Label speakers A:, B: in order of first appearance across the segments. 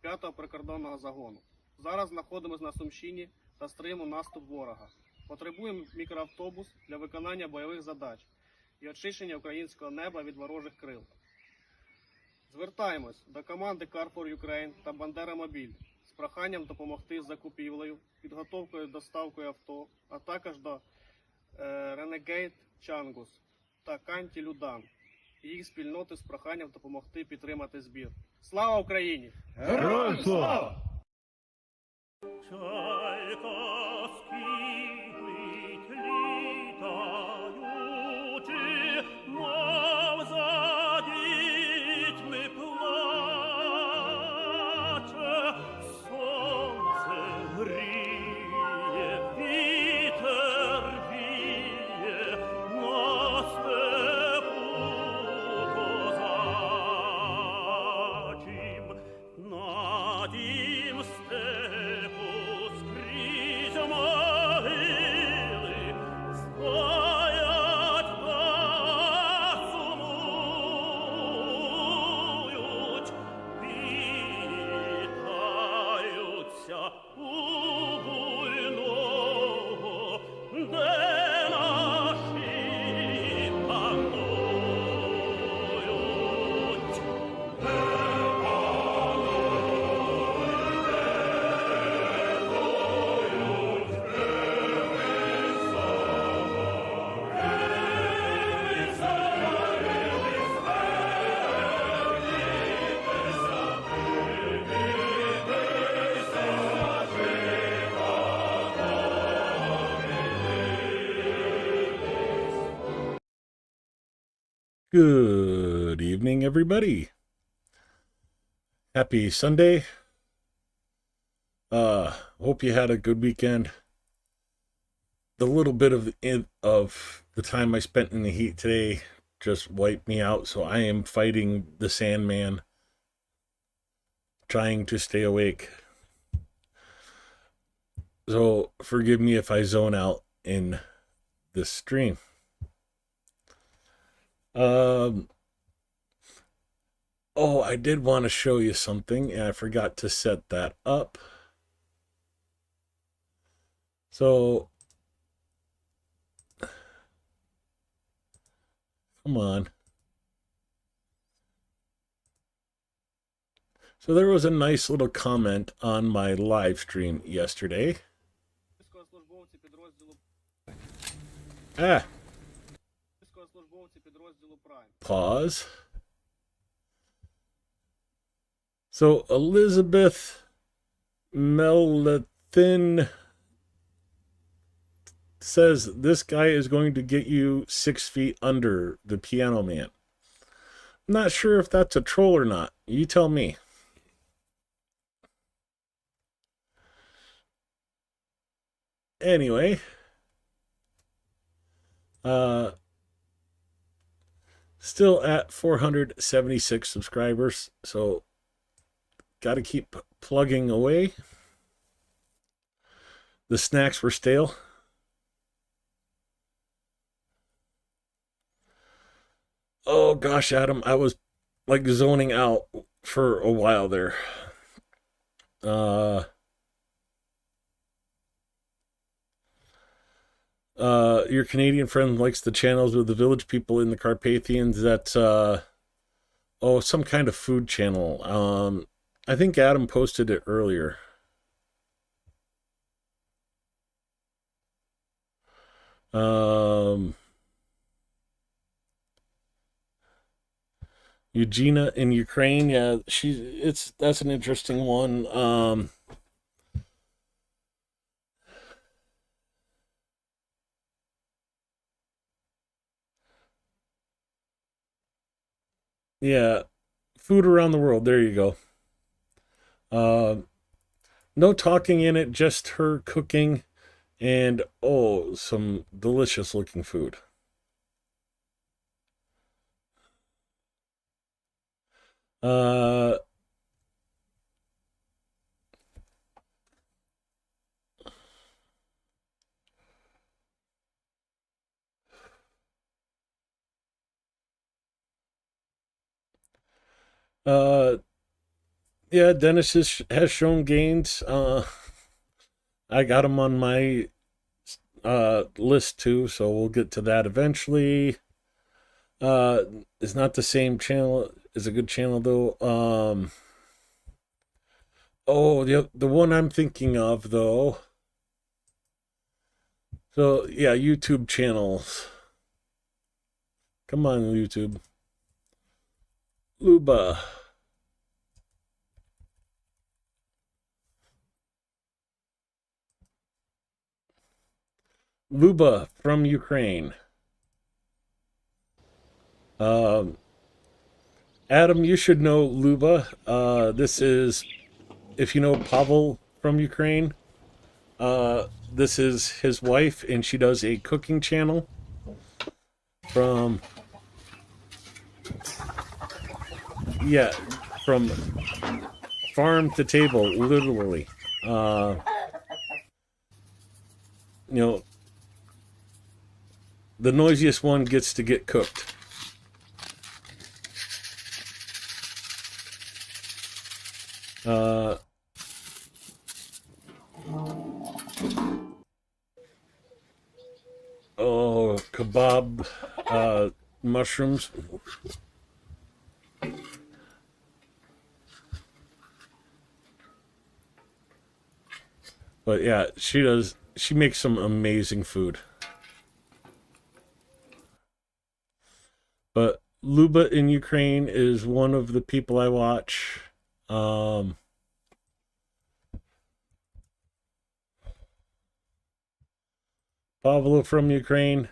A: 5-го прикордонного загону. Зараз знаходимося на Сумщині та стримуємо наступ ворога. Потребуємо мікроавтобус для виконання бойових задач і очищення українського неба від ворожих крил. Звертаємось до команди Car for Ukraine та Бандера Мобіль з проханням допомогти з закупівлею, підготовкою доставкою авто, а також до Renegade Changus та Канті Людан і їх спільноти з проханням допомогти підтримати збір. Слава Україні!
B: Героям слава!
C: Чайка скиглить літаючи, мов за дітьми плаче, сонце гріє, вітер віє, на степу козачим, на тім степу скрізь могили стоять та сумують, вітаються у буйного, де наші панують.
B: Good evening, everybody. Happy Sunday. Hope you had a good weekend. The little bit of the time I spent in the heat today just wiped me out, so I am fighting the Sandman, trying to stay awake. So forgive me if I zone out in this stream. Oh, I did want to show you something, and I forgot to set that up. So, come on. So there was a nice little comment on my live stream yesterday. Pause. So Elizabeth Melathin says this guy is going to get you 6 feet under the Piano Man. I'm not sure if that's a troll or not. You tell me. Anyway, still at 476 subscribers, so got to keep plugging away. The snacks were stale. Oh gosh, Adam, I was like zoning out for a while there. Your Canadian friend likes the channels with the village people in the Carpathians. That's some kind of food channel. I think Adam posted it earlier. Eugenia in Ukraine, yeah, that's an interesting one. Yeah, food around the world. There you go. No talking in it, just her cooking, and some delicious looking food. Yeah, Dennis has shown gains. I got him on my list too, so we'll get to that eventually. It's not the same channel. It's a good channel though. Oh, the one I'm thinking of though. So yeah, YouTube channels. Come on, YouTube. Luba. Luba from Ukraine. Adam, you should know Luba. This is, if you know Pavel from Ukraine, this is his wife, and she does a cooking channel from, yeah, from farm to table, literally. You know, the noisiest one gets to get cooked. Oh, kebab mushrooms. But yeah, she makes some amazing food. But Luba in Ukraine is one of the people I watch. Pavlo from Ukraine.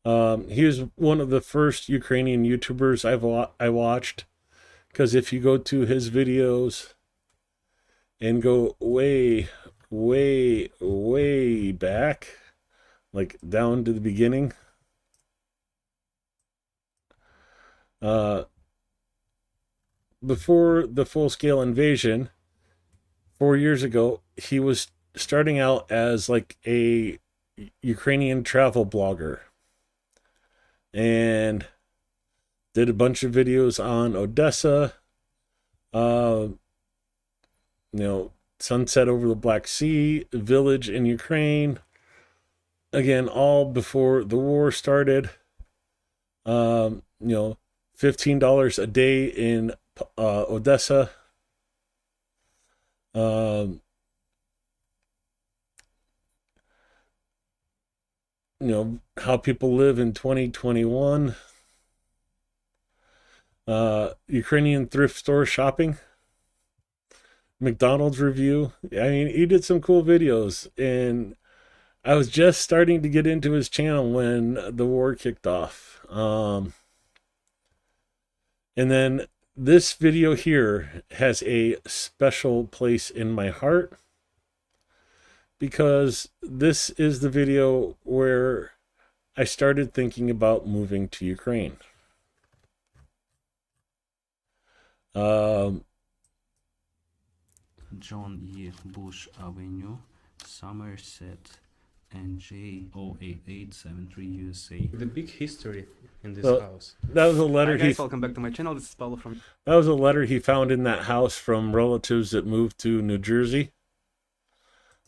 B: He was one of the first Ukrainian YouTubers I watched, because if you go to his videos and go way, way, way back, like down to the beginning, before the full-scale invasion, 4 years ago, he was starting out as like a Ukrainian travel blogger and did a bunch of videos on Odessa, sunset over the Black Sea, village in Ukraine, again, all before the war started. $15 a day in Odessa. How people live in 2021. Ukrainian thrift store shopping. McDonald's review. I mean, he did some cool videos, and I was just starting to get into his channel when the war kicked off. And then this video here has a special place in my heart, because this is the video where I started thinking about moving to Ukraine.
D: John E. Bush Avenue, Somerset, NJ08873 USA.
E: The big history in this
B: Well,
E: house.
B: That was a letter
E: Hi guys, welcome back to my channel. This is Paulo from...
B: That was a letter he found in that house from relatives that moved to New Jersey.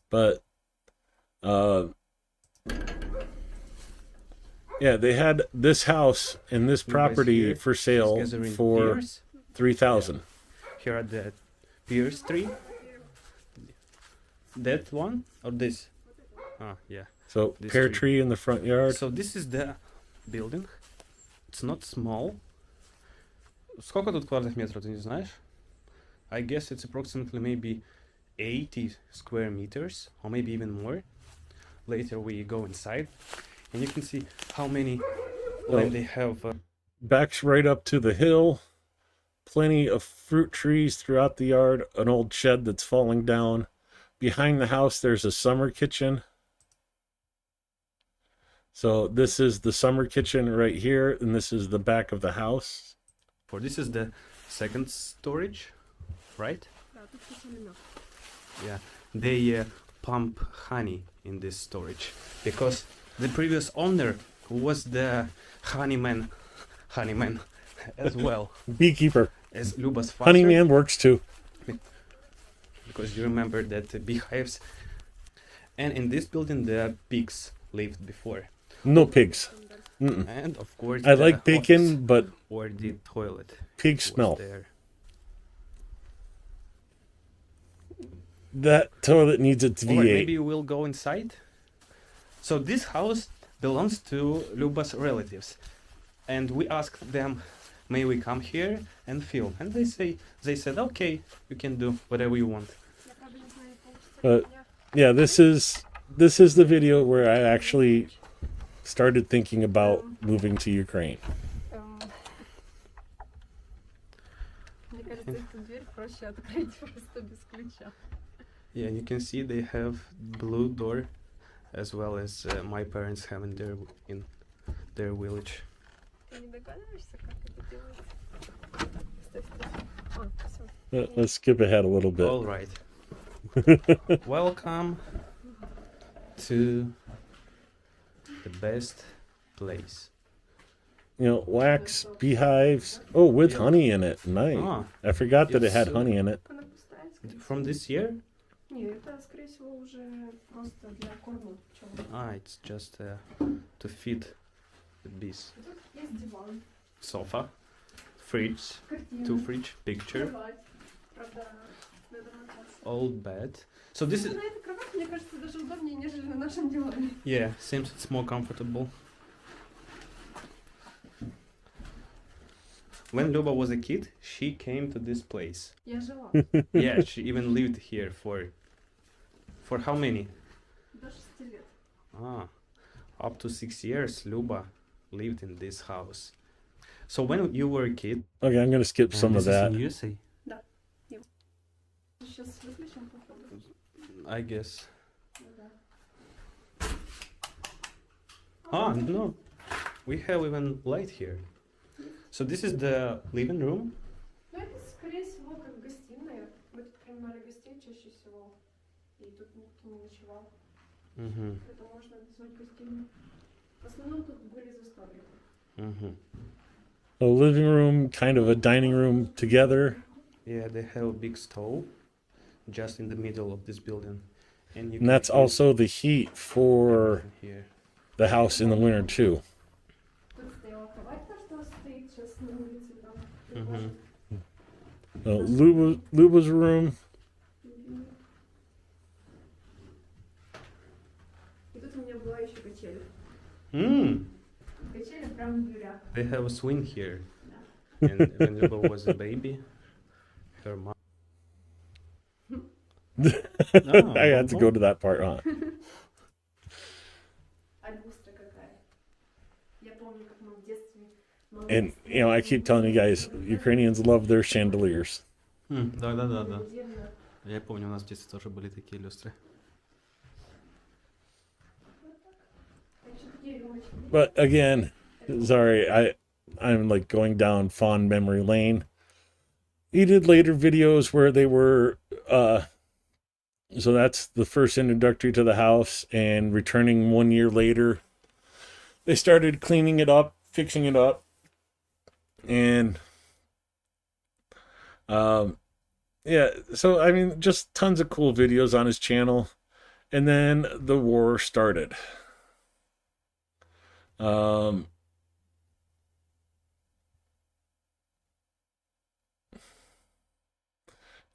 B: But yeah, they had this house and this property
E: here,
B: for sale
E: gathering
B: for
E: pears.
B: $3,000.
E: Here are the pears tree. That one or this? Ah, yeah.
B: So
E: This
B: pear
E: tree.
B: tree in the front yard.
E: So this is the building. It's not small. Сколько тут квадратных метров, ты не знаешь? I guess it's approximately maybe 80 square meters, or maybe even more. Later we go inside, and you can see how many land they have.
B: Backs right up to the hill. Plenty of fruit trees throughout the yard. An old shed that's falling down. Behind the house, there's a summer kitchen. So this is the summer kitchen right here, and this is the back of the house.
E: For this is the second storage, right? Yeah, they pump honey in this storage because the previous owner was the honeyman as well.
B: Beekeeper.
E: as Luba's father.
B: Honeyman works too.
E: Because you remember that beehives. And in this building there are pigs lived before.
B: No pigs.
E: And of course
B: I
E: the
B: like
E: office
B: bacon, but
E: or the toilet
B: pig
E: was
B: smell.
E: there.
B: That toilet needs its
E: Alright,
B: V8.
E: maybe we'll go inside. So this house belongs to Luba's relatives, and we asked them, may we come here and film? And they said, okay, you can do whatever you want.
B: Yeah, this is the video where I actually started thinking about moving to Ukraine.
F: Мне кажется, эту дверь проще открыть просто без ключа.
E: Yeah, you can see they have blue door, as well as my parents have in their village.
F: Ты не догадываешься, как это делается? Стой, стой. Всё.
B: Let's skip ahead a little bit.
E: All right. Welcome to the best place.
B: You know, wax beehives. Oh, with honey in it. Nice.
E: Ah,
B: I forgot that it had
E: It's,
B: honey in it.
F: Она пустая, скорее
E: from this year?
F: всего. Не, это, скорее всего, уже просто для корма пчёл.
E: Ah, it's just to feed the bees.
F: Тут есть диван,
E: Sofa, fridge,
F: картина,
E: two fridge, picture,
F: кровать. Правда, надо мотаться.
E: old bed. So this is
F: На этой кровати, мне кажется, даже удобнее, нежели на нашем диване.
E: yeah, seems it's more comfortable. When Luba was a kid, she came to this place.
F: Я жила
E: Yeah, she even lived here for how many?
F: до 6 лет.
E: Ah, up to 6 years, Luba lived in this house. So when you were a kid,
B: Okay, I'm gonna skip some of that.
E: USA,
F: Сейчас выключим, походу.
E: I guess.
F: Ну да.
E: Ah, no, we have even light here. So this is the living room.
F: Ну, это, скорее всего, как гостиная. Мы тут принимали гостей чаще всего. И тут никто не ночевал.
E: Mm-hmm.
F: Это можно назвать гостиной. В основном тут были за столиком.
E: Mm-hmm.
B: A living room, kind of a dining room together.
E: Yeah, they have a big stove just in the middle of this building, and you
B: And that's
E: hear
B: also the heat for
E: everything here.
B: the house in the winter too.
F: Тут стояла кровать, та, что стоит сейчас на улице там.
E: Mm-hmm.
B: Luba's room.
F: И тут у меня была еще качель.
E: Mm.
F: Качели прямо в дверях.
E: They have a swing here, and when Luba was a baby, her mom.
B: I had to go to that part, huh?
F: Альбустра какая. Я помню, как мы в детстве...
B: And you know, I keep telling you guys, Ukrainians love their chandeliers.
E: Да. Я помню, у нас в детстве тоже были такие люстры.
B: But again, sorry, I'm like going down fond memory lane. He did later videos where they were so that's the first introductory to the house, and returning 1 year later, they started cleaning it up, fixing it up, and yeah, so I mean, just tons of cool videos on his channel. And then the war started.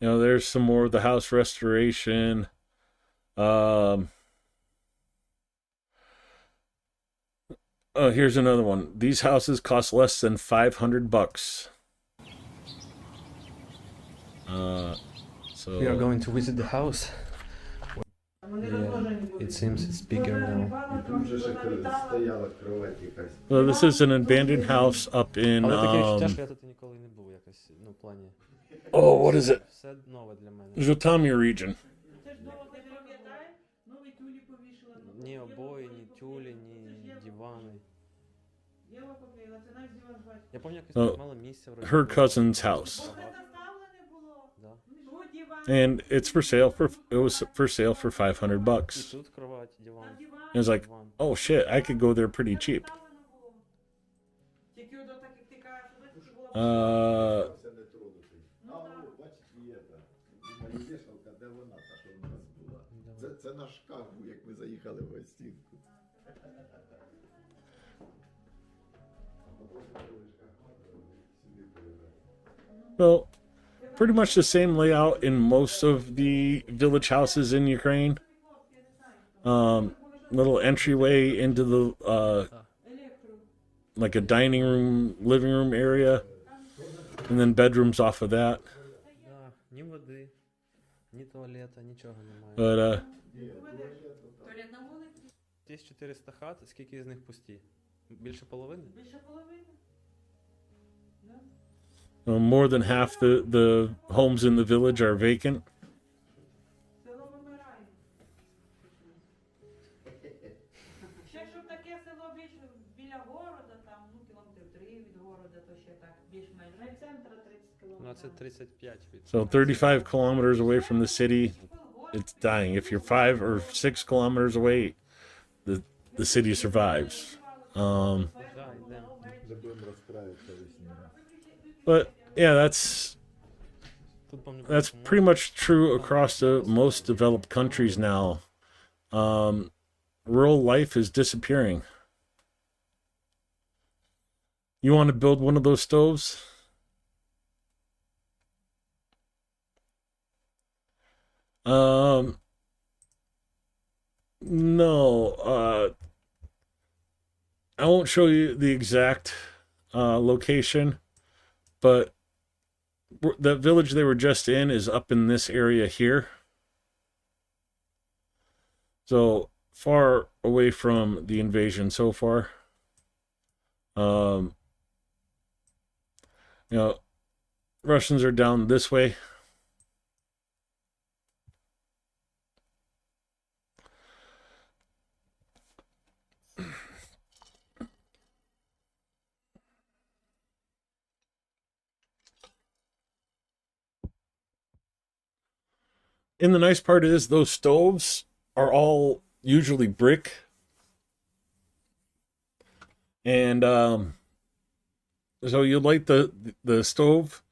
B: You know, there's some more of the house restoration. Oh, here's another one. These houses cost less than $500. So
E: We are going to visit the house. Yeah, it seems it's bigger now.
G: Тут же ж стояла кровать якась.
B: well, this is an abandoned house up in
E: Але таке відчуття, що я тут ніколи не був якось, ну, в плані.
B: oh, what is it?
E: Все нове для мене.
B: Zhytomyr region.
E: Ні обої, ні тюлі, ні дивани. Я пам'ятаю, якось
B: Oh,
E: тут мало місця вроді.
B: Her cousin's house.
E: Да.
B: And it's for sale it was for sale for
E: І
B: $500.
E: тут кровать, диван.
B: It was like,
E: Диван.
B: oh shit, I could go there pretty cheap.
G: вішалка, де вона, та що в нас була? Це наш шкаф був, як ми заїхали в гостинку.
B: Well, pretty much the same layout in most of the village houses in Ukraine. Little entryway into the like a dining room, living room area, and then bedrooms off of that.
E: Да, ні води, ні туалета, нічого немає.
B: But
E: 1400 хат, скільки з них пусті? Більше половини?
B: more than half the homes in the village are vacant.
H: Село вимирає. Ще щоб таке село більш біля города, там, ну, кілометрів 3 від города, то ще так, більш-менш. Ну, і центра 30
E: Ну, а це
H: кілометрів.
E: 35 від.
B: So 35 kilometers away from the city, it's dying. If you're 5 or 6 kilometers away, the city survives.
E: Да, йдемо.
G: Не будемо розстраюватися весні.
B: But yeah,
E: Тут помню,
B: that's pretty much true across the most developed countries now. Rural life is disappearing. You want to build one of those stoves? No. I won't show you the exact location, but the village they were just in is up in this area here. So far away from the invasion so far. You know, Russians are down this way. And the nice part is those stoves are all usually brick. And so you light the stove,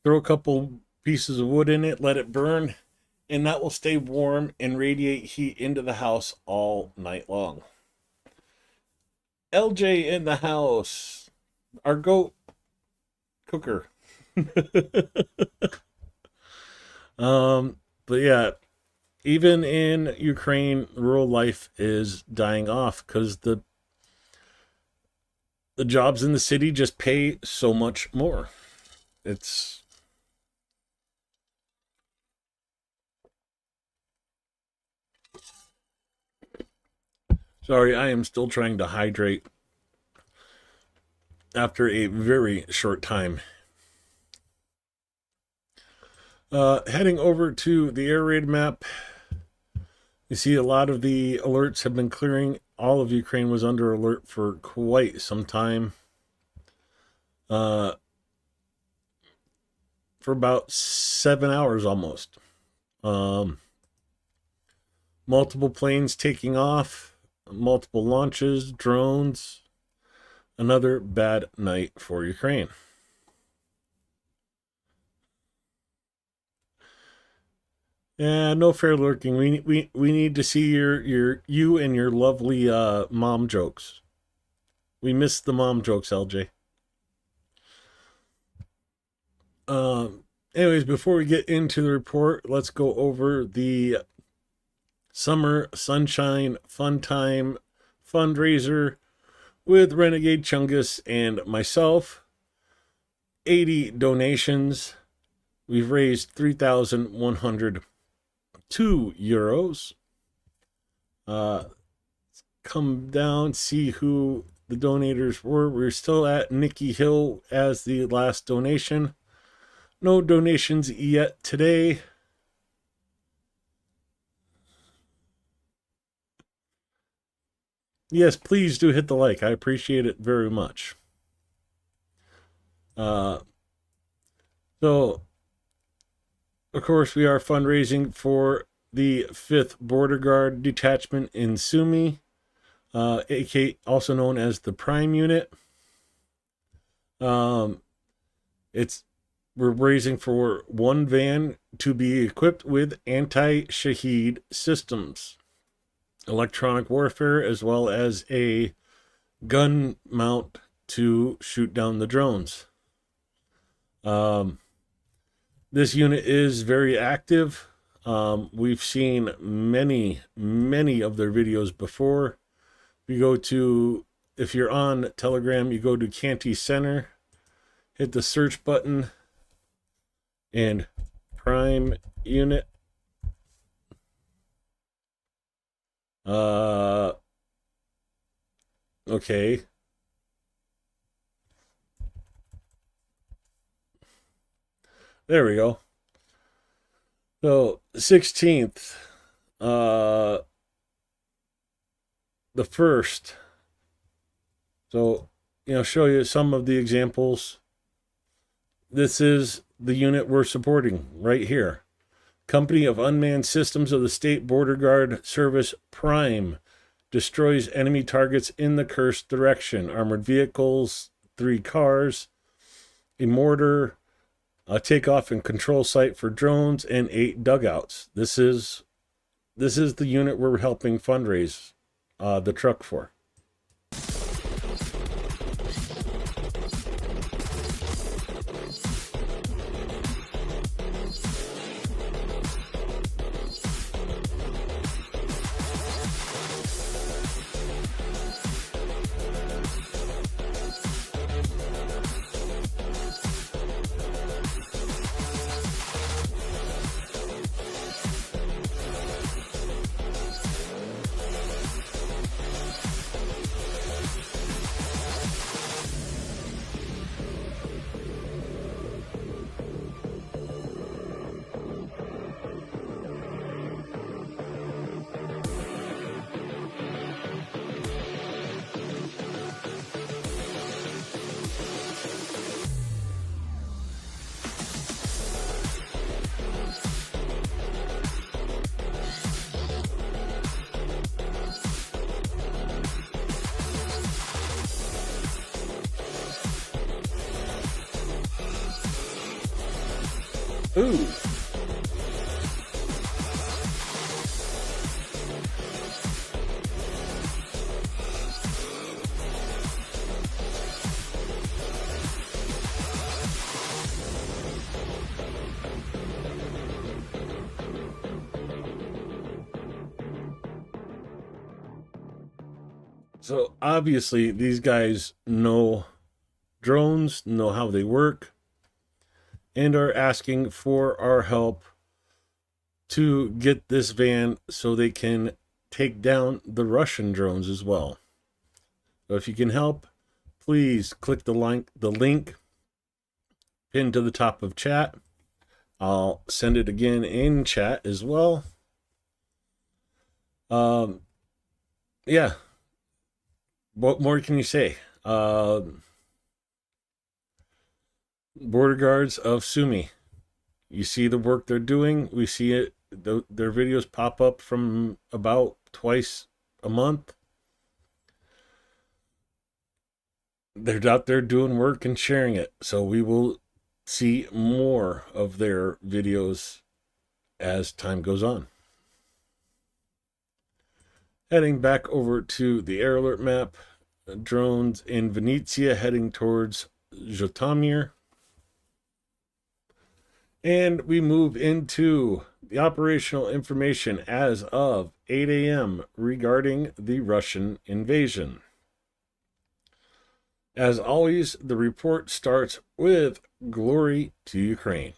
B: throw a couple pieces of wood in it, let it burn, and that will stay warm and radiate heat into the house all night long. LJ in the house, our goat cooker. But yeah, even in Ukraine, rural life is dying off because the jobs in the city just pay so much more. It's sorry, I am still trying to hydrate after a very short time. Heading over to the air raid map, you see a lot of the alerts have been clearing. All of Ukraine was under alert for quite some time. For about 7 hours almost. Multiple planes taking off, multiple launches, drones. Another bad night for Ukraine. Yeah, no fair lurking. We need to see you and your lovely mom jokes. We missed the mom jokes, LJ. Anyways, before we get into the report, let's go over the Summer Sunshine Fun Time fundraiser with Renegade Chungus and myself. 80 donations. We've raised 3,102 euros. Come down, see who the donators were. We're still at Nikki Hill as the last donation. No donations yet today. Yes, please do hit the like. I appreciate it very much. So, of course, we are fundraising for the 5th Border Guard Detachment in Sumy, aka also known as the Prime Unit. It's we're raising for one van to be equipped with anti-Shaheed systems, electronic warfare, as well as a gun mount to shoot down the drones. This unit is very active. We've seen many of their videos before. If you're on Telegram, you go to Canty Center, hit the search button, and Prime unit. Okay. There we go. So 16th, the first. So, show you some of the examples. This is the unit we're supporting right here. Company of Unmanned Systems of the State Border Guard Service Prime destroys enemy targets in the cursed direction. Armored vehicles, 3 cars, a mortar, a takeoff and control site for drones, and 8 dugouts. This is the unit we're helping fundraise the truck for. Ooh. So obviously these guys know drones, know how they work, and are asking for our help to get this van so they can take down the Russian drones as well. So if you can help, please click the link pinned to the top of chat. I'll send it again in chat as well. Yeah. What more can you say? Border Guards of Sumi. You see the work they're doing. We see it. Their videos pop up from about twice a month. They're out there doing work and sharing it. So we will see more of their videos as time goes on. Heading back over to the air alert map. Drones in Venezia heading towards Zhytomyr. And we move into the operational information as of 8 a.m. regarding the Russian invasion. As always, the report starts with glory to Ukraine.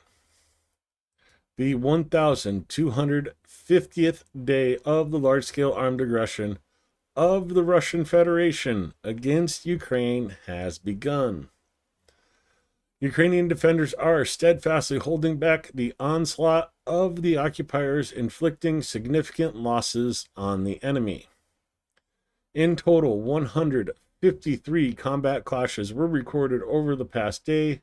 B: The 1,250th day of the large-scale armed aggression of the Russian Federation against Ukraine has begun. Ukrainian defenders are steadfastly holding back the onslaught of the occupiers, inflicting significant losses on the enemy. In total, 153 combat clashes were recorded over the past day.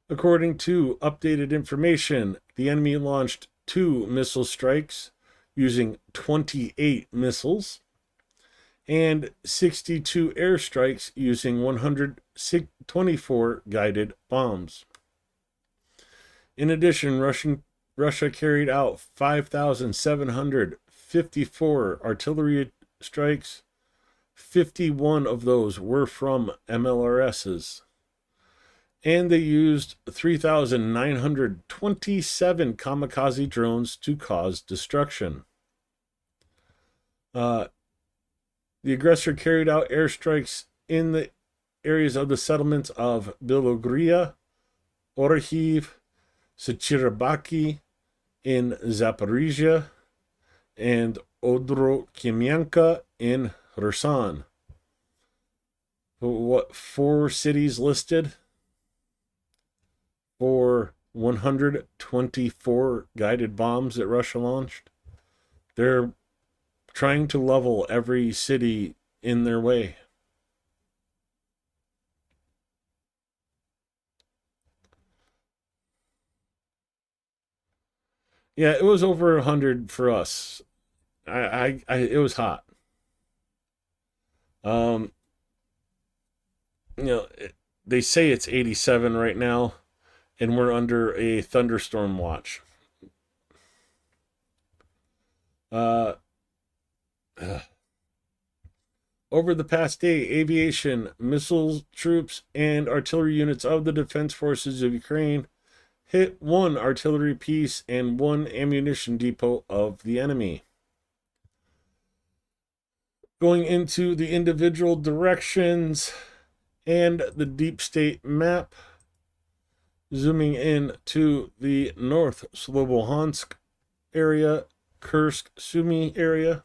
B: According to updated information, the enemy launched 2 missile strikes using 28 missiles and 62 airstrikes using 124 guided bombs. In addition, Russia carried out 5,754 artillery strikes. 51 of those were from MLRSs. And they used 3,927 kamikaze drones to cause destruction. The aggressor carried out airstrikes in the areas of the settlements of Bilogria, Orhiv, Sechirabaki in Zaporizhia, and Odro-Kemianka in Kherson. What 4 cities listed for 124 guided bombs that Russia launched? They're trying to level every city in their way. Yeah, it was over 100 for us. It was hot. They say it's 87 right now, and we're under a thunderstorm watch. Over the past day, aviation, missiles, troops, and artillery units of the Defense Forces of Ukraine hit 1 artillery piece and 1 ammunition depot of the enemy. Going into the individual directions and the deep state map, zooming in to the North Slobodansk area, Kursk, Sumy area.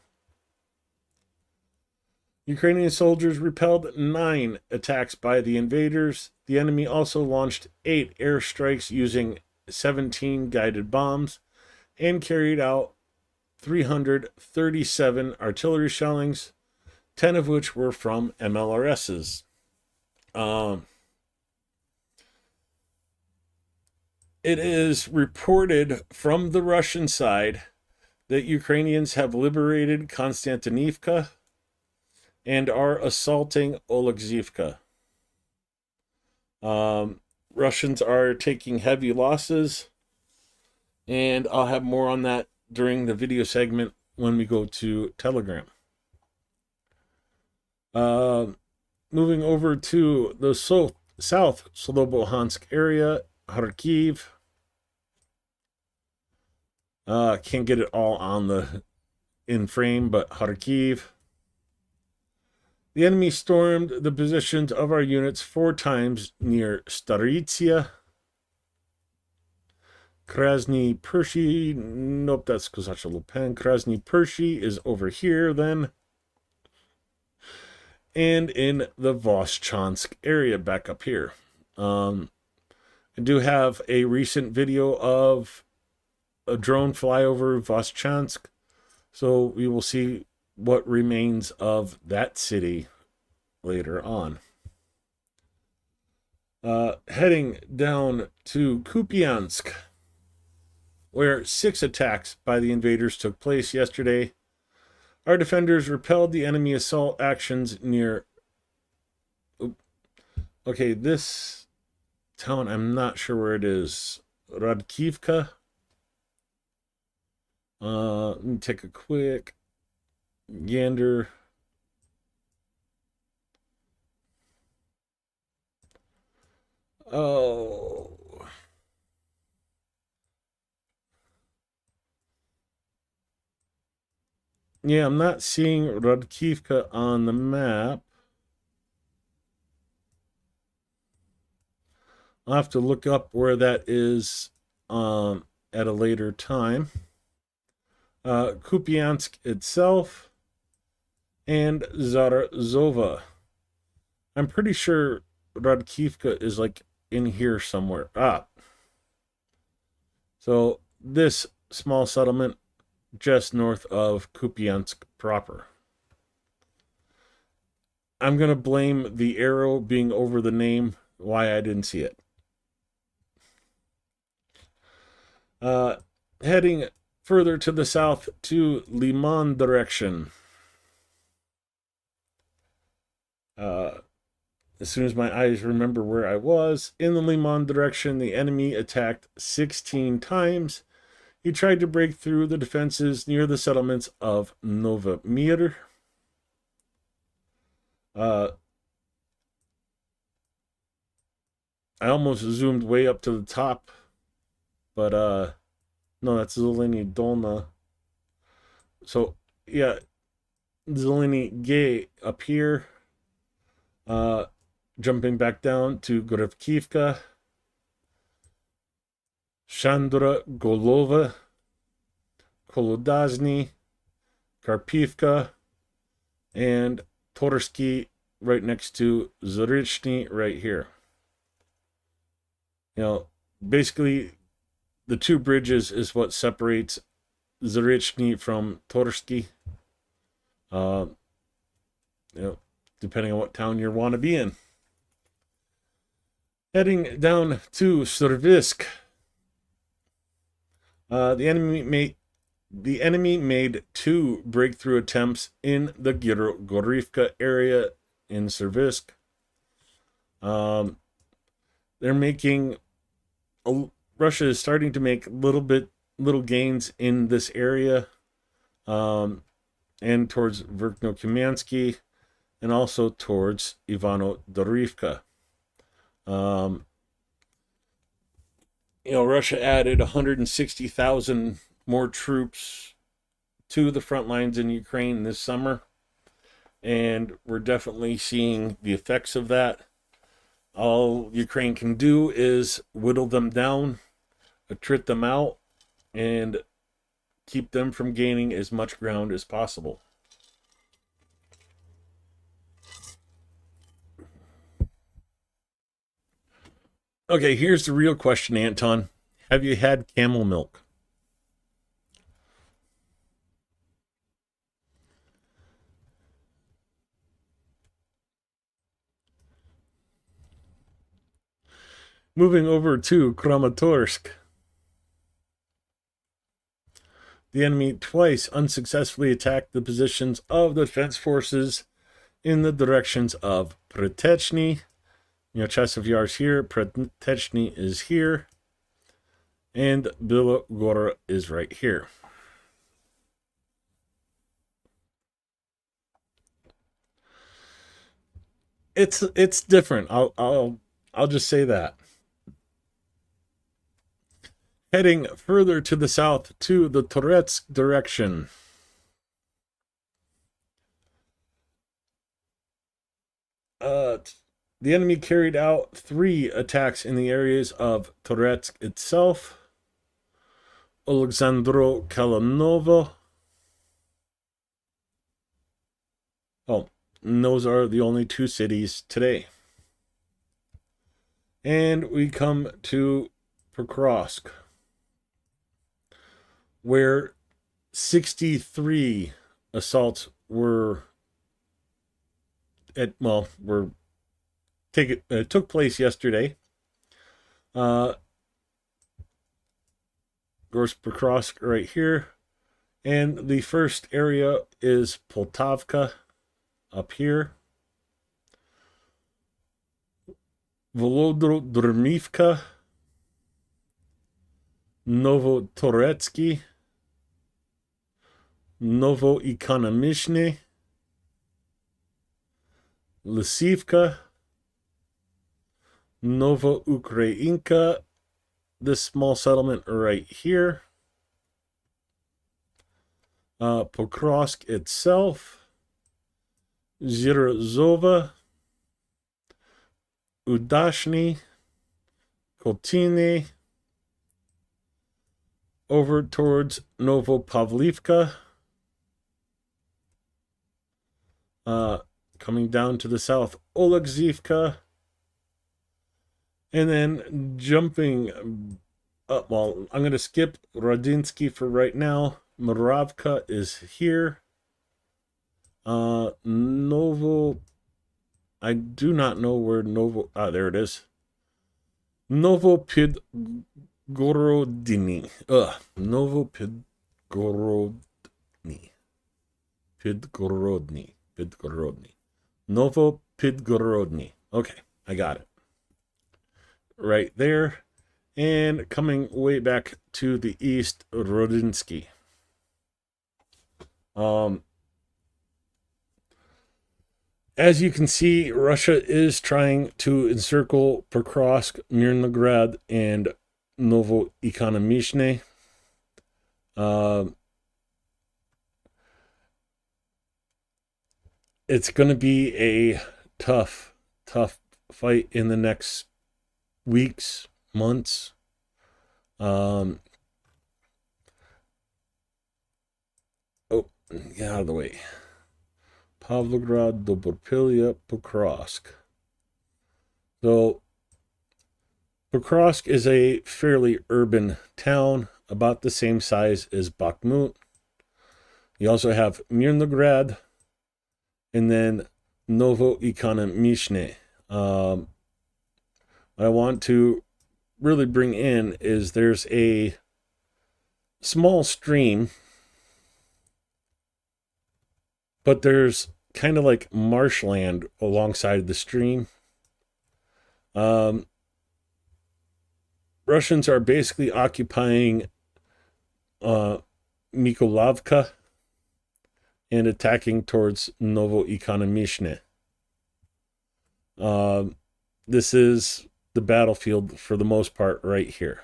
B: Ukrainian soldiers repelled 9 attacks by the invaders. The enemy also launched 8 airstrikes using 17 guided bombs and carried out 337 artillery shellings, 10 of which were from MLRSs. It is reported from the Russian side that Ukrainians have liberated Konstantinivka and are assaulting Oleksivka. Russians are taking heavy losses, and I'll have more on that during the video segment when we go to Telegram. Moving over to the South Slobodansk area, Kharkiv. Can't get it all on the in frame, but Kharkiv. The enemy stormed the positions of our units 4 times near Staritsia, Krasny Pershi. Nope, that's Kosacha Lupen. Krasny Pershi is over here then. And in the Voschansk area back up here. I do have a recent video of a drone flyover Voschansk, so we will see what remains of that city later on. Heading down to Kupiansk, where 6 attacks by the invaders took place yesterday. Our defenders repelled the enemy assault actions near... Okay, this town, I'm not sure where it is. Radkivka. Let me take a quick gander. Oh. Yeah, I'm not seeing Radkivka on the map. I'll have to look up where that is at a later time. Kupiansk itself and Zarazova. I'm pretty sure Radkivka is like in here somewhere. So this small settlement just north of Kupiansk proper. I'm going to blame the arrow being over the name, why I didn't see it. Heading further to the south to Liman direction. as soon as my eyes remember where I was. In the Limon direction, the enemy attacked 16 times. He tried to break through the defenses near the settlements of Novomir. I almost zoomed way up to the top, but no, that's Zeleny Dolna. So yeah, Zeleny Gay up here. Jumping back down to Gorevkivka, Chandra Golova, Kolodazny, Karpivka, and Torsky right next to Zarichny right here. You know, basically the two bridges is what separates Zarichny from Torsky. You know, depending on what town you want to be in. Heading down to Servisk. The enemy made 2 breakthrough attempts in the Gorivka area in Servisk. They're making Russia is starting to make little gains in this area, and towards Verkno-Kumansky, and also towards Ivano-Dorivka. You know, Russia added 160,000 more troops to the front lines in Ukraine this summer, and we're definitely seeing the effects of that. All Ukraine can do is whittle them down, attrit them out, and keep them from gaining as much ground as possible. Okay, here's the real question, Anton. Have you had camel milk? Moving over to Kramatorsk. The enemy twice unsuccessfully attacked the positions of the defense forces in the directions of Pretechny. You know, Chasov Yar's here, Pretechny is here, and Bilogora is right here. It's different. I'll just say that. Heading further to the south to the Toretsk direction. The enemy carried out 3 attacks in the areas of Toretsk itself, Alexandro Kalanovo. Oh, and those are the only 2 cities today. And we come to Pokrovsk, where 63 assaults took place yesterday. Pokrovsk right here, and the first area is Poltavka up here. Volodromivka, Novotoretsky, Novoekonomishny, Lysivka, Novoukrayinka, this small settlement right here, Pokrovsk itself, Zyrozova, Udashny, Kotine, over towards Novopavlivka, coming down to the south, Olegzivka, and then jumping up. Well, I'm going to skip Rodinsky for right now. Moravka is here. Novo, I do not know where Novo, there it is. Novopidgorodny. Novopidgorodny. Pidgorodny. Novopidgorodny. Okay, I got it. Right there. And coming way back to the east, Rodinsky. As you can see, Russia is trying to encircle Pokrovsk, Mirnograd, and Novoekonomishne. It's going to be a tough fight in the next weeks, months. Oh, get out of the way. Pavlograd, Dobropilya, Pokrovsk. So, Pokrovsk is a fairly urban town, about the same size as Bakhmut. You also have Mirnograd, and then Novoekonomishne. What I want to really bring in is there's a small stream, but there's kind of like marshland alongside the stream. Russians are basically occupying Mykolavka and attacking towards Novoekonomishne. This is the battlefield for the most part right here.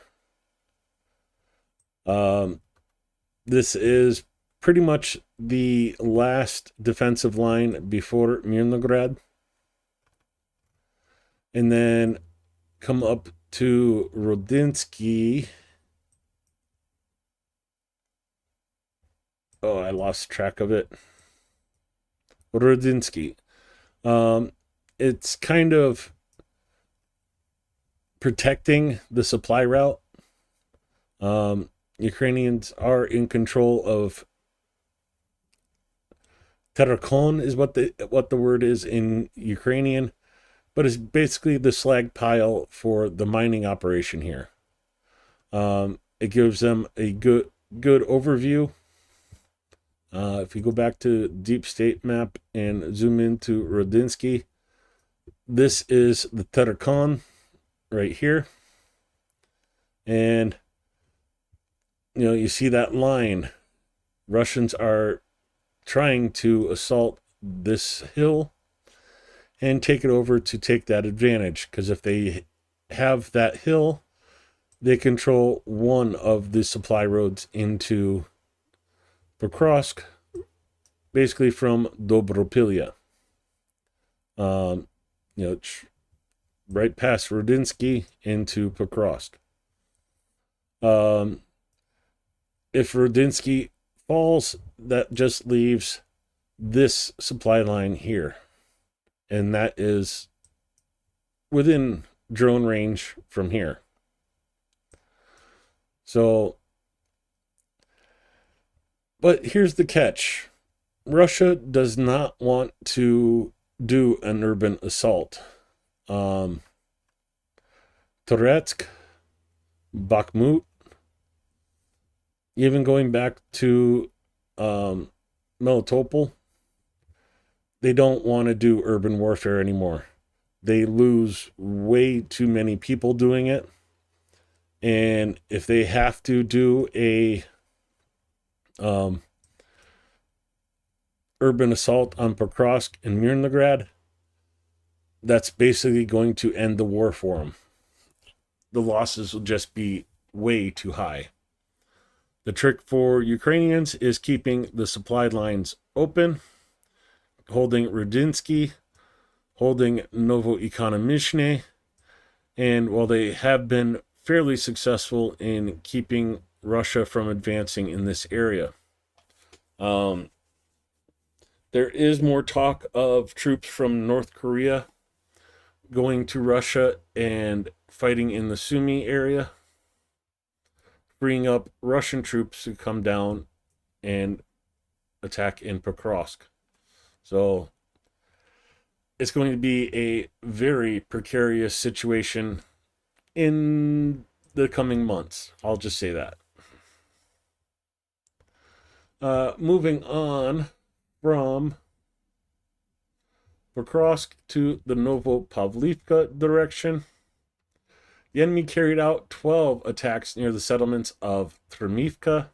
B: This is pretty much the last defensive line before Mirnograd. And then come up to Rodinsky. Oh, I lost track of it. Rodinsky. It's kind of protecting the supply route. Ukrainians are in control of Terakon is what the word is in Ukrainian, but it's basically the slag pile for the mining operation here. It gives them a good overview. If you go back to deep state map and zoom into Rodinsky, this is the Terakon right here. And you see that line. Russians are trying to assault this hill and take it over to take that advantage, because if they have that hill, they control one of the supply roads into Pokrovsk, basically from Dobropilya. Right past Rodinsky into Pokrovsk. If Rodinsky falls, that just leaves this supply line here. And that is within drone range from here. So, but here's the catch. Russia does not want to do an urban assault. Toretsk, Bakhmut, even going back to Melitopol, they don't want to do urban warfare anymore. They lose way too many people doing it. And if they have to do a urban assault on Pokrovsk and Mirnograd, that's basically going to end the war for them. The losses will just be way too high. The trick for Ukrainians is keeping the supply lines open, holding Rodinsky, holding Novoekonomishne, and while they have been fairly successful in keeping Russia from advancing in this area, there is more talk of troops from North Korea going to Russia and fighting in the Sumy area, freeing up Russian troops to come down and attack in Pokrovsk. So it's going to be a very precarious situation in the coming months. I'll just say that. Moving on from Pokrovsk to the Novopavlivka direction. The enemy carried out 12 attacks near the settlements of Thermivka.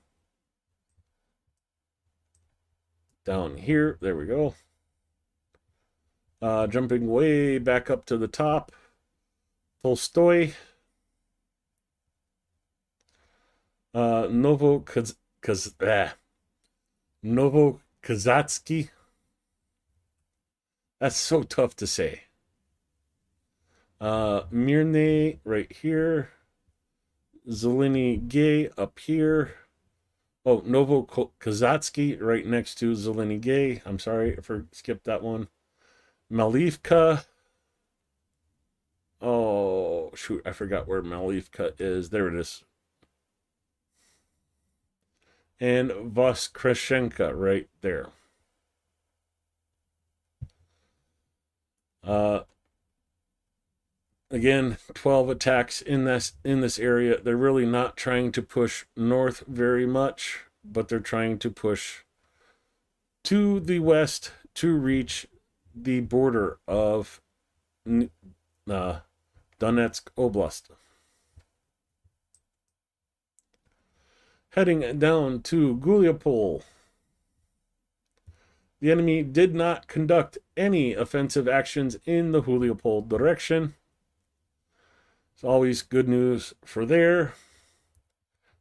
B: Down here, there we go. Jumping way back up to the top. Tolstoy. Novokazatsky. That's so tough to say. Mirny right here. Zeleny Gay up here. Oh, Novokazatsky right next to Zeleny Gay. I'm sorry if I skipped that one. Malivka. Oh, shoot. I forgot where Malivka is. There it is. And Voskreshenka right there. Again, 12 attacks in this area. They're really not trying to push north very much, but they're trying to push to the west to reach the border of Donetsk Oblast. Heading down to Guliapol. The enemy did not conduct any offensive actions in the Guliapol direction. It's always good news for there.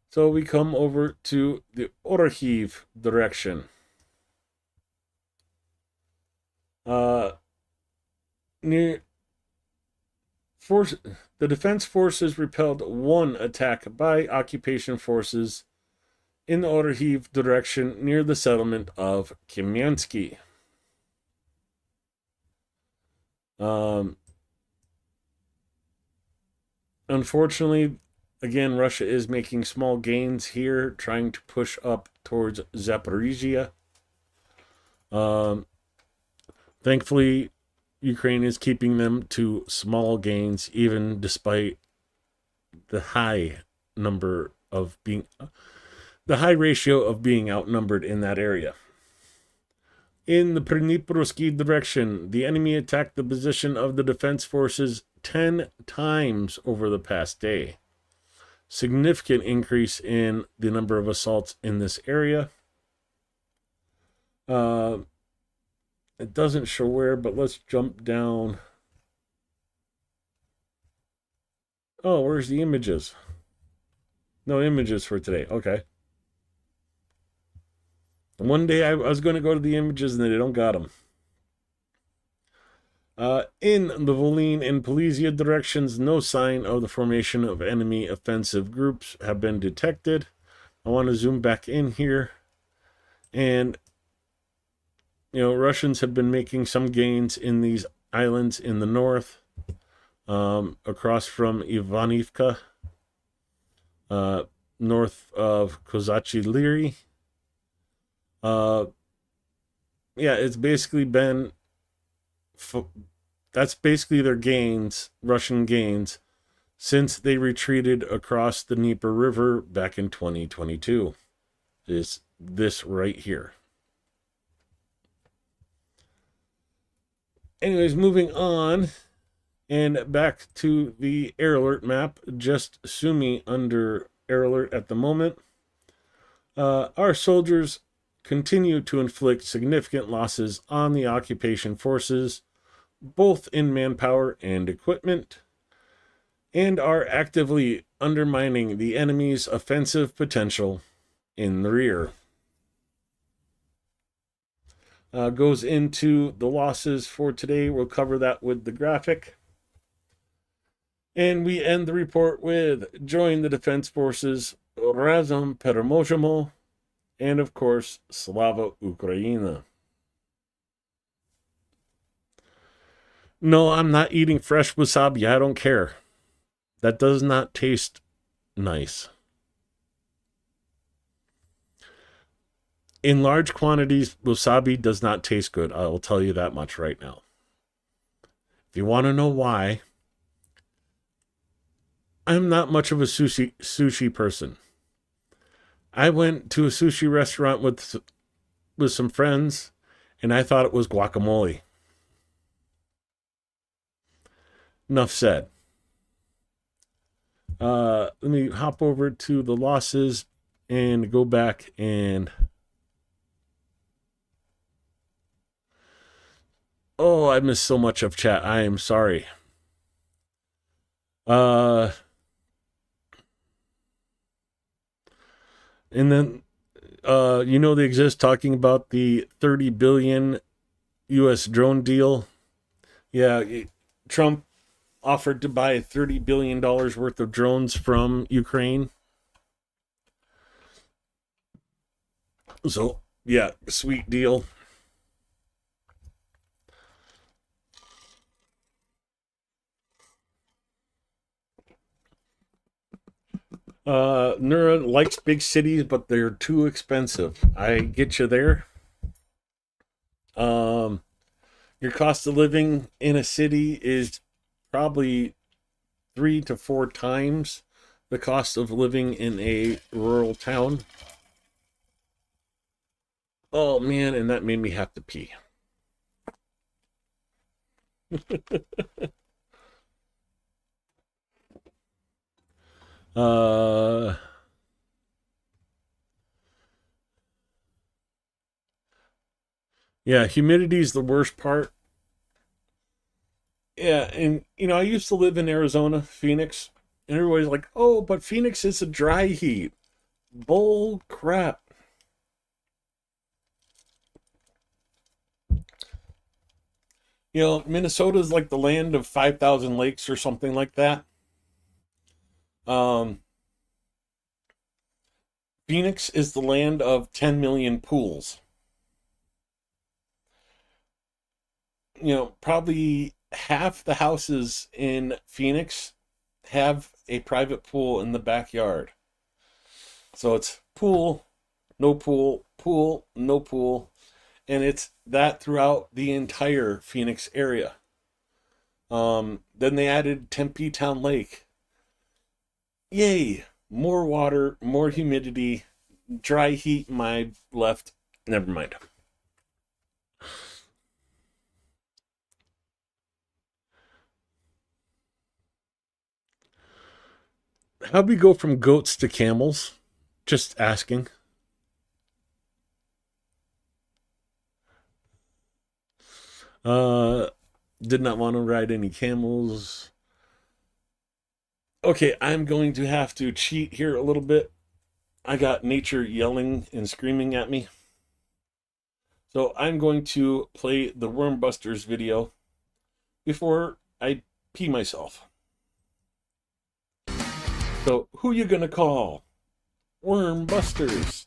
B: So we come over to the Orhiv direction. The defense forces repelled one attack by occupation forces in the Orhiv direction near the settlement of Kamiansky. Unfortunately, again, Russia is making small gains here, trying to push up towards Zaporizhia. Thankfully, Ukraine is keeping them to small gains, even despite the high ratio of being outnumbered in that area. In the Dniprovsky direction, the enemy attacked the position of the defense forces 10 times over the past day. Significant increase in the number of assaults in this area. It doesn't show where, but let's jump down. Oh, where's the images? No images for today. Okay. One day I was going to go to the images and they don't got them. In the Volyn and Polizia directions, no sign of the formation of enemy offensive groups have been detected. I want to zoom back in here. And, Russians have been making some gains in these islands in the north, across from Ivanivka, north of Kozachi Liri. It's basically been... That's basically their gains, Russian gains, since they retreated across the Dnieper River back in 2022. Is this right here. Anyways, moving on and back to the air alert map, just Sumy under air alert at the moment. Our soldiers continue to inflict significant losses on the occupation forces, both in manpower and equipment, and are actively undermining the enemy's offensive potential in the rear. Goes into the losses for today. We'll cover that with the graphic. And we end the report with join the defense forces, Razom Peremozhemo, and of course, Slava Ukraina. No, I'm not eating fresh wasabi. I don't care. That does not taste nice. In large quantities, wasabi does not taste good. I will tell you that much right now. If you want to know why, I'm not much of a sushi person. I went to a sushi restaurant with some friends, and I thought it was guacamole. enough said. Let me hop over to the losses and go back and... Oh, I missed so much of chat. I am sorry. And then, you know, they exist talking about the 30 billion U.S. drone deal. Yeah, Trump offered to buy $30 billion worth of drones from Ukraine. So, yeah, sweet deal. Nura likes big cities, but they're too expensive. I get you there. Your cost of living in a city is probably 3 to 4 times the cost of living in a rural town. Oh man, and that made me have to pee. Yeah, humidity is the worst part. Yeah, and you know, I used to live in Arizona, Phoenix, and everybody's like, "Oh, but Phoenix is a dry heat." Bull crap. You know, Minnesota's like the land of 5,000 lakes or something like that. Phoenix is the land of 10 million pools. You know, probably half the houses in Phoenix have a private pool in the backyard. So it's pool, no pool, pool, no pool. And it's that throughout the entire Phoenix area. Then they added Tempe Town Lake. Yay! More water, more humidity, dry heat my left. Never mind. How'd we go from goats to camels? Just asking. Did not want to ride any camels. Okay, I'm going to have to cheat here a little bit. I got nature yelling and screaming at me. So I'm going to play the Worm Busters video before I pee myself. So who you gonna call? Worm Busters.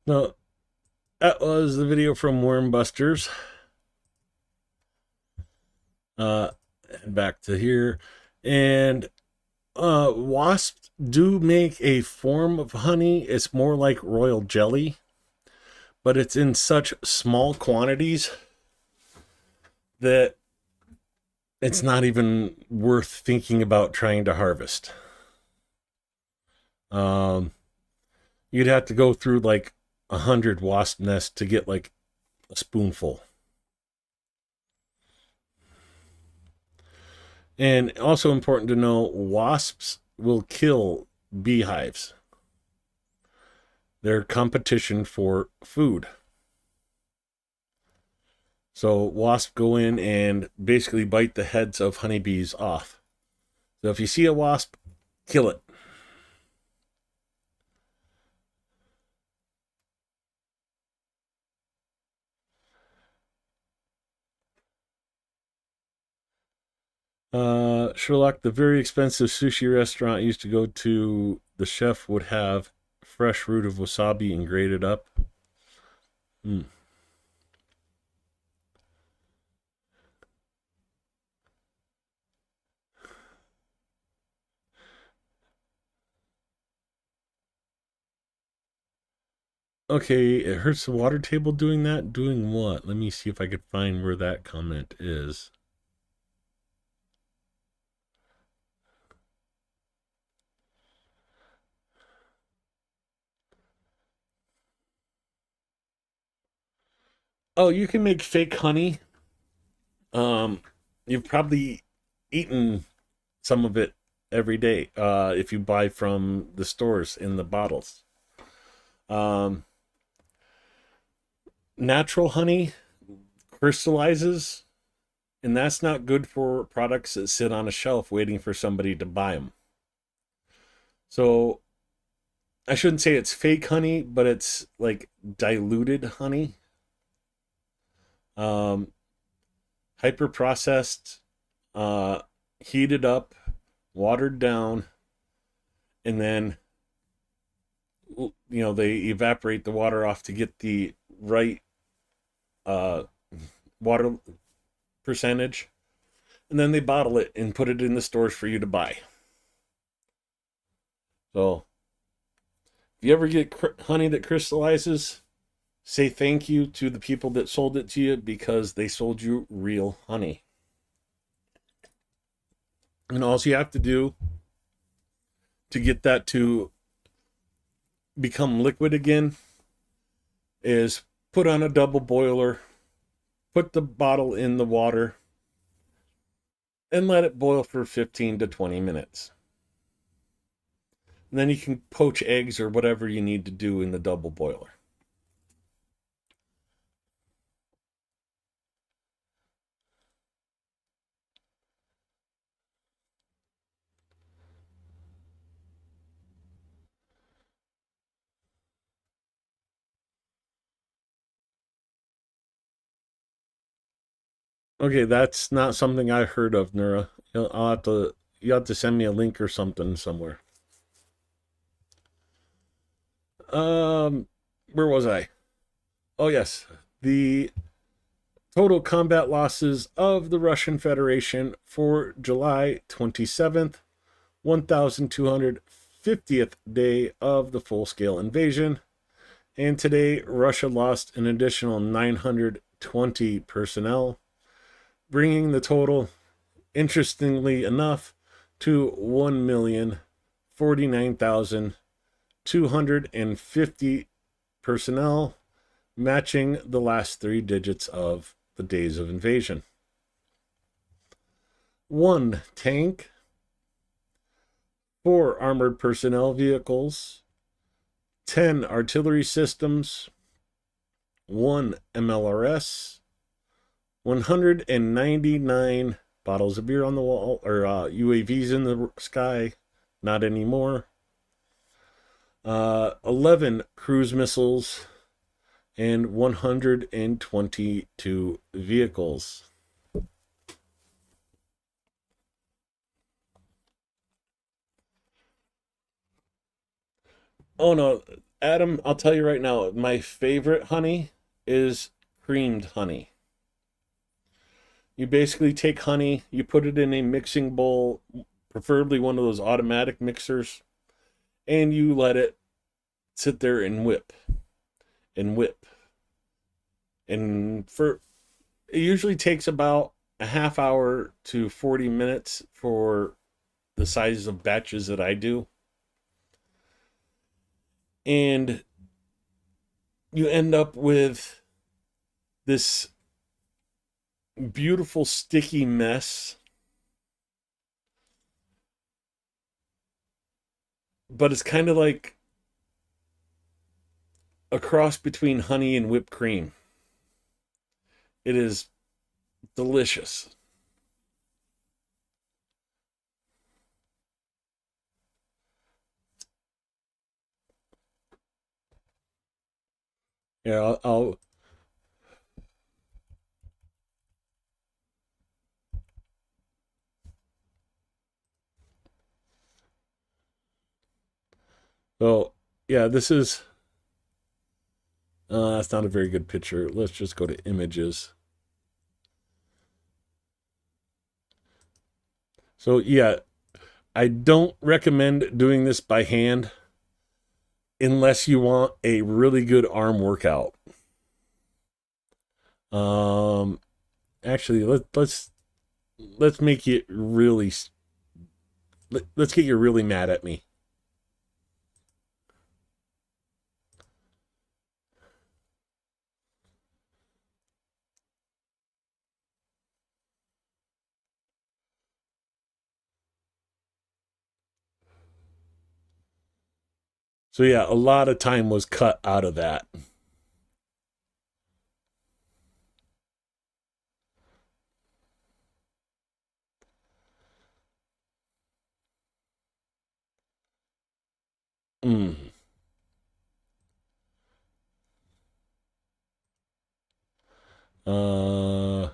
B: No, that was the video from Worm Busters. Back to here. And wasps do make a form of honey. It's more like royal jelly, but it's in such small quantities that it's not even worth thinking about trying to harvest. You'd have to go through like 100 wasp nests to get like a spoonful. And also important to know, wasps will kill beehives. They're competition for food. So wasps go in and basically bite the heads of honeybees off. So if you see a wasp, kill it. Sherlock, the very expensive sushi restaurant I used to go to, the chef would have fresh root of wasabi and grate it up. Okay, it hurts the water table doing that? Doing what? Let me see if I could find where that comment is. Oh, you can make fake honey. You've probably eaten some of it every day if you buy from the stores in the bottles. Natural honey crystallizes, and that's not good for products that sit on a shelf waiting for somebody to buy them. So I shouldn't say it's fake honey, but it's like diluted honey. Hyper processed, heated up, watered down, and then they evaporate the water off to get the right water percentage, and then they bottle it and put it in the stores for you to buy. So if you ever get honey that crystallizes, say thank you to the people that sold it to you, because they sold you real honey. And all you have to do to get that to become liquid again is put on a double boiler, put the bottle in the water, and let it boil for 15 to 20 minutes. And then you can poach eggs or whatever you need to do in the double boiler. Okay, that's not something I heard of, Nura. You have to send me a link or something somewhere. Where was I? Oh yes, the total combat losses of the Russian Federation for July 27th, 1250th day of the full-scale invasion. And today, Russia lost an additional 920 personnel, bringing the total, interestingly enough, to 1,049,250 personnel, matching the last three digits of the days of invasion. 1 tank, 4 armored personnel vehicles, 10 artillery systems, 1 MLRS, 199 bottles of beer on the wall, or UAVs in the sky, not anymore, 11 cruise missiles, and 122 vehicles. Oh no, Adam, I'll tell you right now, my favorite honey is creamed honey. You basically take honey, you put it in a mixing bowl, preferably one of those automatic mixers, and you let it sit there and whip and whip. And for it usually takes about a half hour to 40 minutes for the size of batches that I do. And you end up with this beautiful sticky mess, but it's kind of like a cross between honey and whipped cream. It is delicious. Yeah, I'll oh yeah, this is that's not a very good picture. Let's just go to images. So yeah, I don't recommend doing this by hand unless you want a really good arm workout. Actually, let's make it really. Let's get you really mad at me. So yeah, a lot of time was cut out of that. Mm. Uh,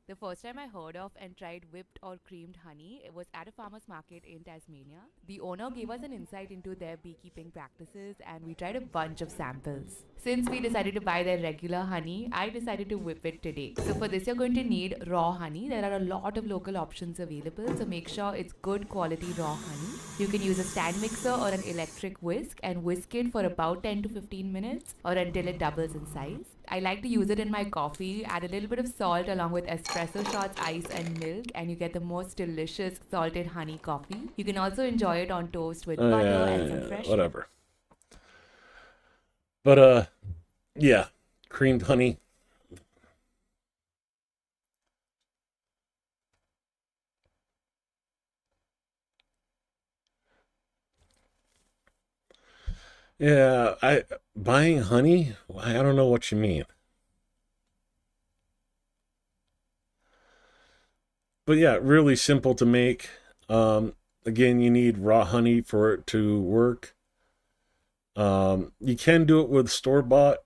I: The first time I heard of and tried whipped or creamed honey, it was at a farmer's market in Tasmania. The owner gave us an insight into their beekeeping practices and we tried a bunch of samples. Since we decided to buy their regular honey, I decided to whip it today. So for this you're going to need raw honey. There are a lot of local options available, so make sure it's good quality raw honey. You can use a stand mixer or an electric whisk and whisk it for about 10 to 15 minutes or until it doubles in size. I like to use it in my coffee, add a little bit of salt along with espresso shots, ice and milk, and you get the most delicious salted honey coffee. You can also enjoy it on toast with butter and some fresh
B: whatever. But yeah, creamed honey. Yeah, I buying honey. I don't know what you mean. But yeah, really simple to make. Again, you need raw honey for it to work. You can do it with store bought,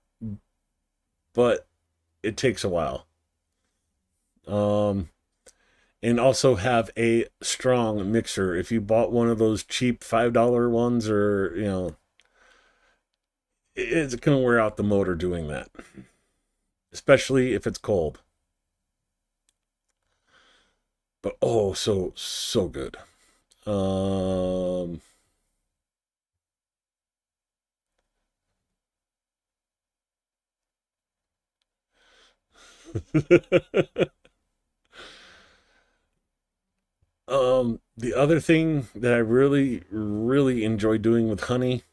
B: but it takes a while. And also have a strong mixer. If you bought one of those cheap $5 ones, or it's going to wear out the motor doing that, especially if it's cold. But oh, so good. The other thing that I really enjoy doing with honey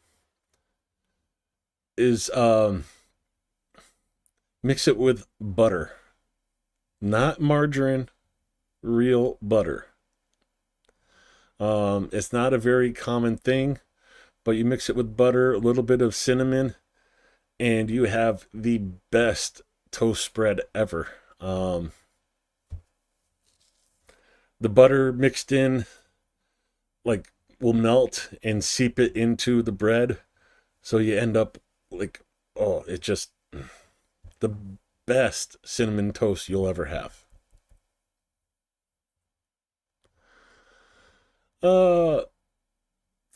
B: is mix it with butter, not margarine, real butter. It's not a very common thing, but you mix it with butter, a little bit of cinnamon, and you have the best toast spread ever. The butter mixed in like will melt and seep it into the bread, so you end up like, oh, it's just the best cinnamon toast you'll ever have.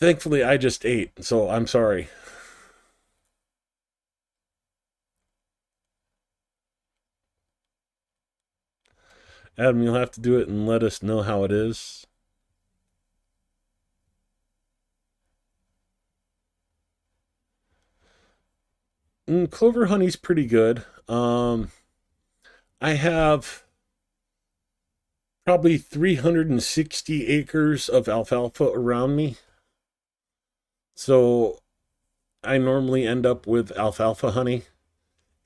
B: Thankfully, I just ate, so I'm sorry. Adam, you'll have to do it and let us know how it is. Clover honey's pretty good. I have probably 360 acres of alfalfa around me. So I normally end up with alfalfa honey,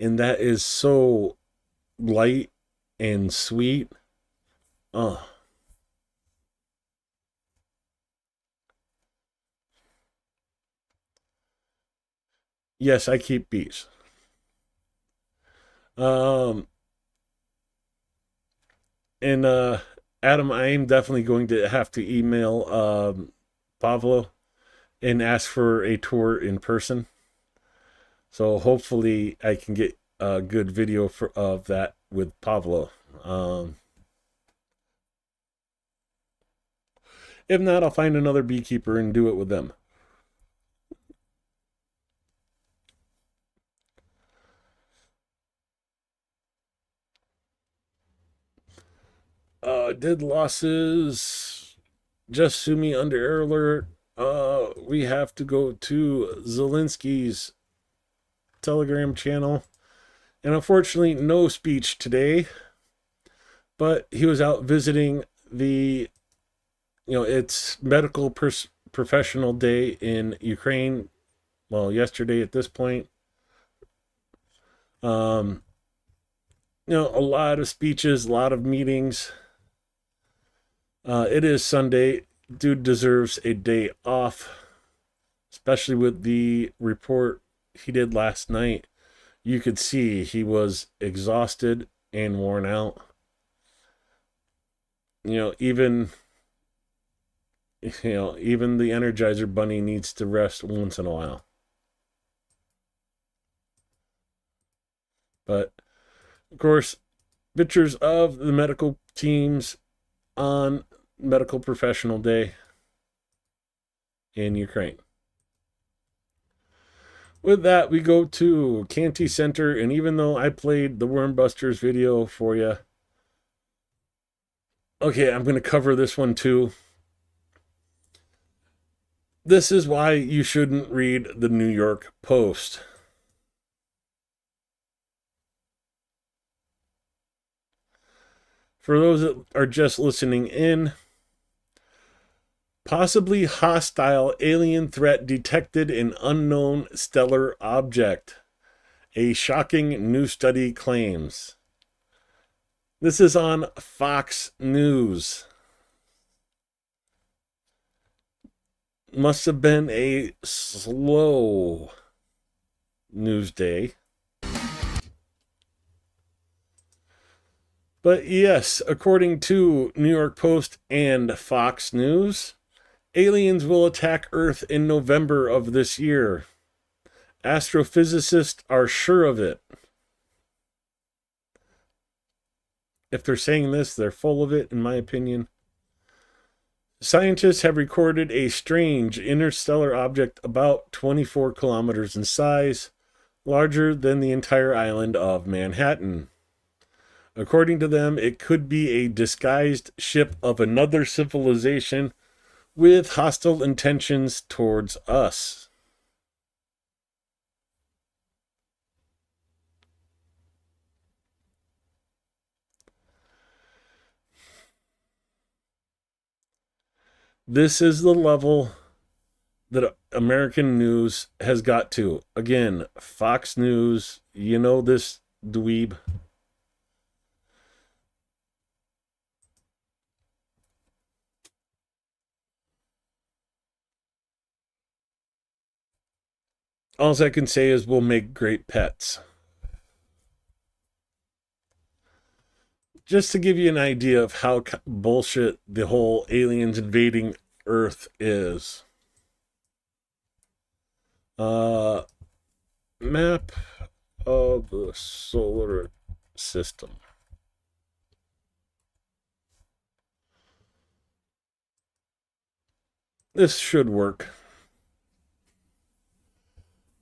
B: and that is so light and sweet. Oh. Yes, I keep bees. Um, and Adam, I am definitely going to have to email Pablo and ask for a tour in person. So hopefully I can get a good video of that with Pablo. If not, I'll find another beekeeper and do it with them. Did losses just sue me under error alert? We have to go to Zelensky's Telegram channel. And unfortunately, no speech today. But he was out visiting the, it's medical professional day in Ukraine. Well, yesterday at this point. A lot of speeches, a lot of meetings. It is Sunday. Dude deserves a day off, especially with the report he did last night. You could see he was exhausted and worn out. Even the Energizer Bunny needs to rest once in a while. But of course, pictures of the medical teams on Medical Professional Day in Ukraine. With that, we go to Canty Center, and even though I played the Wormbusters video for you, okay, I'm going to cover this one too. This is why you shouldn't read the New York Post. For those that are just listening in, possibly hostile alien threat detected in unknown stellar object. A shocking new study claims. This is on Fox News. Must have been a slow news day. But yes, according to New York Post and Fox News, aliens will attack Earth in November of this year. Astrophysicists are sure of it. If they're saying this, they're full of it, in my opinion. Scientists have recorded a strange interstellar object about 24 kilometers in size, larger than the entire island of Manhattan. According to them, it could be a disguised ship of another civilization with hostile intentions towards us. This is the level that American news has got to. Again, Fox News, you know this dweeb. All I can say is we'll make great pets. Just to give you an idea of how bullshit the whole aliens invading Earth is. Map of the solar system. This should work.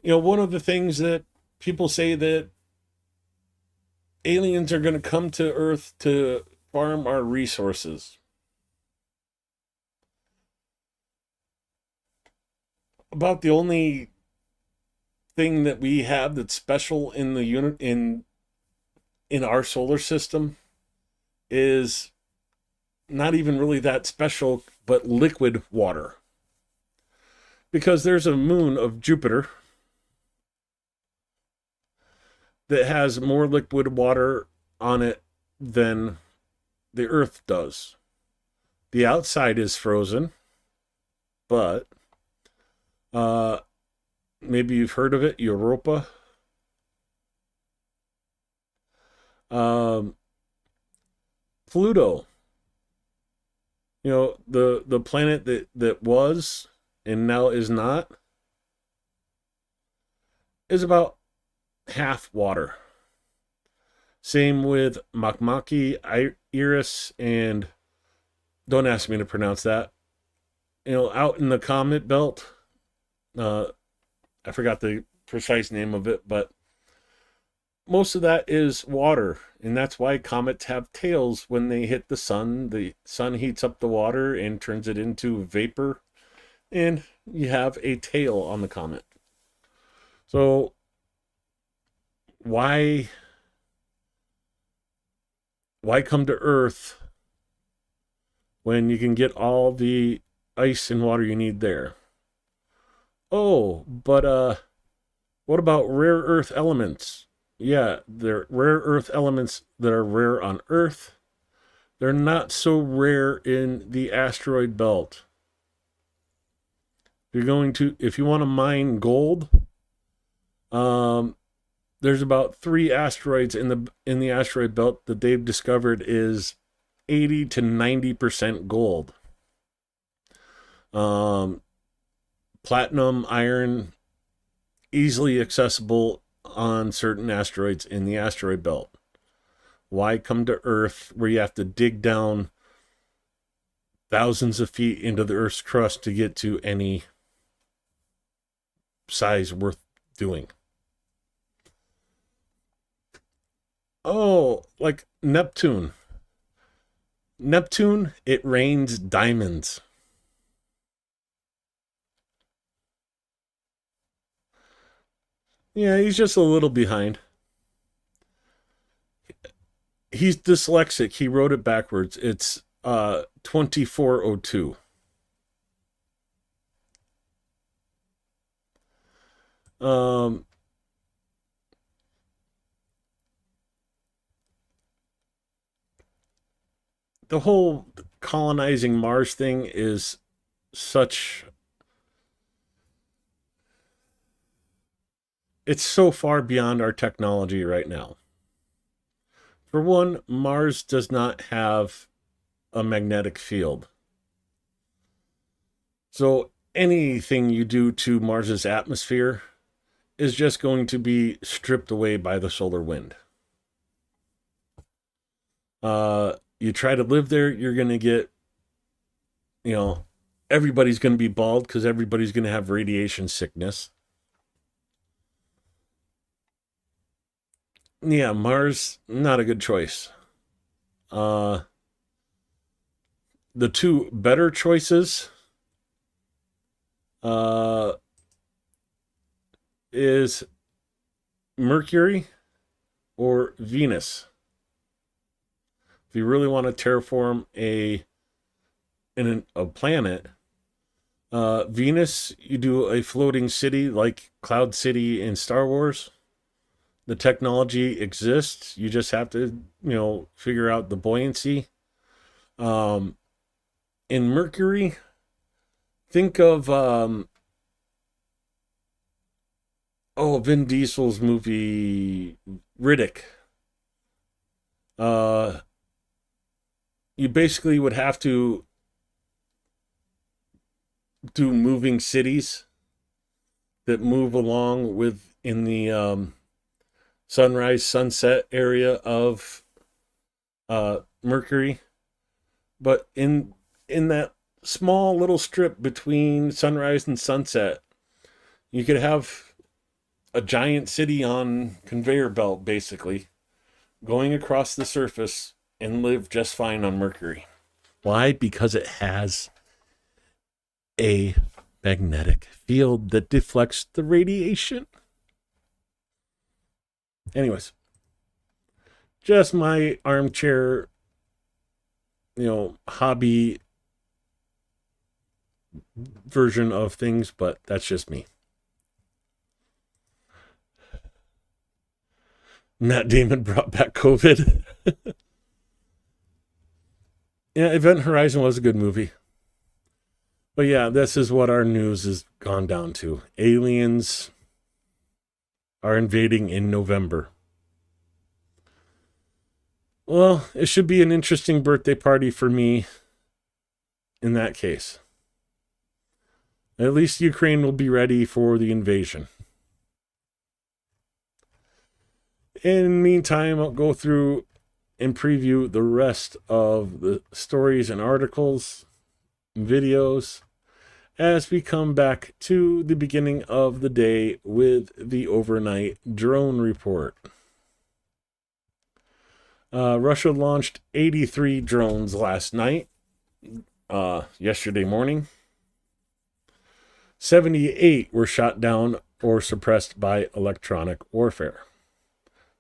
B: one of the things that people say that aliens are going to come to Earth to farm our resources. About the only thing that we have that's special in the unit in our solar system is not even really that special, but liquid water. Because there's a moon of Jupiter that has more liquid water on it than the Earth does. The outside is frozen, but maybe you've heard of it, Europa. Pluto, the planet that was and now is not, is about half water. Same with Makmaki, Iris, and don't ask me to pronounce that. Out in the comet belt, I forgot the precise name of it, but most of that is water, and that's why comets have tails when they hit the sun. The sun heats up the water and turns it into vapor, and you have a tail on the comet. So why come to Earth when you can get all the ice and water you need there? Oh, but what about rare earth elements? Yeah, they're rare earth elements that are rare on Earth. They're not so rare in the asteroid belt. If you want to mine gold, there's about 3 asteroids in the asteroid belt that they've discovered is 80 to 90% gold. Platinum, iron, easily accessible on certain asteroids in the asteroid belt. Why come to Earth where you have to dig down thousands of feet into the Earth's crust to get to any size worth doing? Oh, like Neptune. Neptune, it rains diamonds. Yeah, he's just a little behind. He's dyslexic. He wrote it backwards. It's 2402. The whole colonizing Mars thing is it's so far beyond our technology right now. For one, Mars does not have a magnetic field. So anything you do to Mars's atmosphere is just going to be stripped away by the solar wind. You try to live there, you're going to get, everybody's going to be bald because everybody's going to have radiation sickness. Yeah, Mars, not a good choice. The 2 better choices is Mercury or Venus. If you really want to terraform a planet, Venus, you do a floating city like Cloud City in Star Wars. The technology exists. You just have to, figure out the buoyancy. In Mercury, think of Vin Diesel's movie Riddick. You basically would have to do moving cities that move along in the sunrise sunset area of Mercury, but in that small little strip between sunrise and sunset, you could have a giant city on conveyor belt, basically, going across the surface and live just fine on Mercury. Why? Because it has a magnetic field that deflects the radiation. Anyways, just my armchair, hobby version of things, but that's just me. Matt Damon brought back COVID. Yeah, Event Horizon was a good movie. But yeah, this is what our news has gone down to. Aliens are invading in November. Well, it should be an interesting birthday party for me in that case. At least Ukraine will be ready for the invasion. In the meantime, I'll go through and preview the rest of the stories and articles, videos, as we come back to the beginning of the day with the overnight drone report. Russia launched 83 drones last night, yesterday morning. 78 were shot down or suppressed by electronic warfare.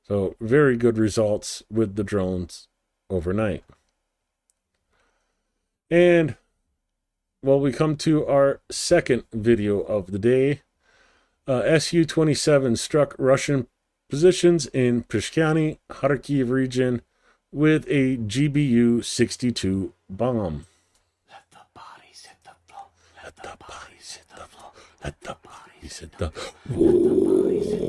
B: So very good results with the drones overnight. And well, we come to our second video of the day. Su-27 struck Russian positions in Pishkani, Kharkiv region with a GBU-62 bomb. Let the bodies hit the floor. Let the bodies hit the floor. Let the bodies hit the floor. Let the bodies hit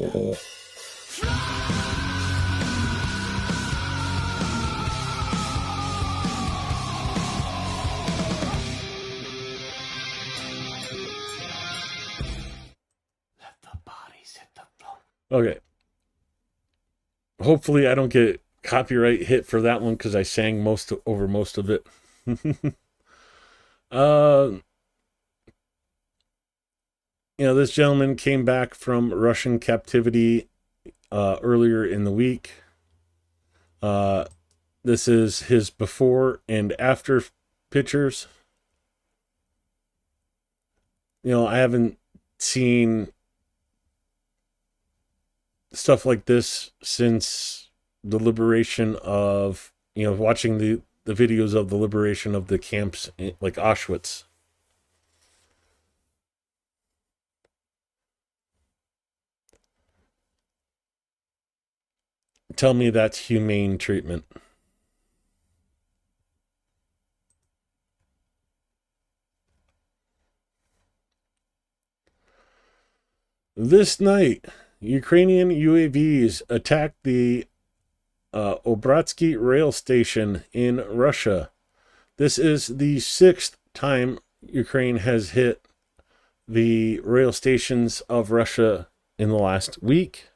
B: the floor. Okay. Hopefully I don't get copyright hit for that one because I sang over most of it. This gentleman came back from Russian captivity earlier in the week. This is his before and after pictures. I haven't seen stuff like this since the liberation of, watching the videos of the liberation of the camps like Auschwitz. Tell me that's humane treatment. This night, Ukrainian UAVs attacked the Obratsky rail station in Russia. This is the 6th time Ukraine has hit the rail stations of Russia in the last week.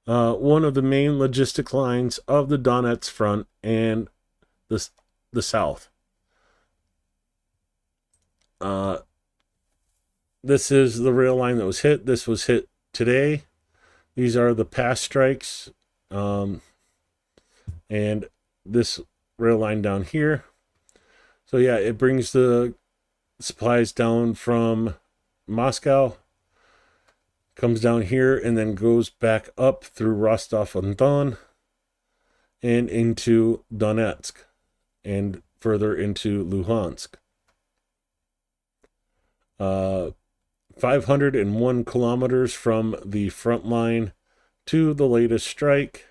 B: One of the main logistic lines of the Donetsk front and the south. This is the rail line that was hit. This was hit today. These are the past strikes. And this rail line down here. So yeah, it brings the supplies down from Moscow, comes down here, and then goes back up through Rostov-on-Don and into Donetsk and further into Luhansk. 501 kilometers from the front line to the latest strike.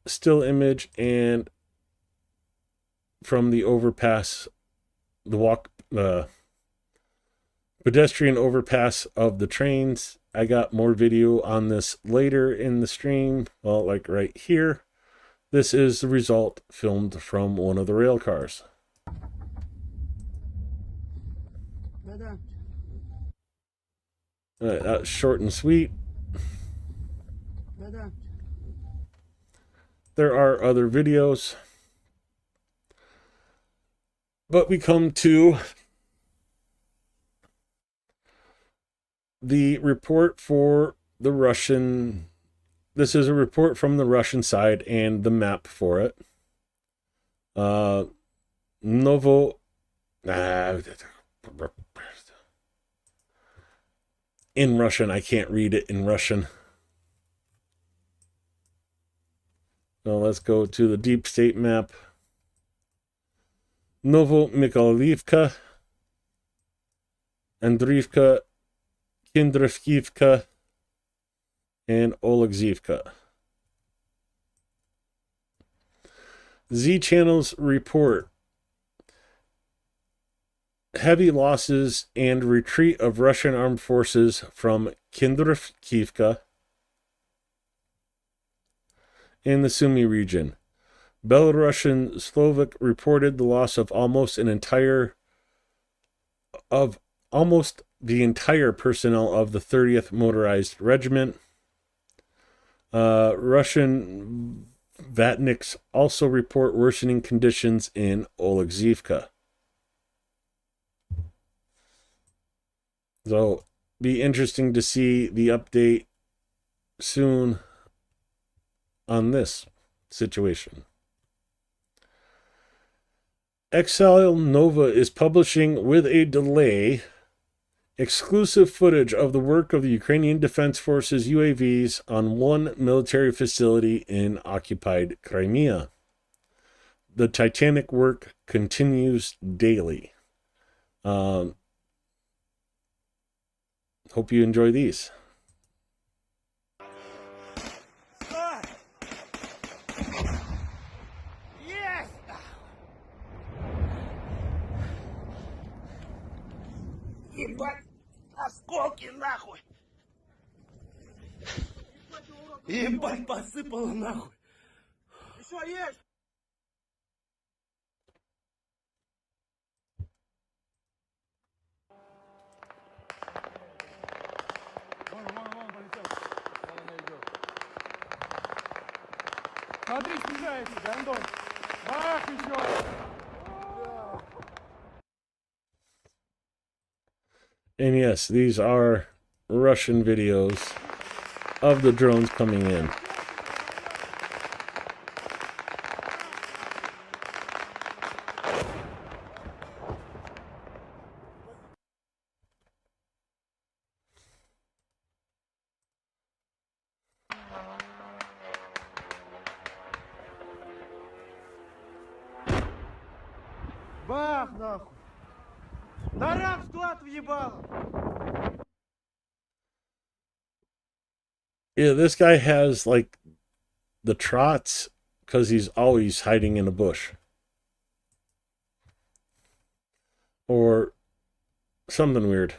B: Still image, and from the overpass, the pedestrian overpass of the trains. I got more video on this later in the stream. Well, like right here. This is the result filmed from one of the rail cars. That's short and sweet. There are other videos. But we come to the report for the Russian. This is a report from the Russian side and the map for it. Novo. In Russian, I can't read it in Russian. So let's go to the deep state map. Novo-Mikhailivka, Andriivka, Kindrivkivka, and Oleksivka. Z Channel's report. Heavy losses and retreat of Russian armed forces from Kindrivkivka in the Sumy region. Belarusian Slovak reported the loss of almost the entire personnel of the 30th Motorized Regiment. Russian Vatniks also report worsening conditions in Oleksivka. So, be interesting to see the update soon on this situation. Exile Nova is publishing with a delay exclusive footage of the work of the Ukrainian Defense Forces UAVs on one military facility in occupied Crimea. The Titanic work continues daily. Hope you enjoy these.
C: Ебать, осколки нахуй! Ебать, посыпало нахуй! Еще есть! Вон, полетел. Вон она идет. Смотри, снижается, гандон. Ах, еще!
B: And yes, these are Russian videos of the drones coming in.
C: Бах, нахуй! Таран в склад въебало!
B: Yeah, this guy has like the trots because he's always hiding in a bush. Or something weird.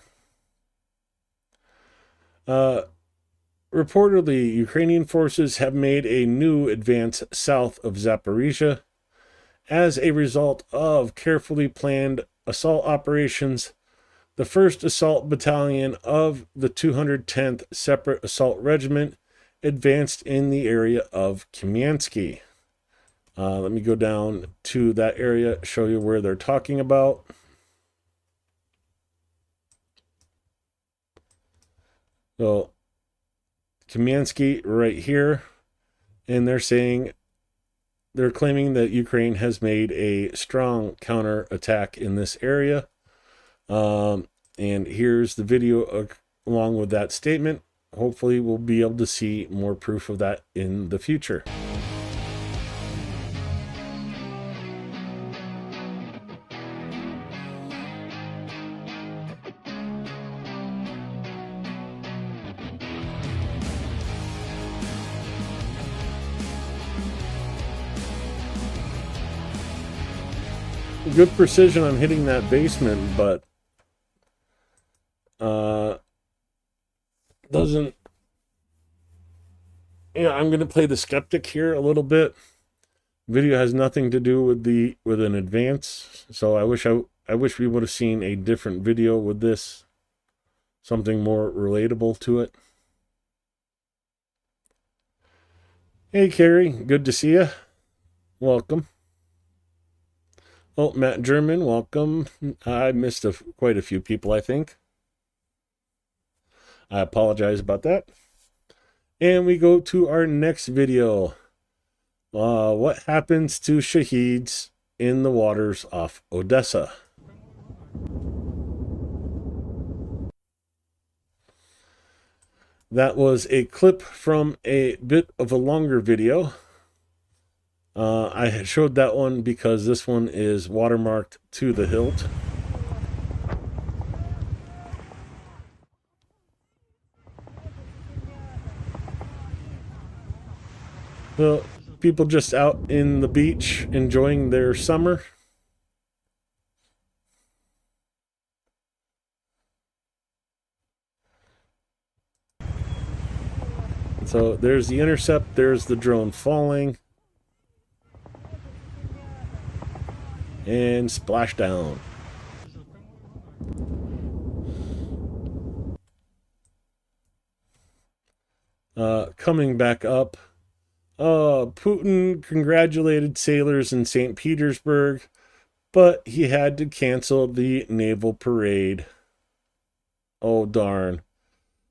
B: Reportedly, Ukrainian forces have made a new advance south of Zaporizhia as a result of carefully planned assault operations. The 1st Assault Battalion of the 210th Separate Assault Regiment advanced in the area of Kamiansky. Let me go down to that area, show you where they're talking about. So, Kamiansky right here, and they're claiming that Ukraine has made a strong counterattack in this area. And here's the video along with that statement. Hopefully we'll be able to see more proof of that in the future. Good precision on hitting that basement, but doesn't. Yeah, I'm going to play the skeptic here a little bit. Video has nothing to do with an advance, so I wish we would have seen a different video with this, something more relatable to it. Hey Carrie, good to see you. Welcome. Oh, Matt German, welcome. I missed quite a few people, I think. I apologize about that. And we go to our next video. What happens to shaheeds in the waters off Odessa? That was a clip from a bit of a longer video. I showed that one because this one is watermarked to the hilt. So, people just out in the beach enjoying their summer. So there's the intercept, there's the drone falling. And splashdown. Coming back up. Putin congratulated sailors in St. Petersburg, but he had to cancel the naval parade. Oh, darn.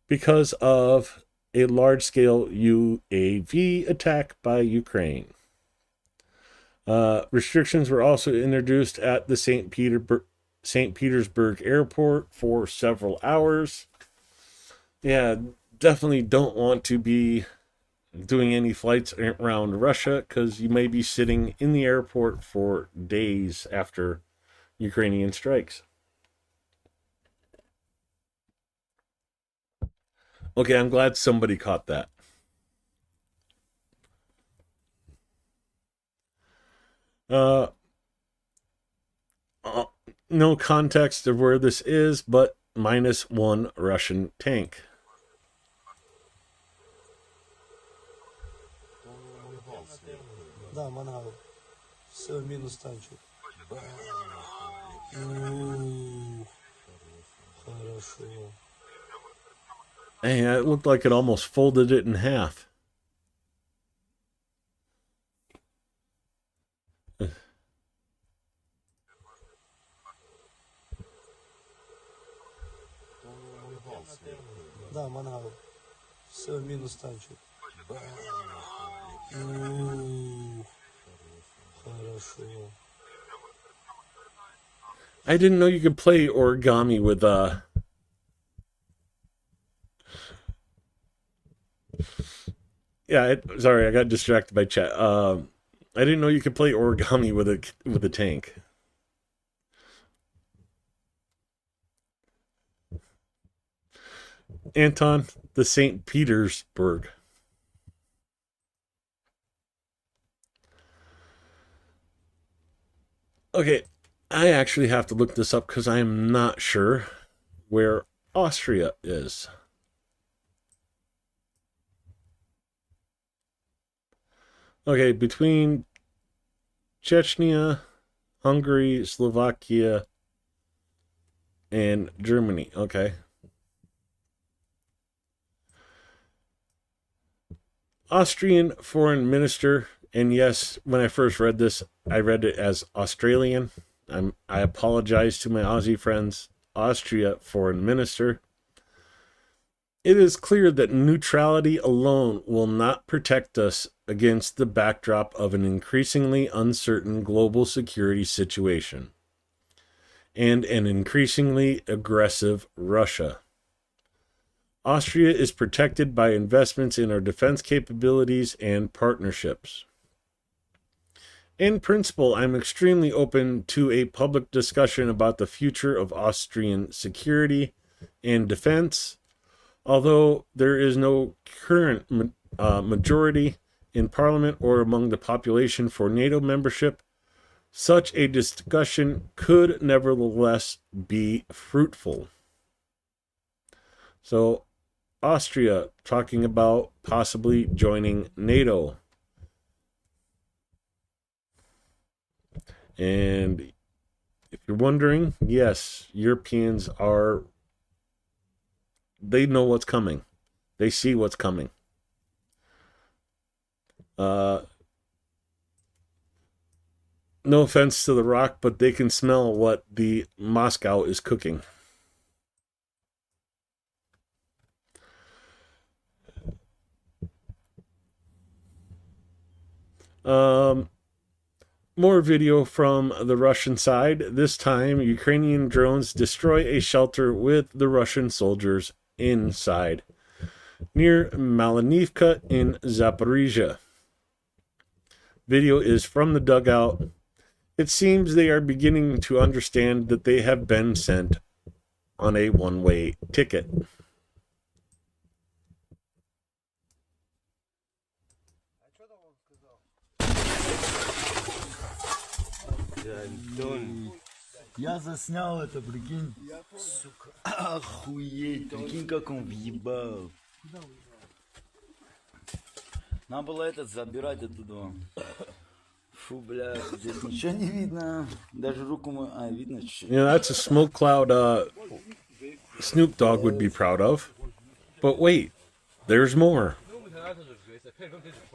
B: Because of a large-scale UAV attack by Ukraine. Restrictions were also introduced at the St. Petersburg airport for several hours. Yeah, definitely don't want to be doing any flights around Russia because you may be sitting in the airport for days after Ukrainian strikes. Okay, I'm glad somebody caught that. No context of where this is, but -1 Russian tank.
C: Да, мангал. Все, минус танчик. Хорошо.
B: Hey, it looked like it almost folded it in half.
C: Да, мангал. Все, минус танчик. Хорошо.
B: I didn't know you could play origami with Yeah, sorry, I got distracted by chat. I didn't know you could play origami with a tank. Anton, the St. Petersburg. Okay, I actually have to look this up because I am not sure where Austria is. Okay, between Chechnya, Hungary, Slovakia, and Germany. Okay. Austrian foreign minister, and yes, when I first read this, I read it as Australian. I apologize to my Aussie friends. Austria foreign minister. It is clear that neutrality alone will not protect us against the backdrop of an increasingly uncertain global security situation and an increasingly aggressive Russia. Austria is protected by investments in our defense capabilities and partnerships. In principle, I'm extremely open to a public discussion about the future of Austrian security and defense. Although there is no current majority in parliament or among the population for NATO membership, such a discussion could nevertheless be fruitful. So, Austria talking about possibly joining NATO. And if you're wondering, yes, Europeans are, they know what's coming. They see what's coming. no offense to The Rock, but they can smell what the Moscow is cooking. More video from the Russian side. This time, Ukrainian drones destroy a shelter with the Russian soldiers inside near Malinivka in Zaporizhia. Video is from the dugout. It seems they are beginning to understand that they have been sent on a one-way ticket.
J: Я заснял это, прикинь. Сука. Охуеть. Прикинь, как он въебал. Надо было этот забирать оттуда. Фу, бля, здесь ничего не видно. Даже руку мы... А, видно чуть-чуть.
B: You know, that's a smoke cloud Snoop Dogg would be proud of. But wait, there's more.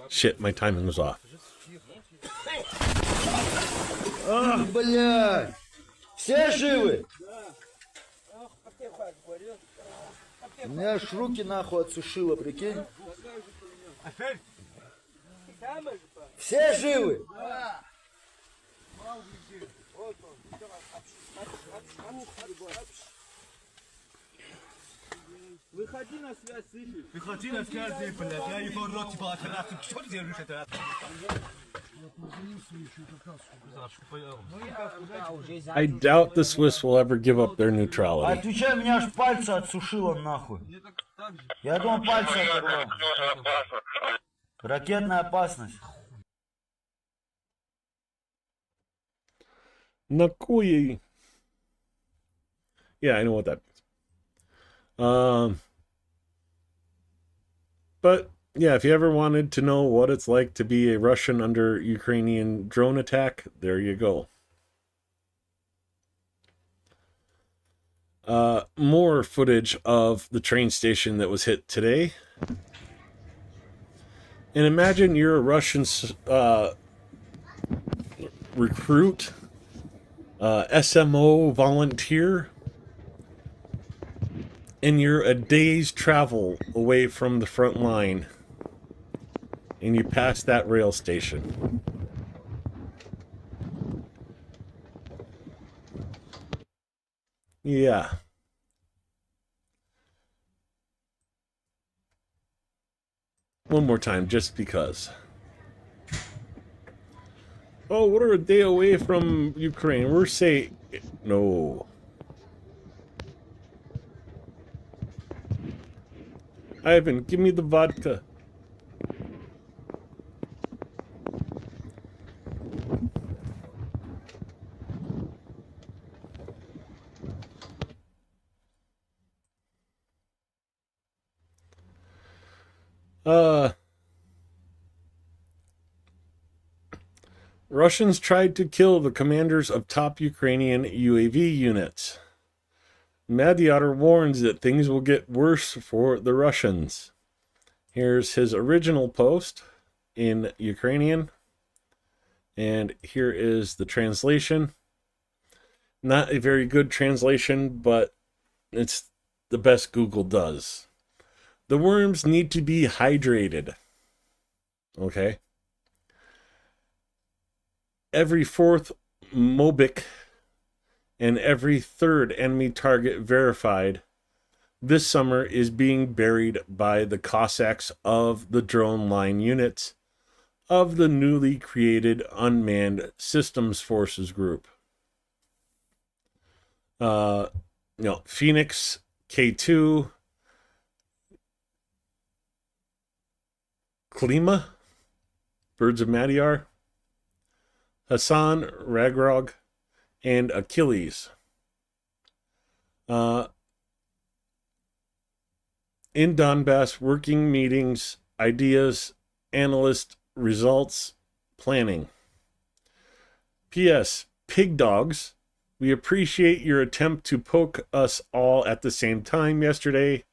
B: Shit, my timing was off.
J: Ах, блядь! Все живы? У меня аж руки нахуй отсушило, прикинь. Все живы?
C: Выходи на связь, слышишь? Выходи на связь, блядь. Я его рот типа отрас. Что ты делаешь это?
B: I doubt the Swiss will ever give up their neutrality.
J: Отвечай, меня аж пальцы отсушило нахуй. Я думал, пальцы оторвал. Ракетная опасность.
B: Nakui. Yeah, I know what that means. But yeah, if you ever wanted to know what it's like to be a Russian under Ukrainian drone attack, there you go. More footage of the train station that was hit today. And imagine you're a Russian recruit, SMO volunteer, and you're a day's travel away from the front line, and you pass that rail station. Yeah. One more time, just because. Oh, we're a day away from Ukraine. We're safe. No. Ivan, give me the vodka. Russians tried to kill the commanders of top Ukrainian UAV units. Magyar warns that things will get worse for the Russians. Here's his original post in Ukrainian. And here is the translation. Not a very good translation, but it's the best Google does. The worms need to be hydrated. Okay. Every fourth Mobic and every third enemy target verified this summer is being buried by the Cossacks of the drone line units of the newly created Unmanned Systems Forces Group. Phoenix, K2, Klima, Birds of Magyar, Hassan, Ragrog, and Achilles. In Donbass, working meetings, ideas, analyst results, planning. P.S. Pig dogs, we appreciate your attempt to poke us all at the same time yesterday.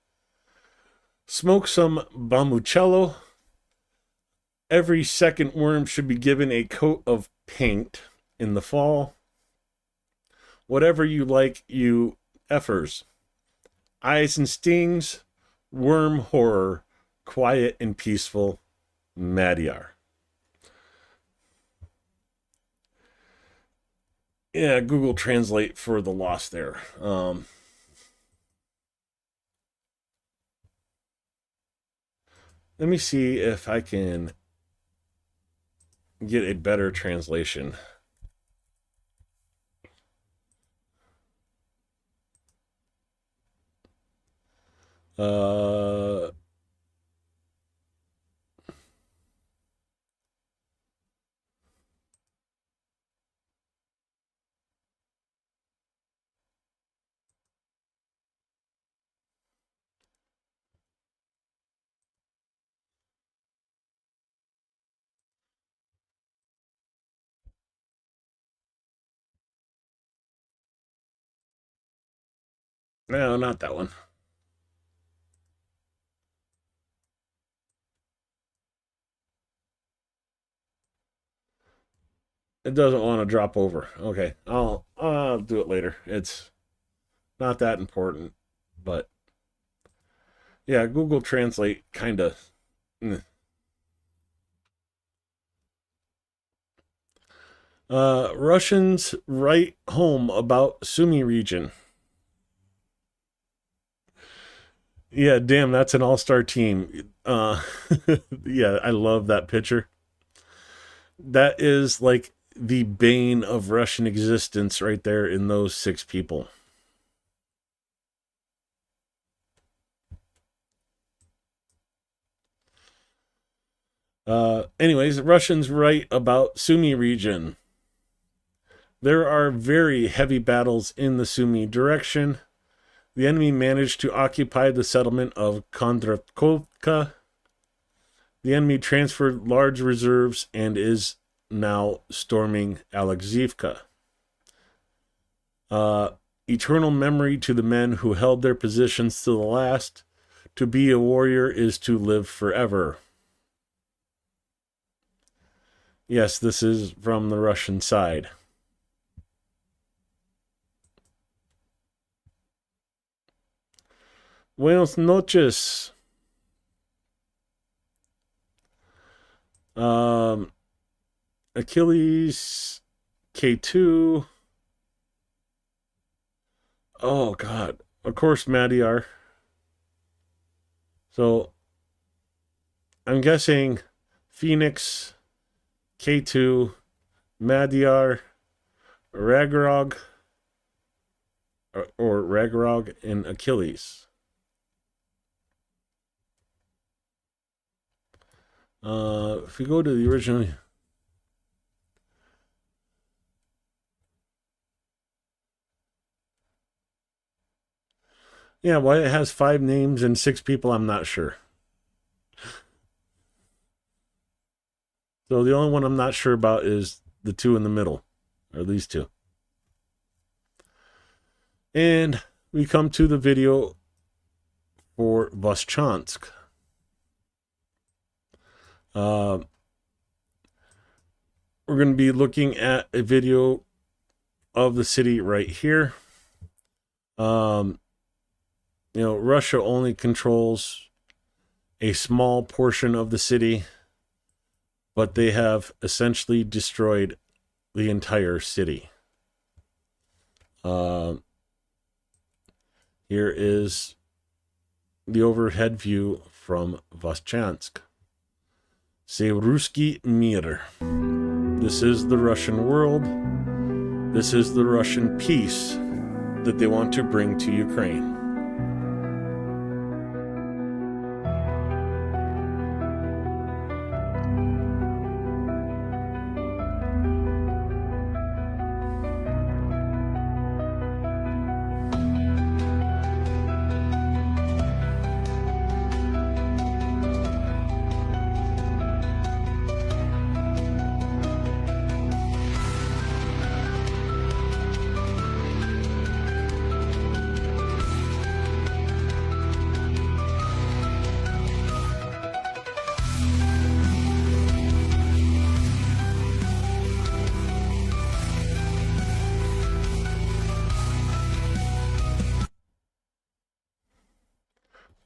B: Smoke some Bamucello. Every second worm should be given a coat of paint. in the fall. Whatever you like, you effers. Eyes and stings, worm horror, quiet and peaceful, Magyar. Yeah, Google Translate for the loss there. Let me see if I can get a better translation. No, not that one. It doesn't want to drop over. Okay, I'll do it later. It's not that important, but yeah, Google Translate kind of. Russians write home about Sumy region. Yeah, damn, that's an all-star team. Yeah, I love that picture. That is like the bane of Russian existence right there in those 6 people. Anyways, Russians write about Sumy region. There are very heavy battles in the Sumy direction. The enemy managed to occupy the settlement of Kondratkovka. The enemy transferred large reserves and is now storming Alexivka. Eternal memory to the men who held their positions to the last. To be a warrior is to live forever. Yes, this is from the Russian side. Buenas noches. Achilles, K2. Oh, God. Of course, Magyar. So, I'm guessing Phoenix, K2, Magyar, Ragnarok, or Ragnarok, and Achilles. If we go to the original... Yeah, why it has 5 names and 6 people, I'm not sure. So the only one I'm not sure about is the 2 in the middle, or these 2. And we come to the video for Voschansk. We're going to be looking at a video of the city right here. You know, Russia only controls a small portion of the city, but they have essentially destroyed the entire city. Here is the overhead view from Voschansk. C'est Ruski Mir. This is the Russian world. This is the Russian peace that they want to bring to Ukraine.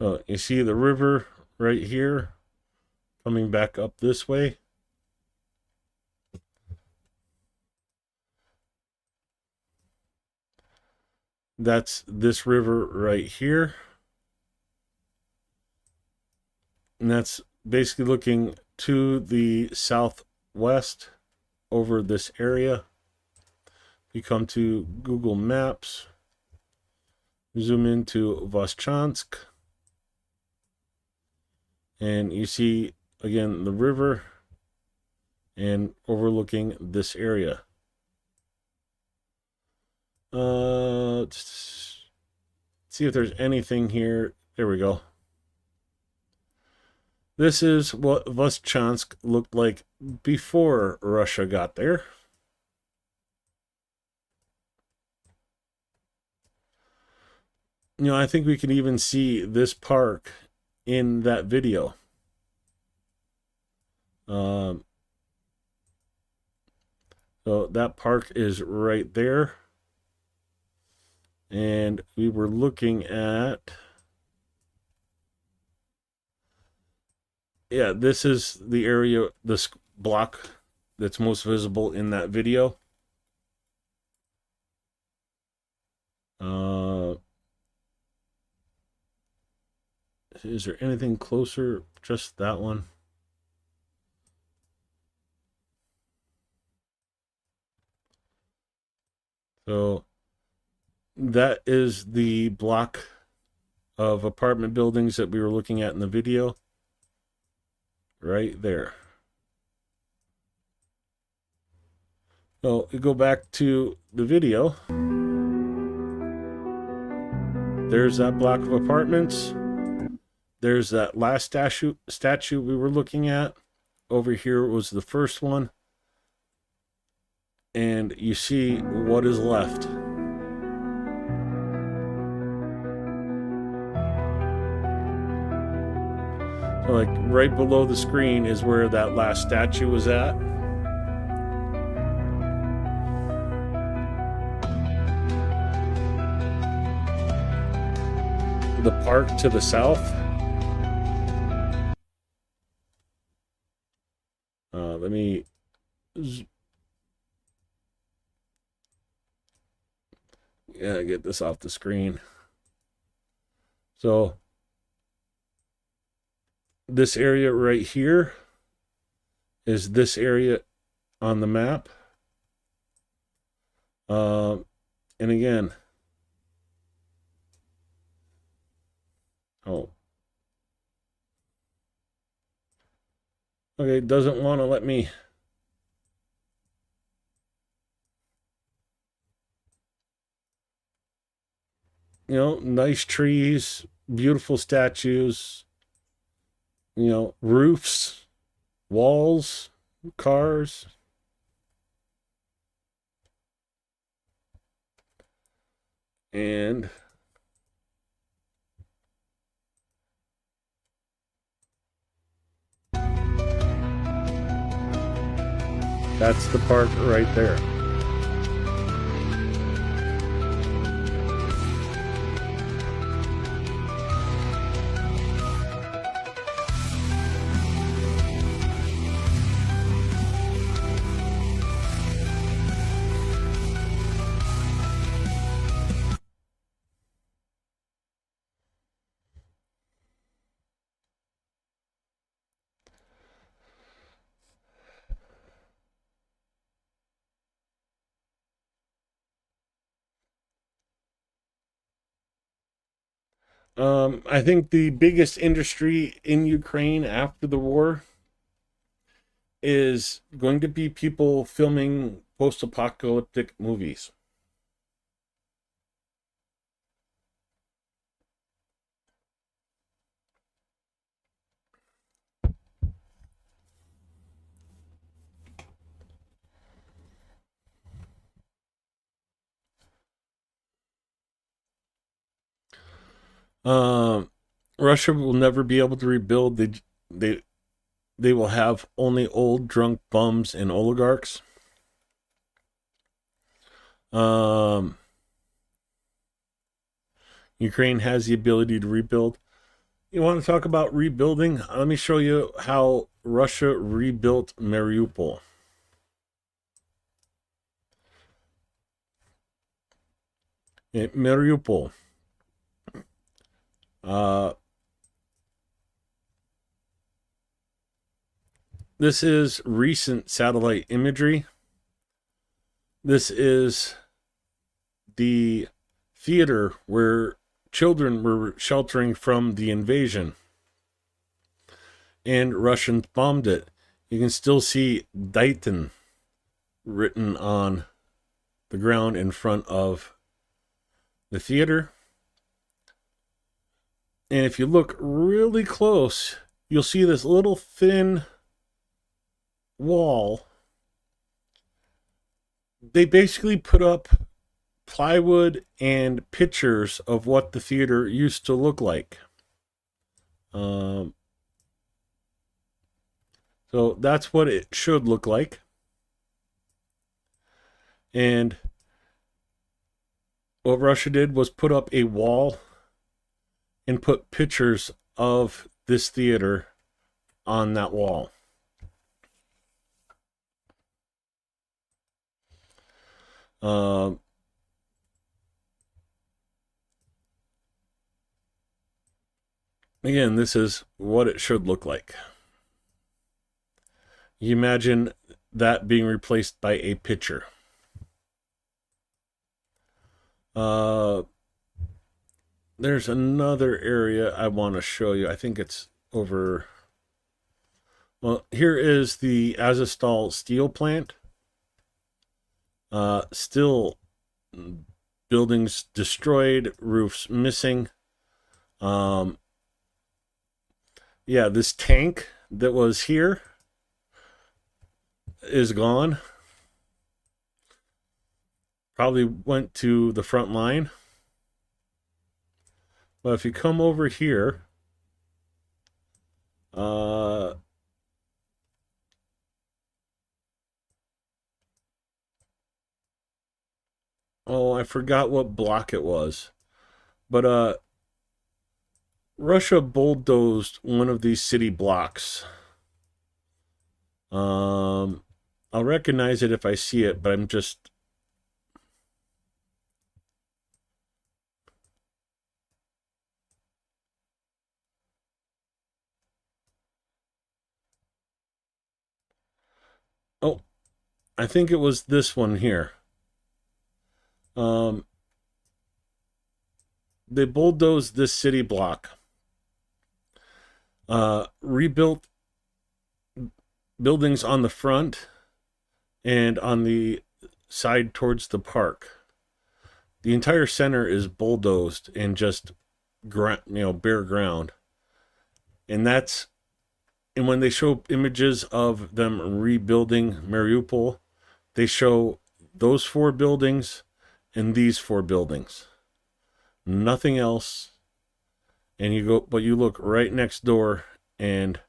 B: So you see the river right here coming back up this way. That's this river right here. And that's basically looking to the southwest over this area. You come to Google Maps, zoom into Voschansk, and you see again the river and overlooking this area. Let's see if there's anything here. There we go. This is what Voschansk looked like before Russia got there. You know, I think we can even see this park in that video. So that park is right there. And we were looking at, yeah, this is the area, this block that's most visible in that video. Is there anything closer? Just that one. So that is the block of apartment buildings that we were looking at in the video. Right there. So we go back to the video. There's that block of apartments. There's that last statue we were looking at. Over here was the first one. And you see what is left. So like right below the screen is where that last statue was at. The park to the south. Let me get this off the screen. So this area right here is this area on the map. And again, okay, it doesn't want to let me. You know, nice trees, beautiful statues, you know, roofs, walls, cars. And that's the park right there. I think the biggest industry in Ukraine after the war is going to be people filming post-apocalyptic movies. Russia will never be able to rebuild. They will have only old drunk bums and oligarchs. Ukraine has the ability to rebuild. You want to talk about rebuilding? Let me show you how Russia rebuilt Mariupol. Mariupol. This is recent satellite imagery. This is the theater where children were sheltering from the invasion, and Russians bombed it. You can still see Dayton written on the ground in front of the theater. And if you look really close, you'll see this little thin wall. They basically put up plywood and pictures of what the theater used to look like. So that's what it should look like. And what Russia did was put up a wall and put pictures of this theater on that wall. Again, this is what it should look like. You imagine that being replaced by a picture. There's another area I want to show you. I think it's over. Well, here is the Azovstal steel plant. Still buildings destroyed, roofs missing. Yeah, this tank that was here is gone. Probably went to the front line. But if you come over here, oh, I forgot what block it was. But Russia bulldozed one of these city blocks. I'll recognize it if I see it, but I'm just... Oh, I think it was this one here. They bulldozed this city block. Rebuilt buildings on the front and on the side towards the park. The entire center is bulldozed and just bare ground. And when they show images of them rebuilding Mariupol, they show those 4 buildings and these 4 buildings. Nothing else. And you look right next door and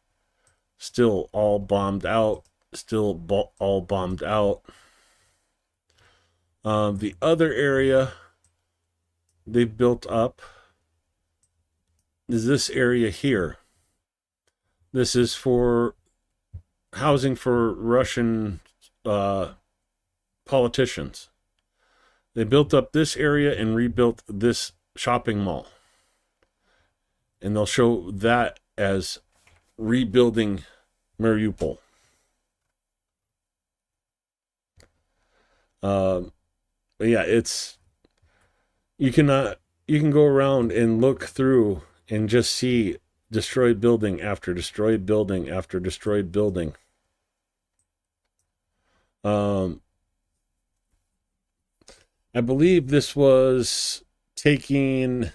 B: still all bombed out. All bombed out. The other area they built up is this area here. This is for housing for Russian politicians. They built up this area and rebuilt this shopping mall. And they'll show that as rebuilding Mariupol. But yeah, you can go around and look through and just see destroyed building after destroyed building after destroyed building. I believe this was taken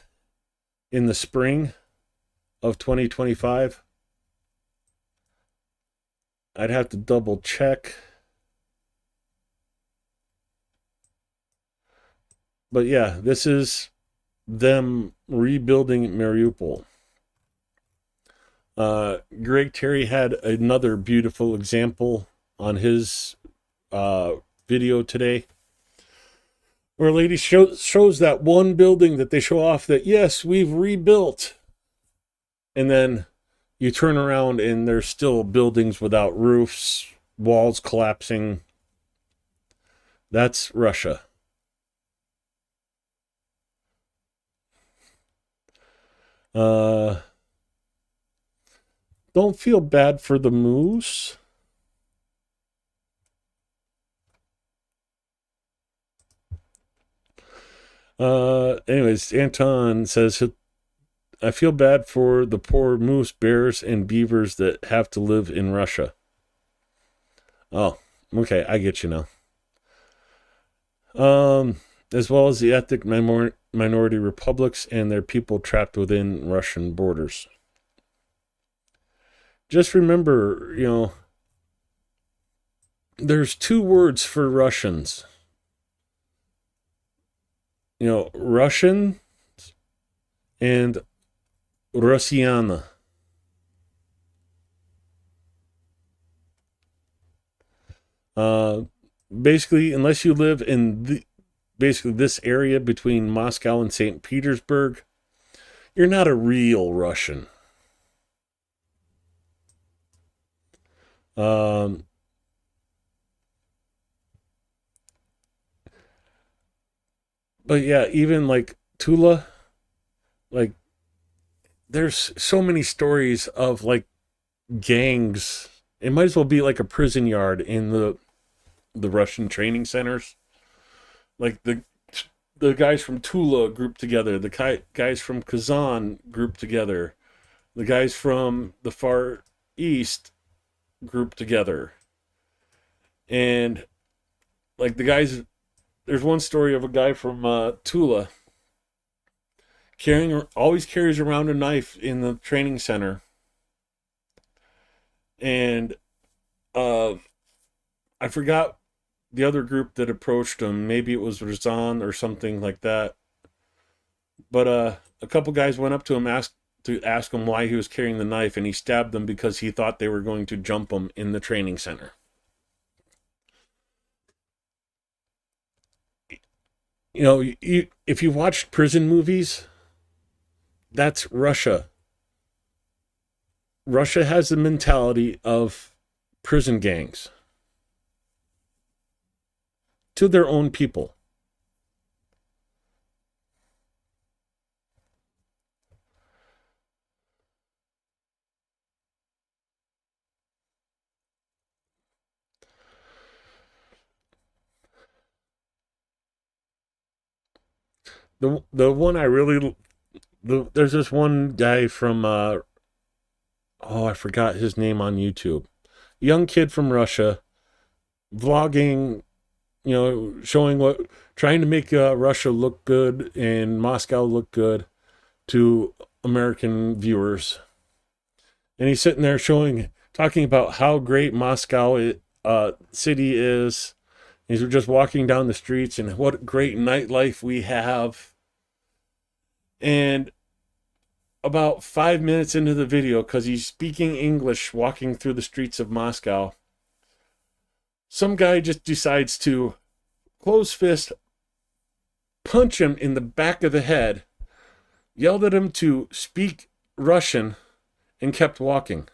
B: in the spring of 2025. I'd have to double check. But yeah, this is them rebuilding Mariupol. Greg Terry had another beautiful example on his video today, where a lady shows that one building that they show off that, yes, we've rebuilt. and then you turn around and there's still buildings without roofs, walls collapsing. That's Russia. Don't feel bad for the moose. Anyways, Anton says, I feel bad for the poor moose, bears, and beavers that have to live in Russia. Oh, okay, I get you now. As well as the ethnic minority republics and their people trapped within Russian borders. Just remember, there's two words for Russians. Russian and Russiana. Basically, unless you live in this area between Moscow and St. Petersburg, you're not a real Russian. But yeah, even like Tula, like there's so many stories of like gangs. It might as well be like a prison yard in the Russian training centers. Like the guys from Tula grouped together, the guys from Kazan grouped together, the guys from the Far East grouped together. And like the guys, there's one story of a guy from Tula always carries around a knife in the training center. And I forgot the other group that approached him. Maybe it was Razan or something like that. But a couple guys went up to him to ask him why he was carrying the knife, and he stabbed them because he thought they were going to jump him in the training center. If you watched prison movies, that's Russia. Russia has the mentality of prison gangs to their own people. The one I really there's this one guy from I forgot his name on YouTube. Young kid from Russia, vlogging, trying to make Russia look good and Moscow look good to American viewers. And he's sitting there talking about how great Moscow city is. He's just walking down the streets and what great nightlife we have. And about 5 minutes into the video, because he's speaking English walking through the streets of Moscow, some guy just decides to close fist punch him in the back of the head, yelled at him to speak Russian, and kept walking.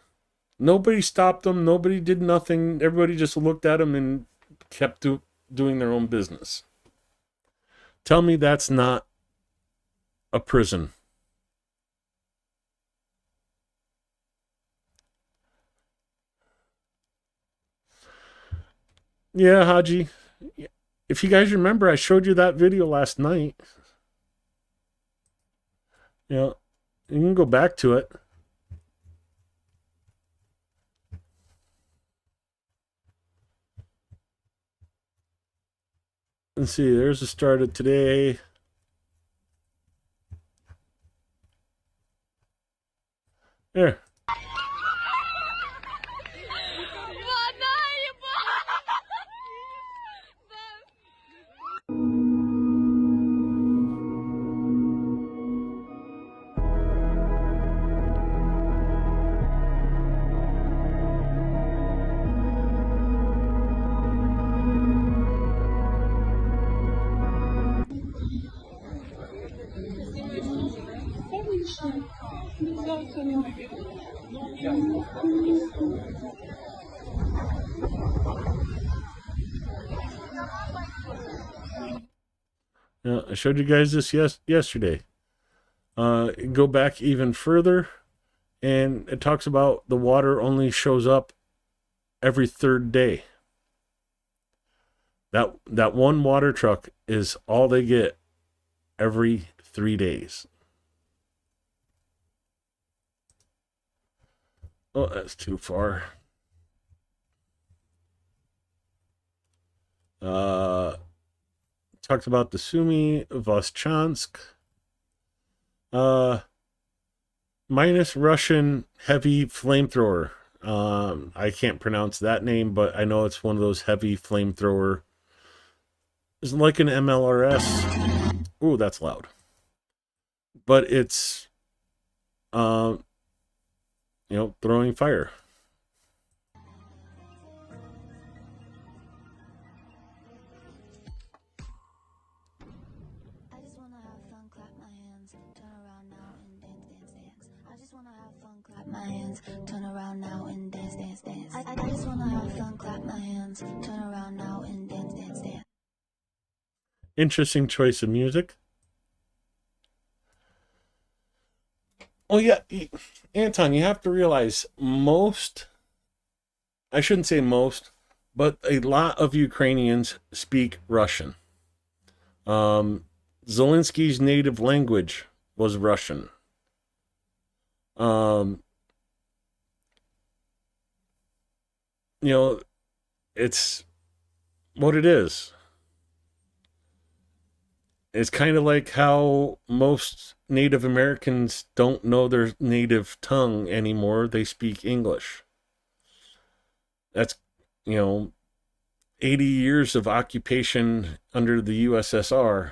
B: Nobody stopped him. Nobody did nothing. Everybody just looked at him and kept doing their own business. Tell me that's not a prison. Yeah, Haji. If you guys remember, I showed you that video last night. You can go back to it. Let's see, there's the start of today. There. I showed you guys this yesterday. Go back even further, and it talks about the water only shows up every third day. That one water truck is all they get every 3 days. Oh, that's too far. Talked about the Sumy, Voschansk. Minus Russian heavy flamethrower. I can't pronounce that name, but I know it's one of those heavy flamethrower. It's like an MLRS. Ooh, that's loud. But it's, throwing fire.
K: My hands, turn around now and dance, dance, dance. I just wanna have fun, clap my hands, turn around now and dance, dance, dance.
B: Interesting choice of music. Oh yeah, Anton, you have to realize I shouldn't say most, but a lot of Ukrainians speak Russian. Zelensky's native language was Russian. It's what it is. It's kind of like how most Native Americans don't know their native tongue anymore. They speak English. That's, 80 years of occupation under the USSR.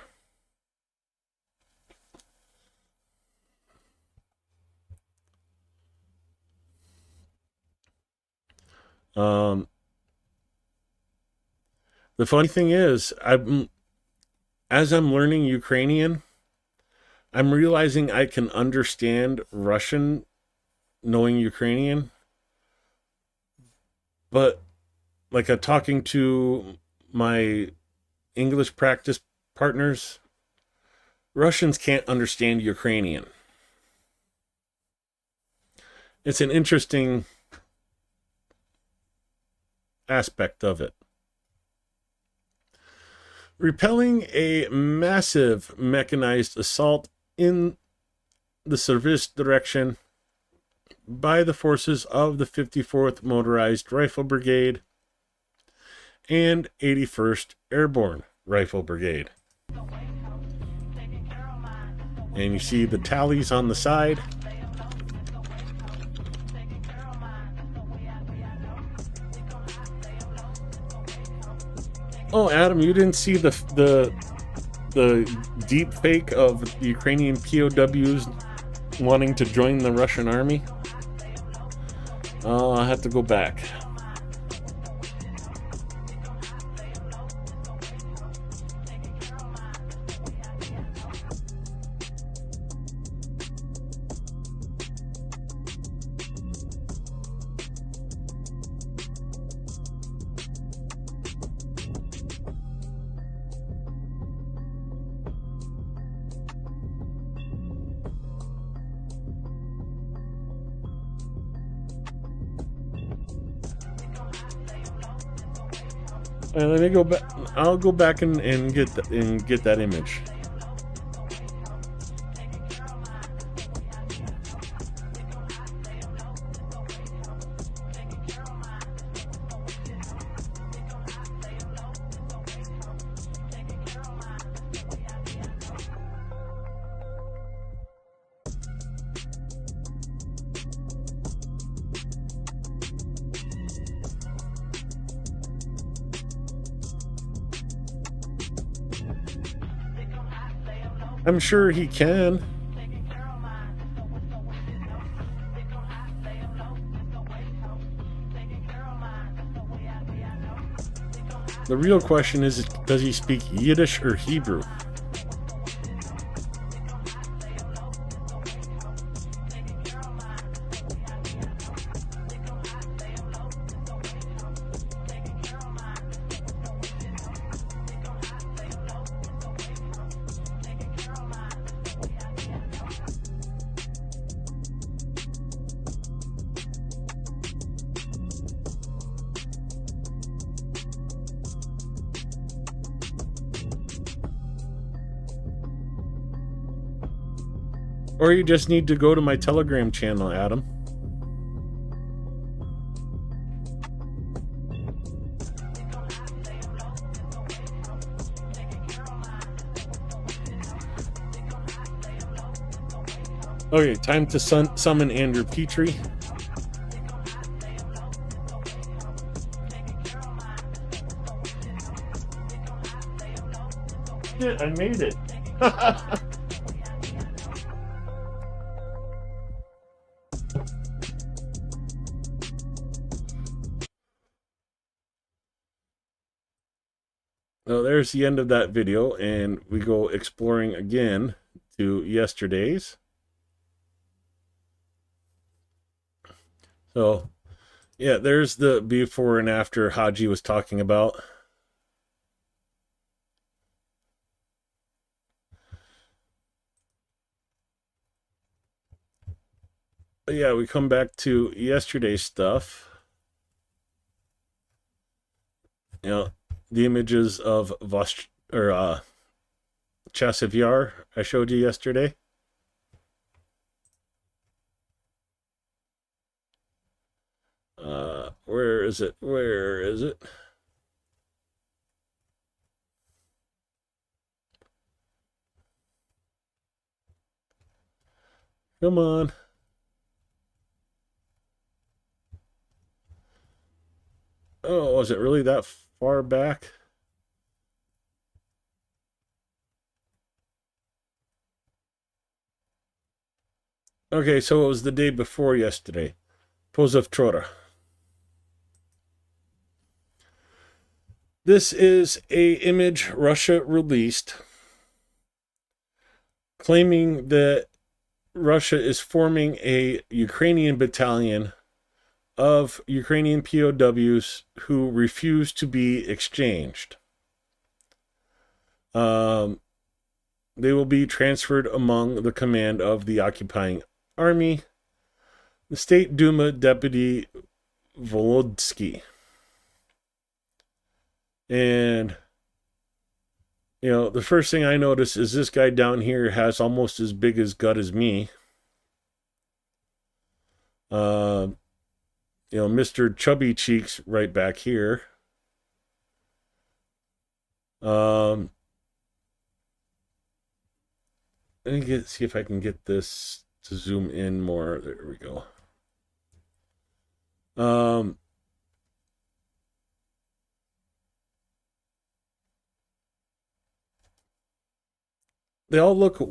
B: The funny thing is, as I'm learning Ukrainian, I'm realizing I can understand Russian knowing Ukrainian. But like I'm talking to my English practice partners, Russians can't understand Ukrainian. It's an interesting aspect of it. Repelling a massive mechanized assault in the service direction by the forces of the 54th Motorized Rifle Brigade and 81st Airborne Rifle Brigade. And you see the tallies on the side. Oh, Adam, you didn't see the deep fake of Ukrainian POWs wanting to join the Russian army? Oh, I'll have to go back. Let me go back. I'll go back and get that image. I'm sure he can. The real question is, does he speak Yiddish or Hebrew? Or you just need to go to my Telegram channel, Adam. Okay, time to summon Andrew Petrie. Shit, I made it. So there's the end of that video, and we go exploring again to yesterday's. So, yeah, there's the before and after Haji was talking about. But yeah, we come back to yesterday's stuff. You know, the images of Chasiv Yar I showed you yesterday. Where is it? Where is it? Come on. Oh, was it really that far back? Okay, so it was the day before yesterday. Pozavčora. This is a image Russia released claiming that Russia is forming a Ukrainian battalion of Ukrainian POWs who refuse to be exchanged. They will be transferred among the command of the occupying army. The State Duma Deputy Volodsky. And, you know, the first thing I notice is this guy down here has almost as big a gut as me. You know, Mr. Chubby Cheeks right back here. Let me see if I can get this to zoom in more. There we go. They all look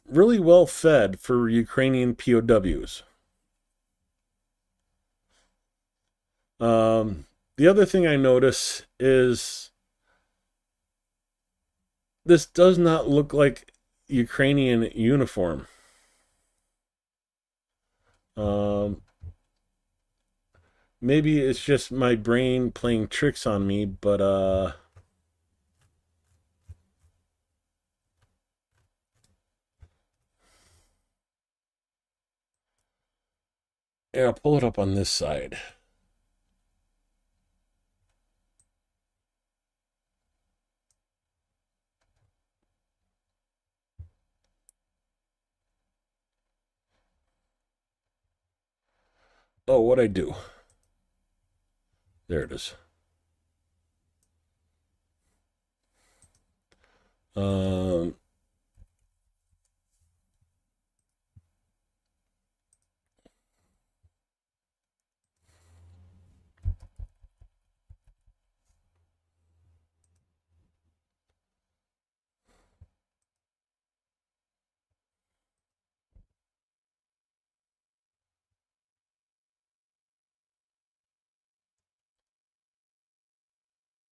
B: really well fed for Ukrainian POWs. The other thing I notice is this does not look like Ukrainian uniform. Maybe it's just my brain playing tricks on me, but yeah, I'll pull it up on this side. Oh, what'd I do? There it is.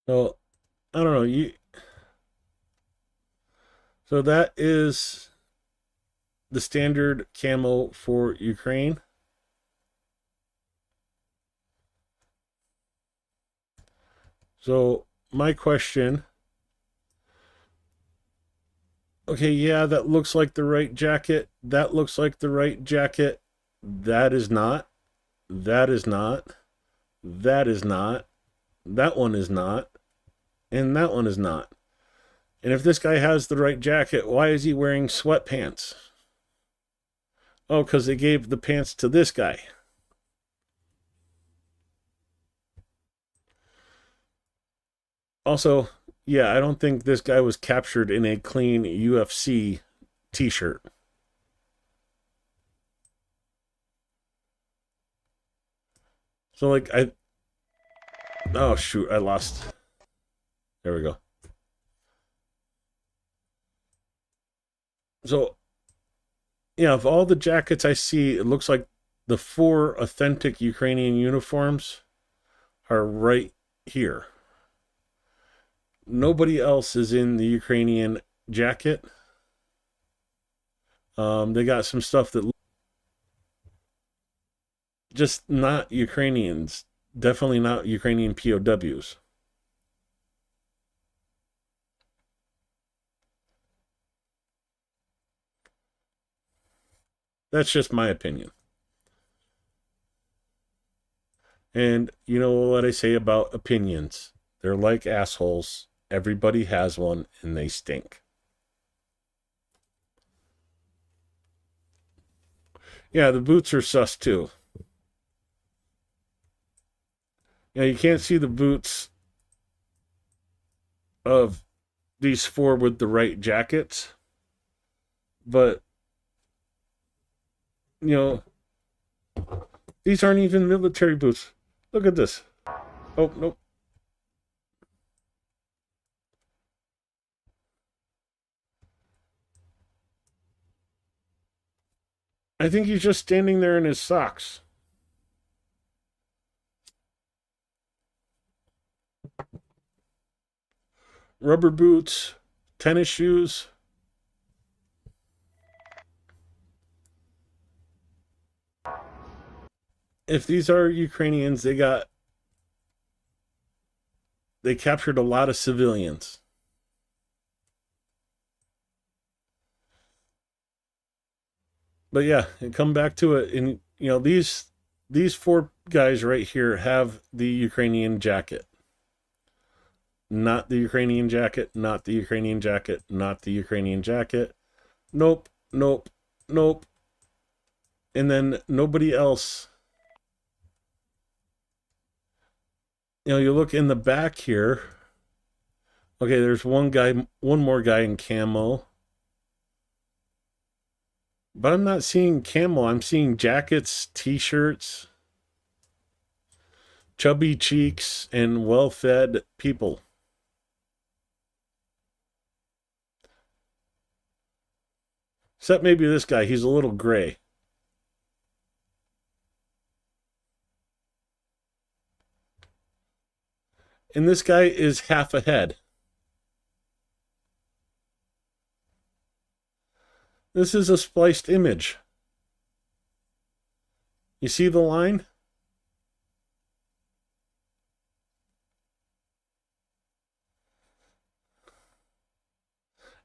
B: So I don't know. So that is the standard camo for Ukraine. So my question, okay, yeah, that looks like the right jacket. That looks like the right jacket. That is not. That is not. That is not. That one is not. And that one is not. And if this guy has the right jacket, why is he wearing sweatpants? Oh, because they gave the pants to this guy. Also, yeah, I don't think this guy was captured in a clean UFC t-shirt. So, like, oh, shoot, I lost. There we go. So, yeah, of all the jackets I see, it looks like the 4 authentic Ukrainian uniforms are right here. Nobody else is in the Ukrainian jacket. They got some stuff that just not Ukrainians. Definitely not Ukrainian POWs. That's just my opinion. And you know what I say about opinions? They're like assholes. Everybody has one and they stink. Yeah, the boots are sus too. Yeah, you can't see the boots of these 4 with the right jackets. But, you know, these aren't even military boots. Look at this. Oh, nope. I think he's just standing there in his socks. Rubber boots, tennis shoes. If these are Ukrainians, they captured a lot of civilians. But yeah, and come back to it, and you know, these 4 guys right here have the Ukrainian jacket. Not the Ukrainian jacket, not the Ukrainian jacket, not the Ukrainian jacket. Nope, nope, nope. And then nobody else. You know, you look in the back here. Okay, there's one more guy in camo. But I'm not seeing camo. I'm seeing jackets, t-shirts, chubby cheeks, and well-fed people. Except maybe this guy. He's a little gray. And this guy is half a head. This is a spliced image. You see the line?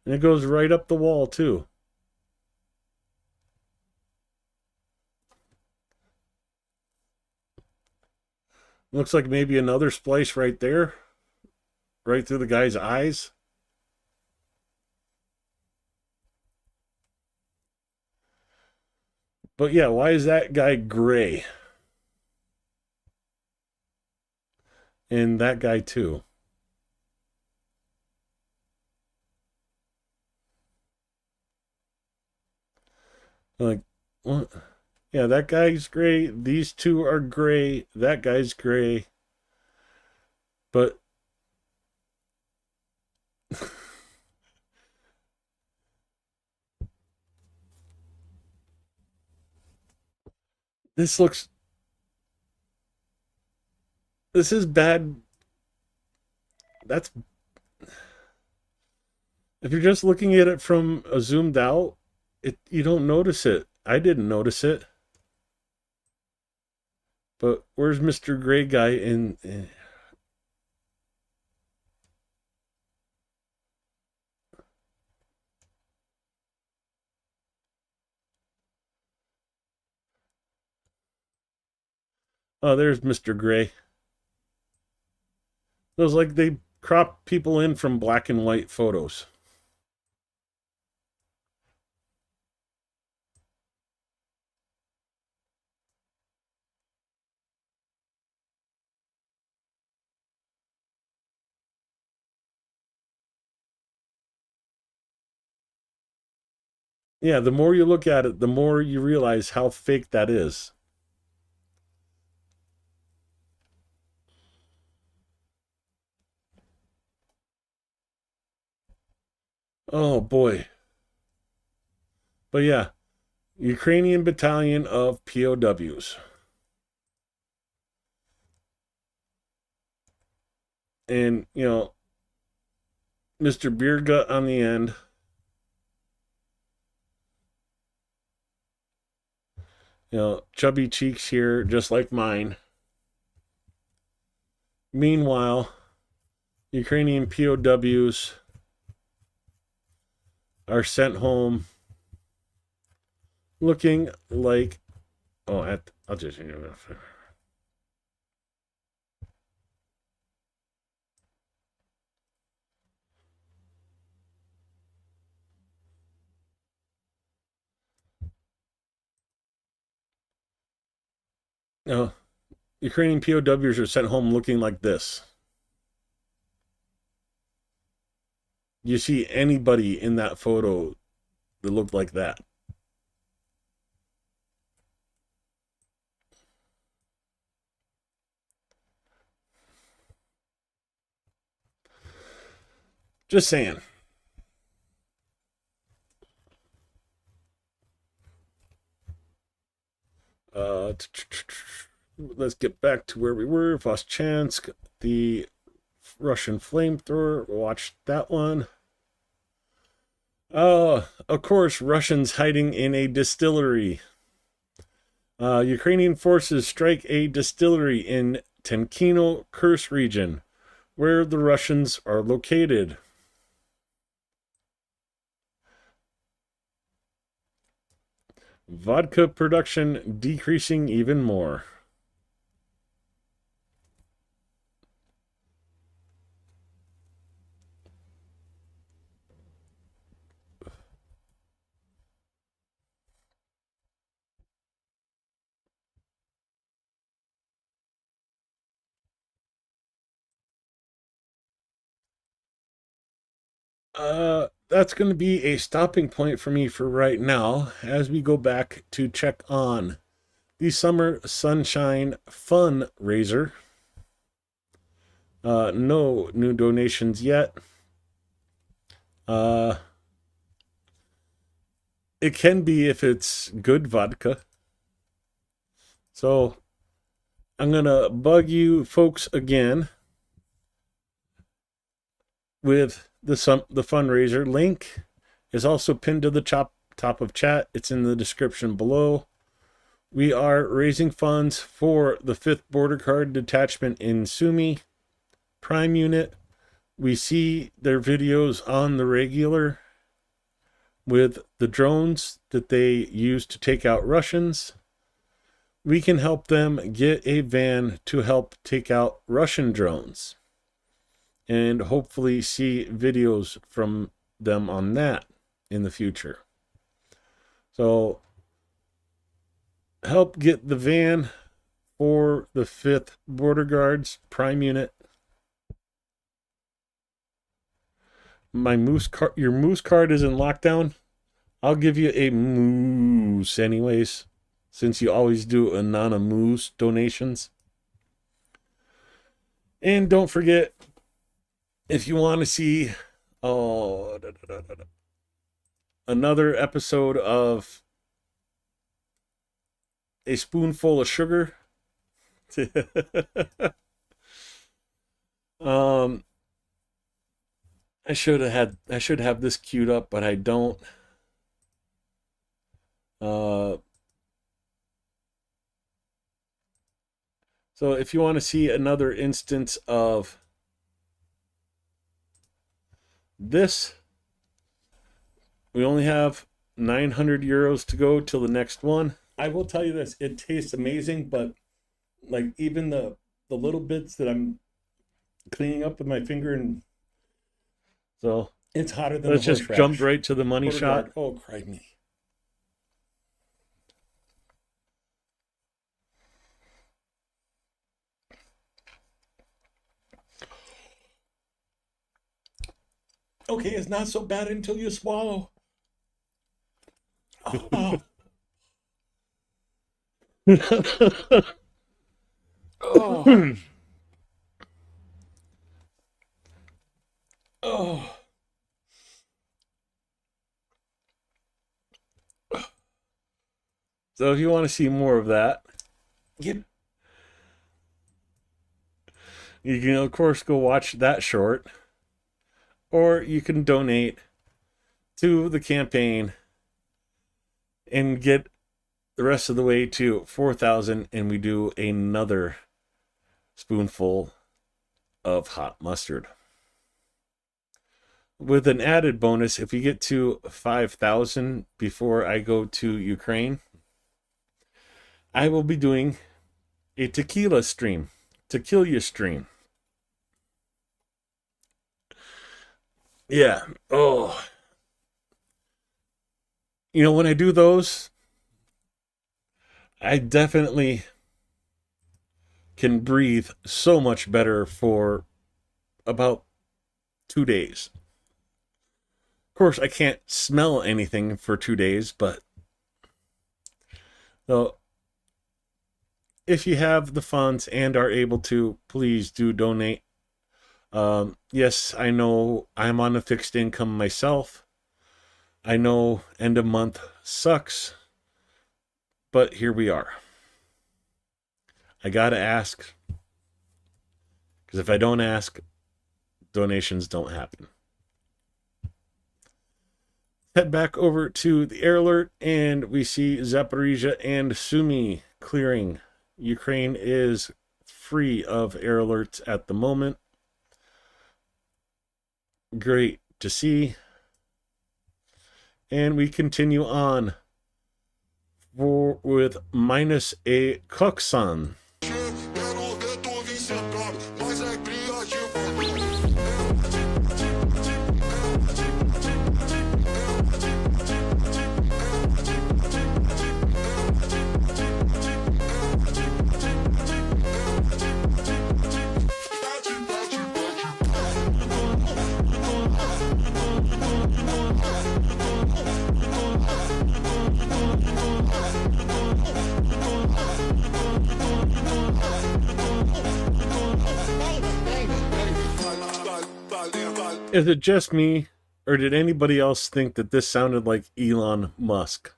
B: And it goes right up the wall, too. Looks like maybe another splice right there. Right through the guy's eyes. But yeah, why is that guy gray? And that guy too. Like, what? Yeah, that guy's gray. These 2 are gray. That guy's gray. But this is bad. That's, if you're just looking at it from a zoomed out, you don't notice it. I didn't notice it. But where's Mr. Gray guy in? Oh, there's Mr. Gray. It was like they crop people in from black and white photos. Yeah, the more you look at it, the more you realize how fake that is. Oh boy. But yeah, Ukrainian battalion of POWs. And, you know, Mr. Beer Gut on the end. You know, chubby cheeks here, just like mine. Meanwhile, Ukrainian POWs are sent home looking like, I'll just, no, Ukrainian POWs are sent home looking like this. You see anybody in that photo that looked like that? Just saying. Let's get back to where we were. Voschansk, the Russian flamethrower. Watch that one. Of course, Russians hiding in a distillery. Ukrainian forces strike a distillery in Tenkino Kursk region, where the Russians are located. Vodka production decreasing even more. That's going to be a stopping point for me for right now as we go back to check on the Summer Sunshine Fundraiser. No new donations yet. It can be if it's good vodka. So I'm going to bug you folks again with the fundraiser. Link is also pinned to the top of chat. It's in the description below. We are raising funds for the 5th Border Guard Detachment in Sumy Prime Unit. We see their videos on the regular with the drones that they use to take out Russians. We can help them get a van to help take out Russian drones, and hopefully see videos from them on that in the future. So help get the van for the 5th Border Guards Prime Unit. Your moose card is in lockdown. I'll give you a moose anyways, since you always do anonymous donations. And don't forget, if you want to see another episode of A Spoonful of Sugar, I should have this queued up, but I don't. So if you want to see another instance of this, we only have 900 euros to go till the next one. I will tell you this, it tastes amazing, but like even the little bits that I'm cleaning up with my finger, and so
E: It's hotter than
B: let's
E: the
B: just jump right to the money shot.
E: Oh, cry me. Okay, it's not so bad until you swallow.
B: Oh. Oh. So if you want to see more of that, you can of course go watch that short, or you can donate to the campaign and get the rest of the way to 4,000, and we do another spoonful of hot mustard. With an added bonus, if we get to 5,000 before I go to Ukraine, I will be doing a tequila stream. Yeah. Oh. You know, when I do those, I definitely can breathe so much better for about 2 days. Of course, I can't smell anything for 2 days, but so if you have the funds and are able to, please do donate. Yes, I know I'm on a fixed income myself. I know end of month sucks, but here we are. I gotta ask, because if I don't ask, donations don't happen. Head back over to the air alert, and we see Zaporizhia and Sumy clearing. Ukraine is free of air alerts at the moment. Great to see. And we continue on with minus a Koksan. Is it just me, or did anybody else think that this sounded like Elon Musk?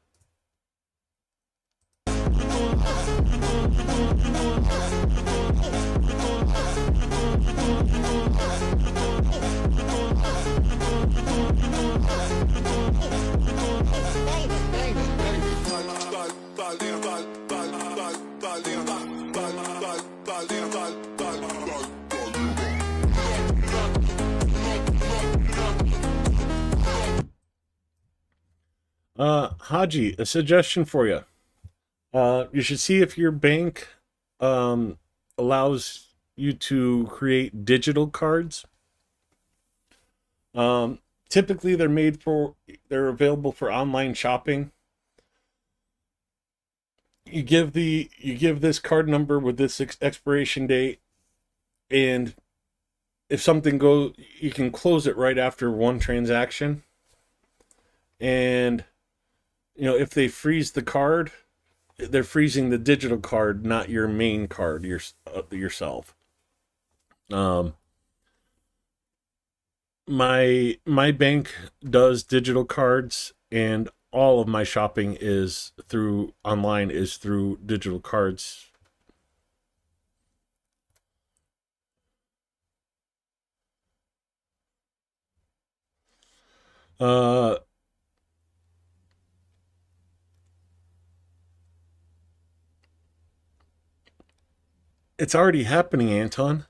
B: Haji, a suggestion for you. You should see if your bank allows you to create digital cards. Typically, they're available for online shopping. You give this card number with this expiration date, and if something goes, you can close it right after one transaction. And if they freeze the card, they're freezing the digital card, not your main card yourself. My bank does digital cards, and all of my shopping is through digital cards. It's already happening, Anton.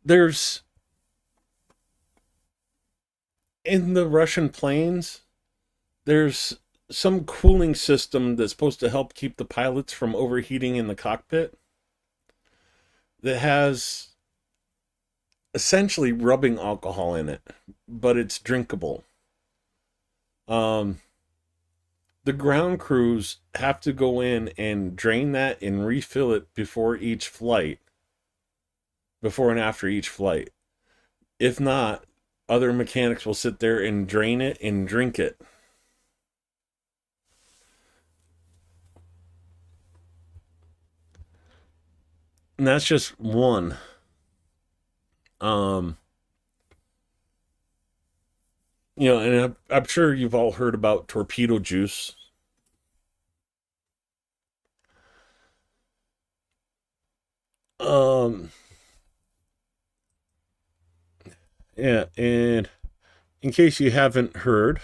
B: There's in the Russian planes, there's some cooling system that's supposed to help keep the pilots from overheating in the cockpit that has essentially rubbing alcohol in it, but it's drinkable. The ground crews have to go in and drain that and refill it before and after each flight. If not, other mechanics will sit there and drain it and drink it. And that's just one. And I'm sure you've all heard about torpedo juice. Yeah, and in case you haven't heard,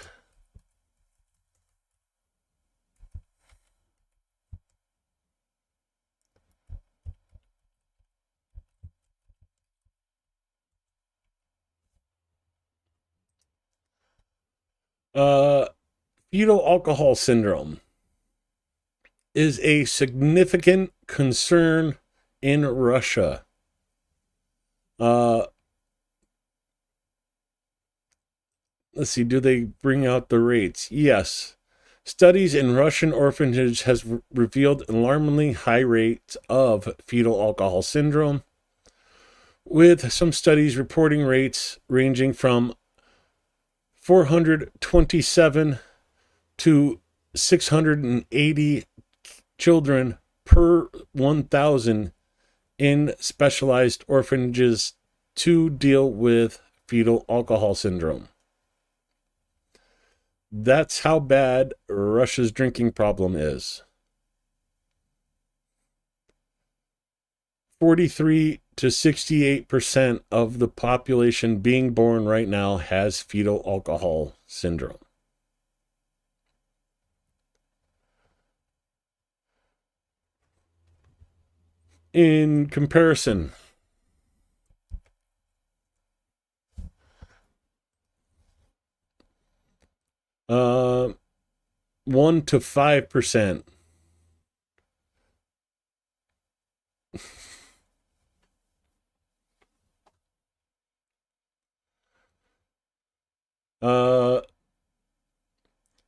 B: fetal alcohol syndrome is a significant concern in Russia. Let's see, do they bring out the rates? Yes. Studies in Russian orphanages has revealed alarmingly high rates of fetal alcohol syndrome, with some studies reporting rates ranging from 427 to 680 children per 1,000 in specialized orphanages to deal with fetal alcohol syndrome. That's how bad Russia's drinking problem is. 43 to 68% of the population being born right now has fetal alcohol syndrome. In comparison, uh, 1 to 5%.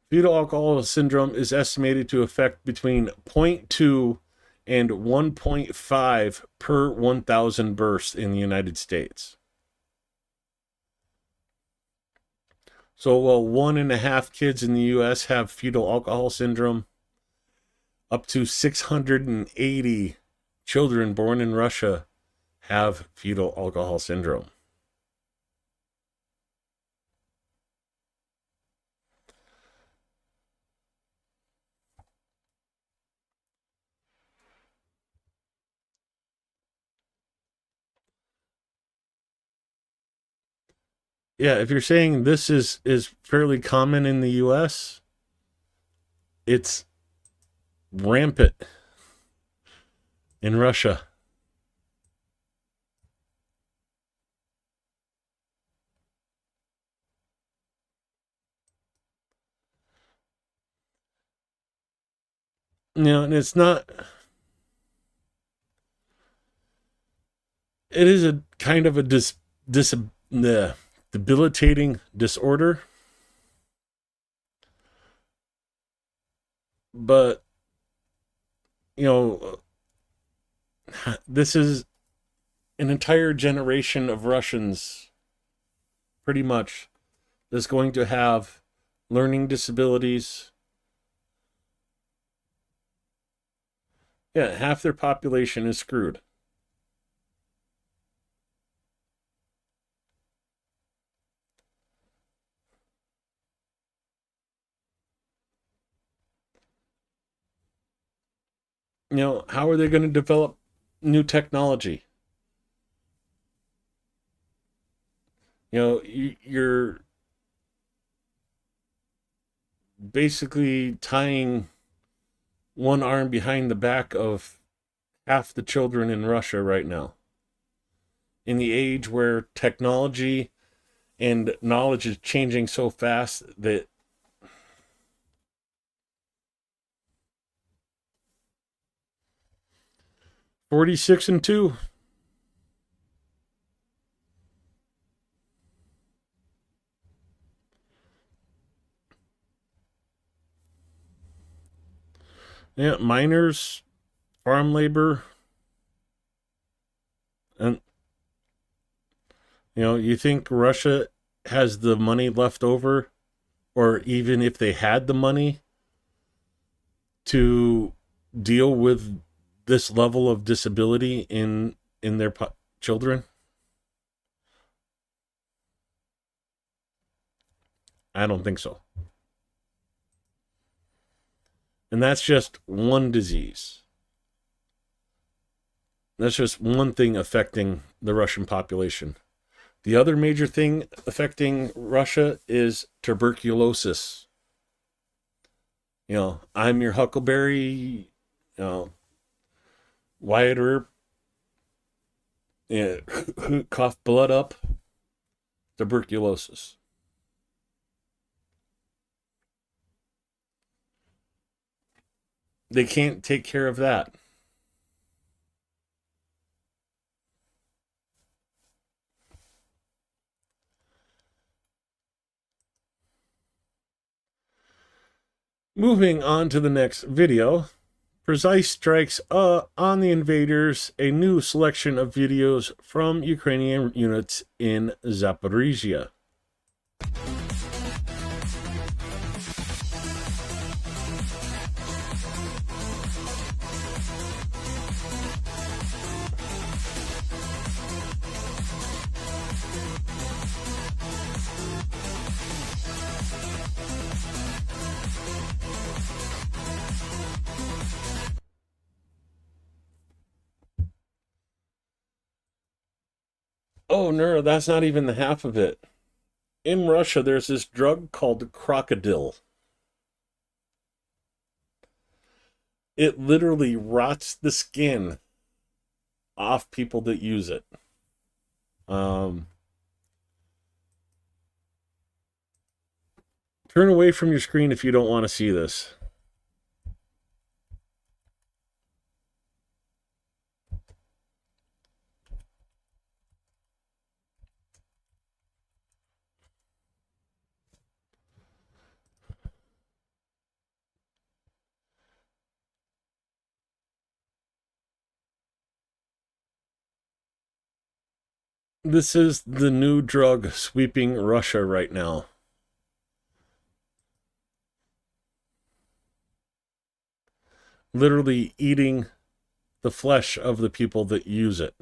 B: Fetal alcohol syndrome is estimated to affect between 0.2 and 1.5 per 1,000 births in the United States. So while 1.5 kids in the U.S. have fetal alcohol syndrome, up to 680 children born in Russia have fetal alcohol syndrome. Yeah, if you're saying this is fairly common in the US, it's rampant in Russia. And it's not, it is a kind of a debilitating disorder. But, this is an entire generation of Russians, pretty much, that's going to have learning disabilities. Yeah, half their population is screwed. How are they going to develop new technology? You're basically tying one arm behind the back of half the children in Russia right now. In the age where technology and knowledge is changing so fast that $46-2. Yeah, miners, farm labor, and you think Russia has the money left over, or even if they had the money to deal with this level of disability in their children? I don't think so. And that's just one disease. That's just one thing affecting the Russian population. The other major thing affecting Russia is tuberculosis. You know, I'm your Huckleberry, you know, Wyatt Earp, cough blood up, tuberculosis. They can't take care of that. Moving on to the next video, Precise strikes on the invaders, a new selection of videos from Ukrainian units in Zaporizhia. Oh, no, that's not even the half of it. In Russia, there's this drug called crocodile. It literally rots the skin off people that use it. Turn away from your screen if you don't want to see this. This is the new drug sweeping Russia right now. Literally eating the flesh of the people that use it.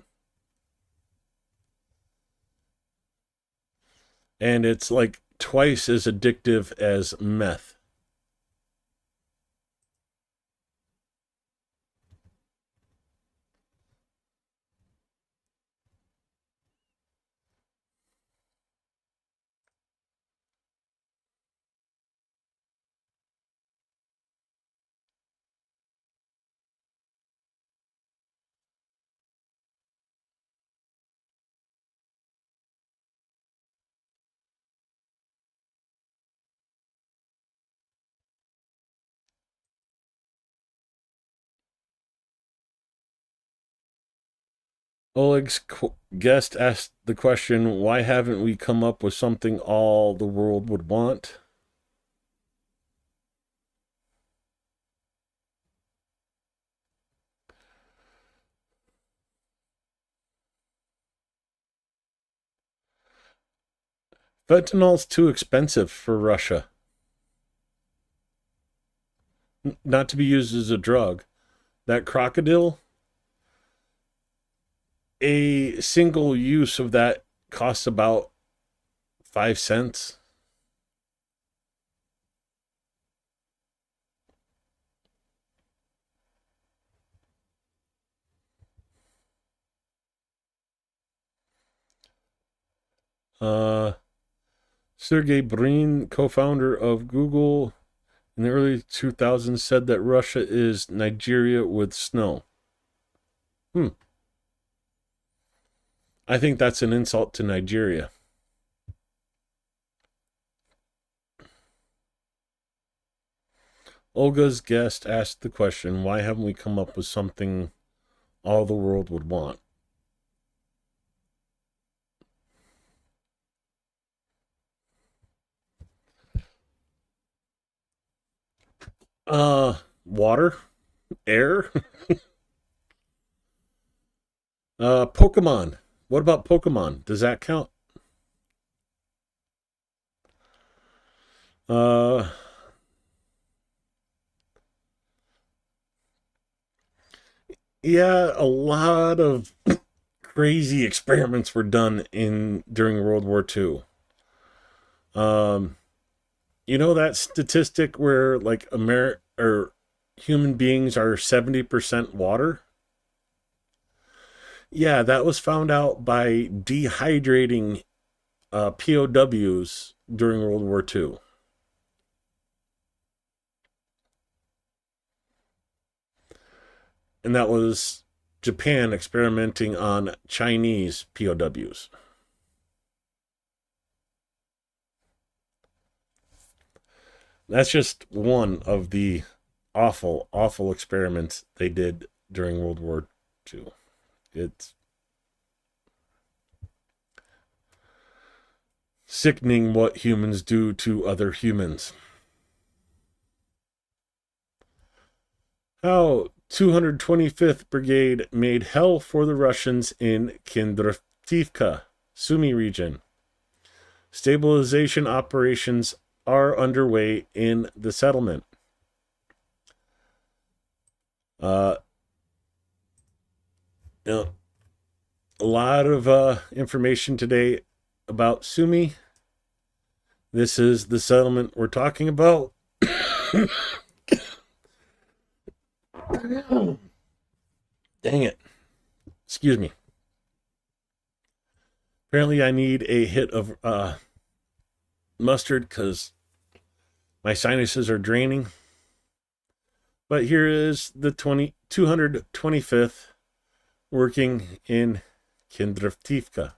B: And it's like twice as addictive as meth. Oleg's guest asked the question, why haven't we come up with something all the world would want? Fentanyl's too expensive for Russia. Not to be used as a drug. That crocodile, a single use of that costs about 5 cents. Sergey Brin, co-founder of Google in the early 2000s, said that Russia is Nigeria with snow. I think that's an insult to Nigeria. Olga's guest asked the question, why haven't we come up with something all the world would want? Water? Air? Pokemon. What about Pokemon? Does that count? Uh, yeah, a lot of crazy experiments were done during World War II. You know that statistic where like human beings are 70% water? Yeah, that was found out by dehydrating POWs during World War II. And that was Japan experimenting on Chinese POWs. That's just one of the awful, awful experiments they did during World War II. It's sickening what humans do to other humans. How 225th Brigade made hell for the Russians in Kindrativka, Sumy region. Stabilization operations are underway in the settlement. You know, a lot of information today about Sumy. This is the settlement we're talking about. Dang it. Excuse me. Apparently I need a hit of mustard because my sinuses are draining. But here is the 225th working in Kindrativka.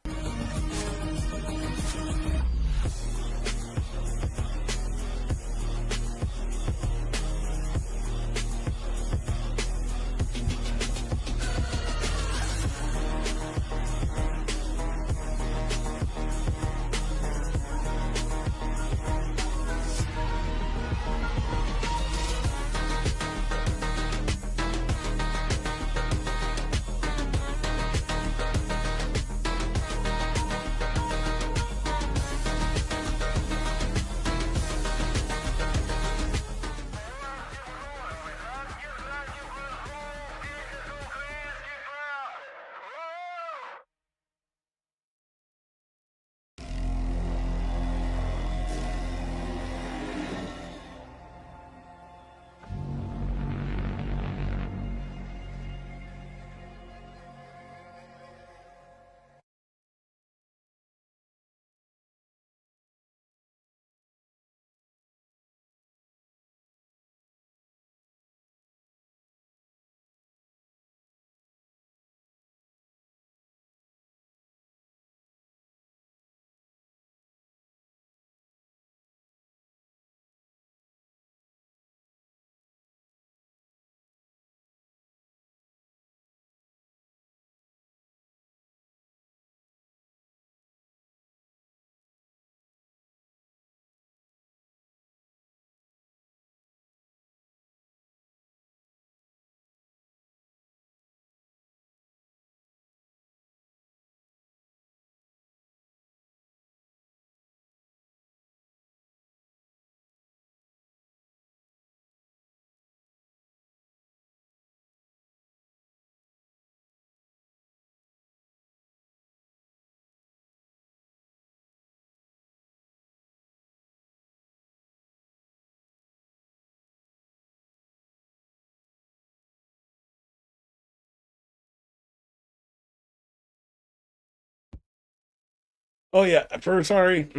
B: Oh yeah, sorry.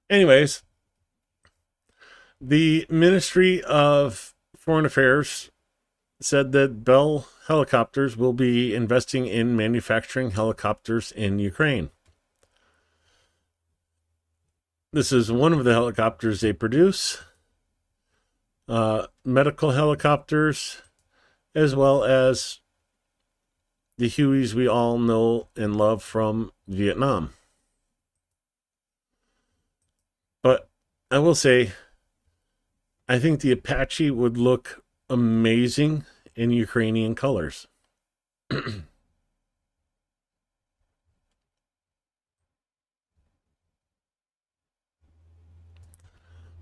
B: Anyways, the Ministry of Foreign Affairs said that Bell Helicopters will be investing in manufacturing helicopters in Ukraine. This is one of the helicopters they produce. Medical helicopters, as well as the Hueys we all know and love from Vietnam. But I will say, I think the Apache would look amazing in Ukrainian colors.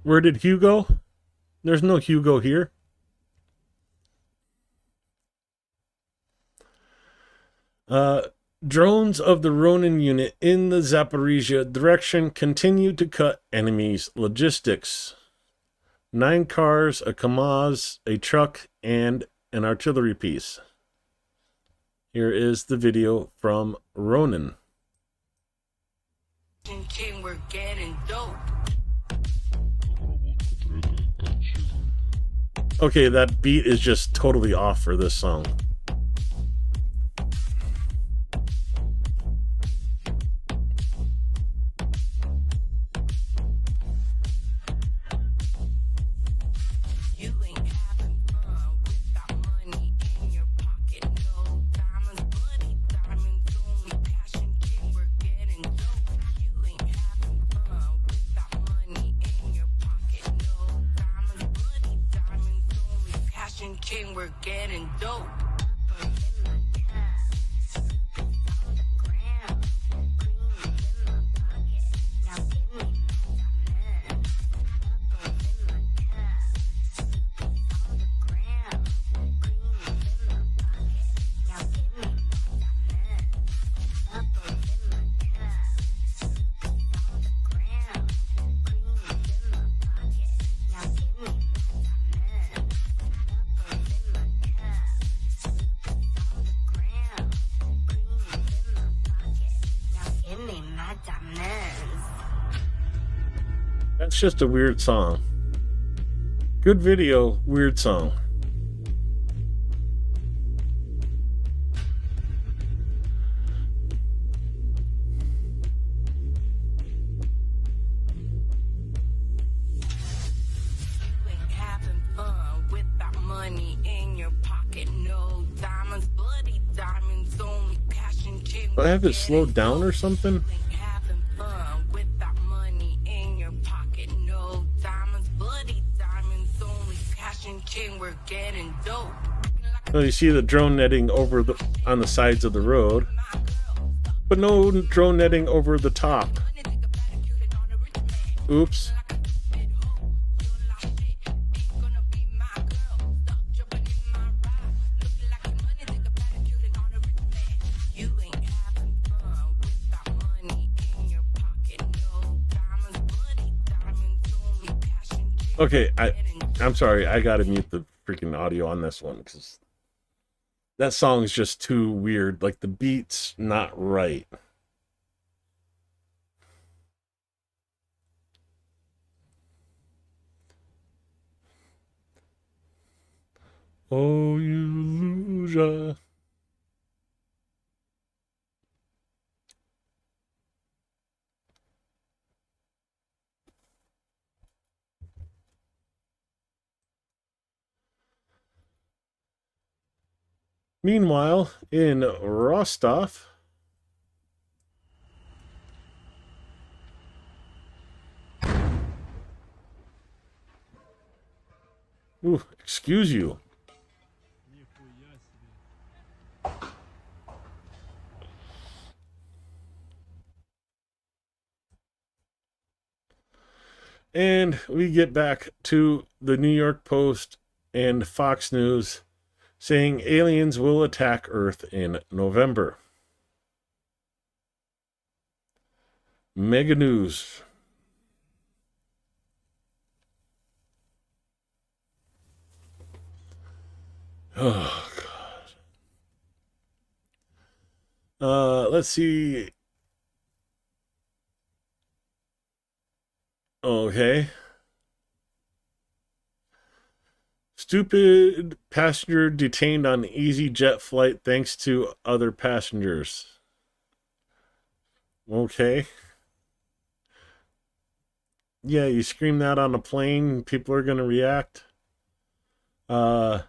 B: Where did Hugo? There's no Hugo here. Drones of the Ronin unit in the Zaporizhia direction continue to cut enemies' logistics. 9 cars, a KAMAZ, a truck, and an artillery piece. Here is the video from Ronin.
L: We're getting dope.
B: Okay, that beat is just totally off for this song.
L: King, we're getting dope.
B: That's just a weird song. Good video, weird song. Do I have it slowed down or something? Well, you see the drone netting over on the sides of the road, but no drone netting over the top. Oops. Okay, I'm sorry, I gotta mute the freaking audio on this one because that song is just too weird. Like, the beat's not right. Oh, you loser. Meanwhile, in Rostov, ooh, excuse you. And we get back to the New York Post and Fox News saying aliens will attack Earth in November. Mega news. Oh, God. Let's see. Okay. Stupid passenger detained on EasyJet flight thanks to other passengers. Okay. Yeah, you scream that on a plane, people are going to react. The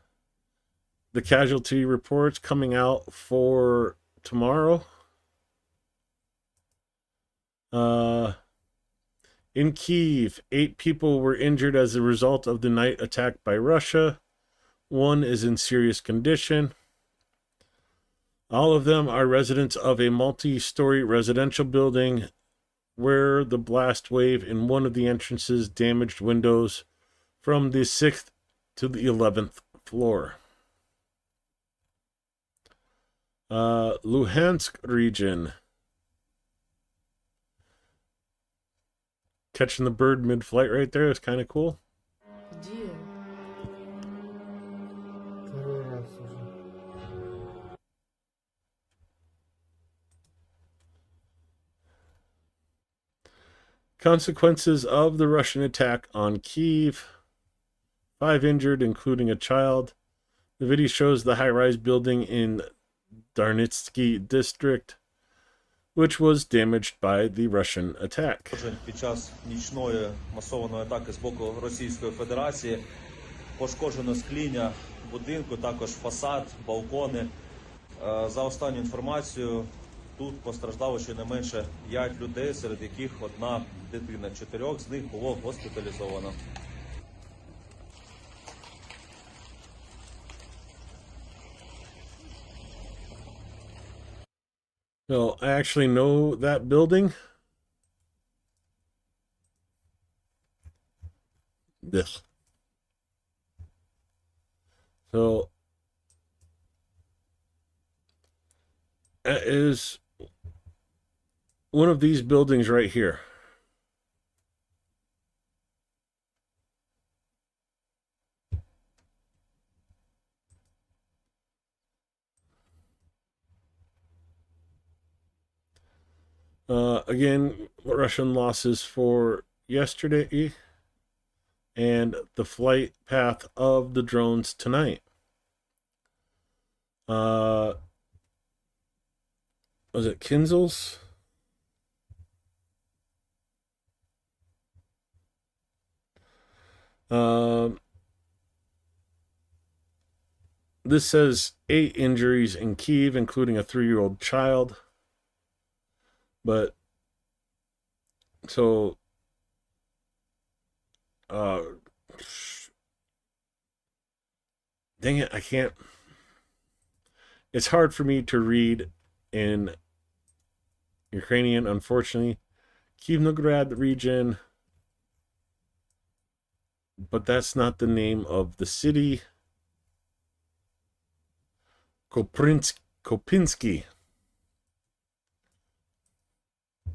B: casualty reports coming out for tomorrow. In Kyiv, 8 people were injured as a result of the night attack by Russia. 1 is in serious condition. All of them are residents of a multi-story residential building where the blast wave in one of the entrances damaged windows from the 6th to the 11th floor. Luhansk region. Catching the bird mid-flight right there is kind of cool. Consequences of the Russian attack on Kyiv. 5 injured, including a child. The video shows the high-rise building in Darnitsky district, which was damaged by the Russian attack.
C: Під час нічної масованої атаки з боку Російської Федерації пошкоджено скління будинку, також фасад, балкони. За останню інформацію, тут постраждало щонайменше 5 людей, серед яких одна дитина. 4 з них було госпіталізовано.
B: So I actually know that building. This. So that is one of these buildings right here. Again, Russian losses for yesterday and the flight path of the drones tonight. Was it Kinzels? This says 8 injuries in Kyiv, including a 3-year-old child. But so dang it, I can't. It's hard for me to read in Ukrainian, unfortunately. Kyiv-Novgorod region, but that's not the name of the city. Kopinski.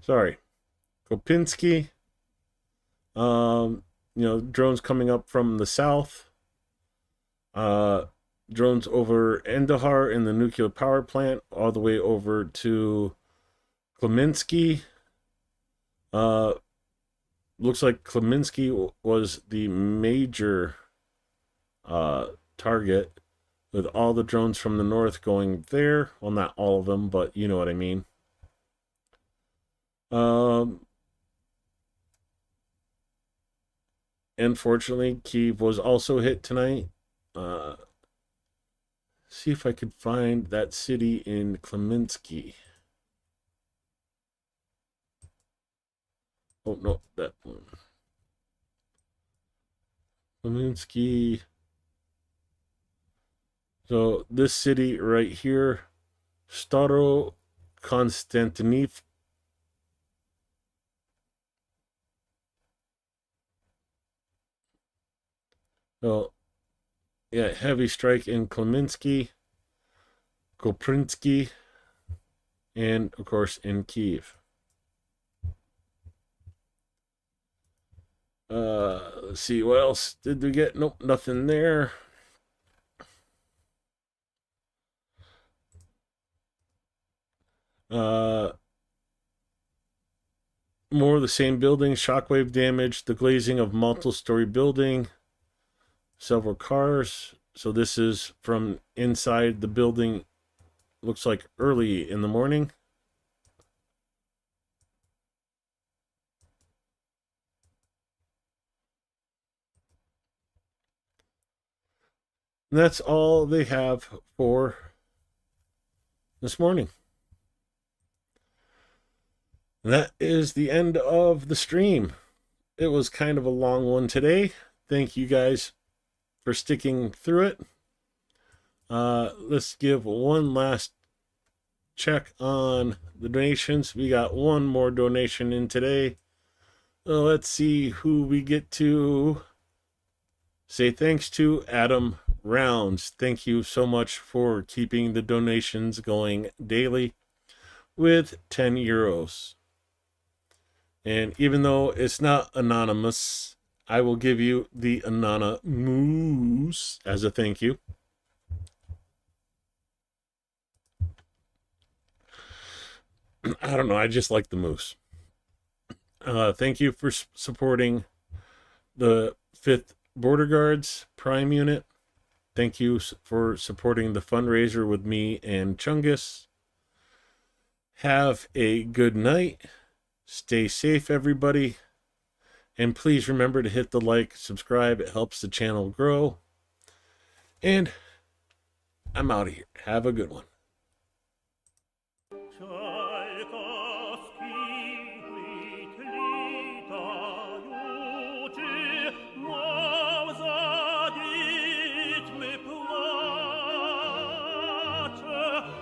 B: Sorry, Kopinski. Drones coming up from the south. Drones over Endahar in the nuclear power plant, all the way over to Kleminski. Looks like Kleminski was the major target, with all the drones from the north going there. Well, not all of them, but you know what I mean. Unfortunately, Kyiv was also hit tonight. See if I could find that city in Kleminski. Oh, no, that one. Kleminski. So this city right here, Staro Konstantinov. So, yeah, heavy strike in Kleminski, Koprinsky, and of course in Kyiv. Let's see, what else did we get? Nope, nothing there. More of the same building, shockwave damage, the glazing of multi-story building, several cars. So this is from inside the building, looks like early in the morning. And that's all they have for this morning. And that is the end of the stream. It was kind of a long one today. Thank you guys for sticking through it. Let's give one last check on the donations. We got one more donation in today. Let's see who we get to say thanks to. Adam Rounds. Thank you so much for keeping the donations going daily with 10 euros. And even though it's not anonymous, I will give you the anonymous as a thank you. I don't know. I just like the moose. Thank you for supporting the 5th Border Guards Prime Unit. Thank you for supporting the fundraiser with me and Chungus. Have a good night. Stay safe, everybody. And please remember to hit the like, subscribe. It helps the channel grow. And I'm out of here. Have a good one.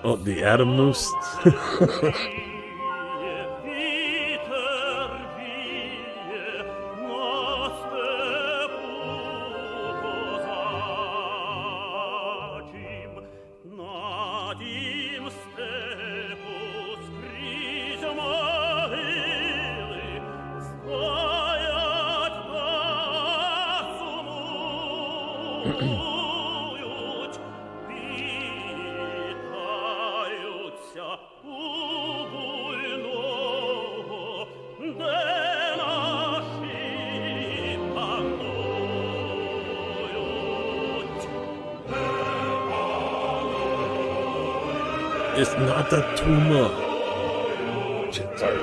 B: Oh, the Adam Moose. It's not a tumor. Shit, sorry.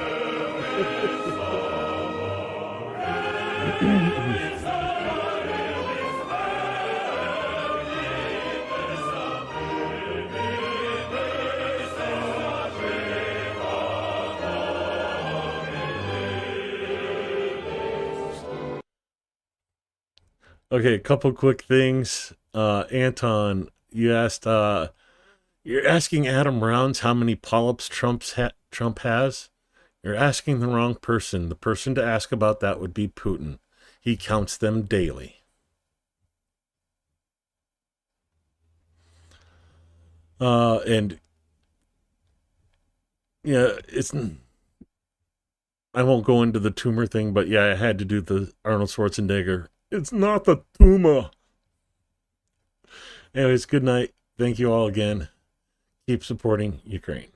B: Okay, a couple quick things. Anton, you asked, you're asking Adam Rounds how many polyps Trump has. You're asking the wrong person. The person to ask about that would be Putin. He counts them daily. And yeah, I won't go into the tumor thing, but yeah, I had to do the Arnold Schwarzenegger. It's not the tumor. Anyways, good night. Thank you all again. Keep supporting Ukraine.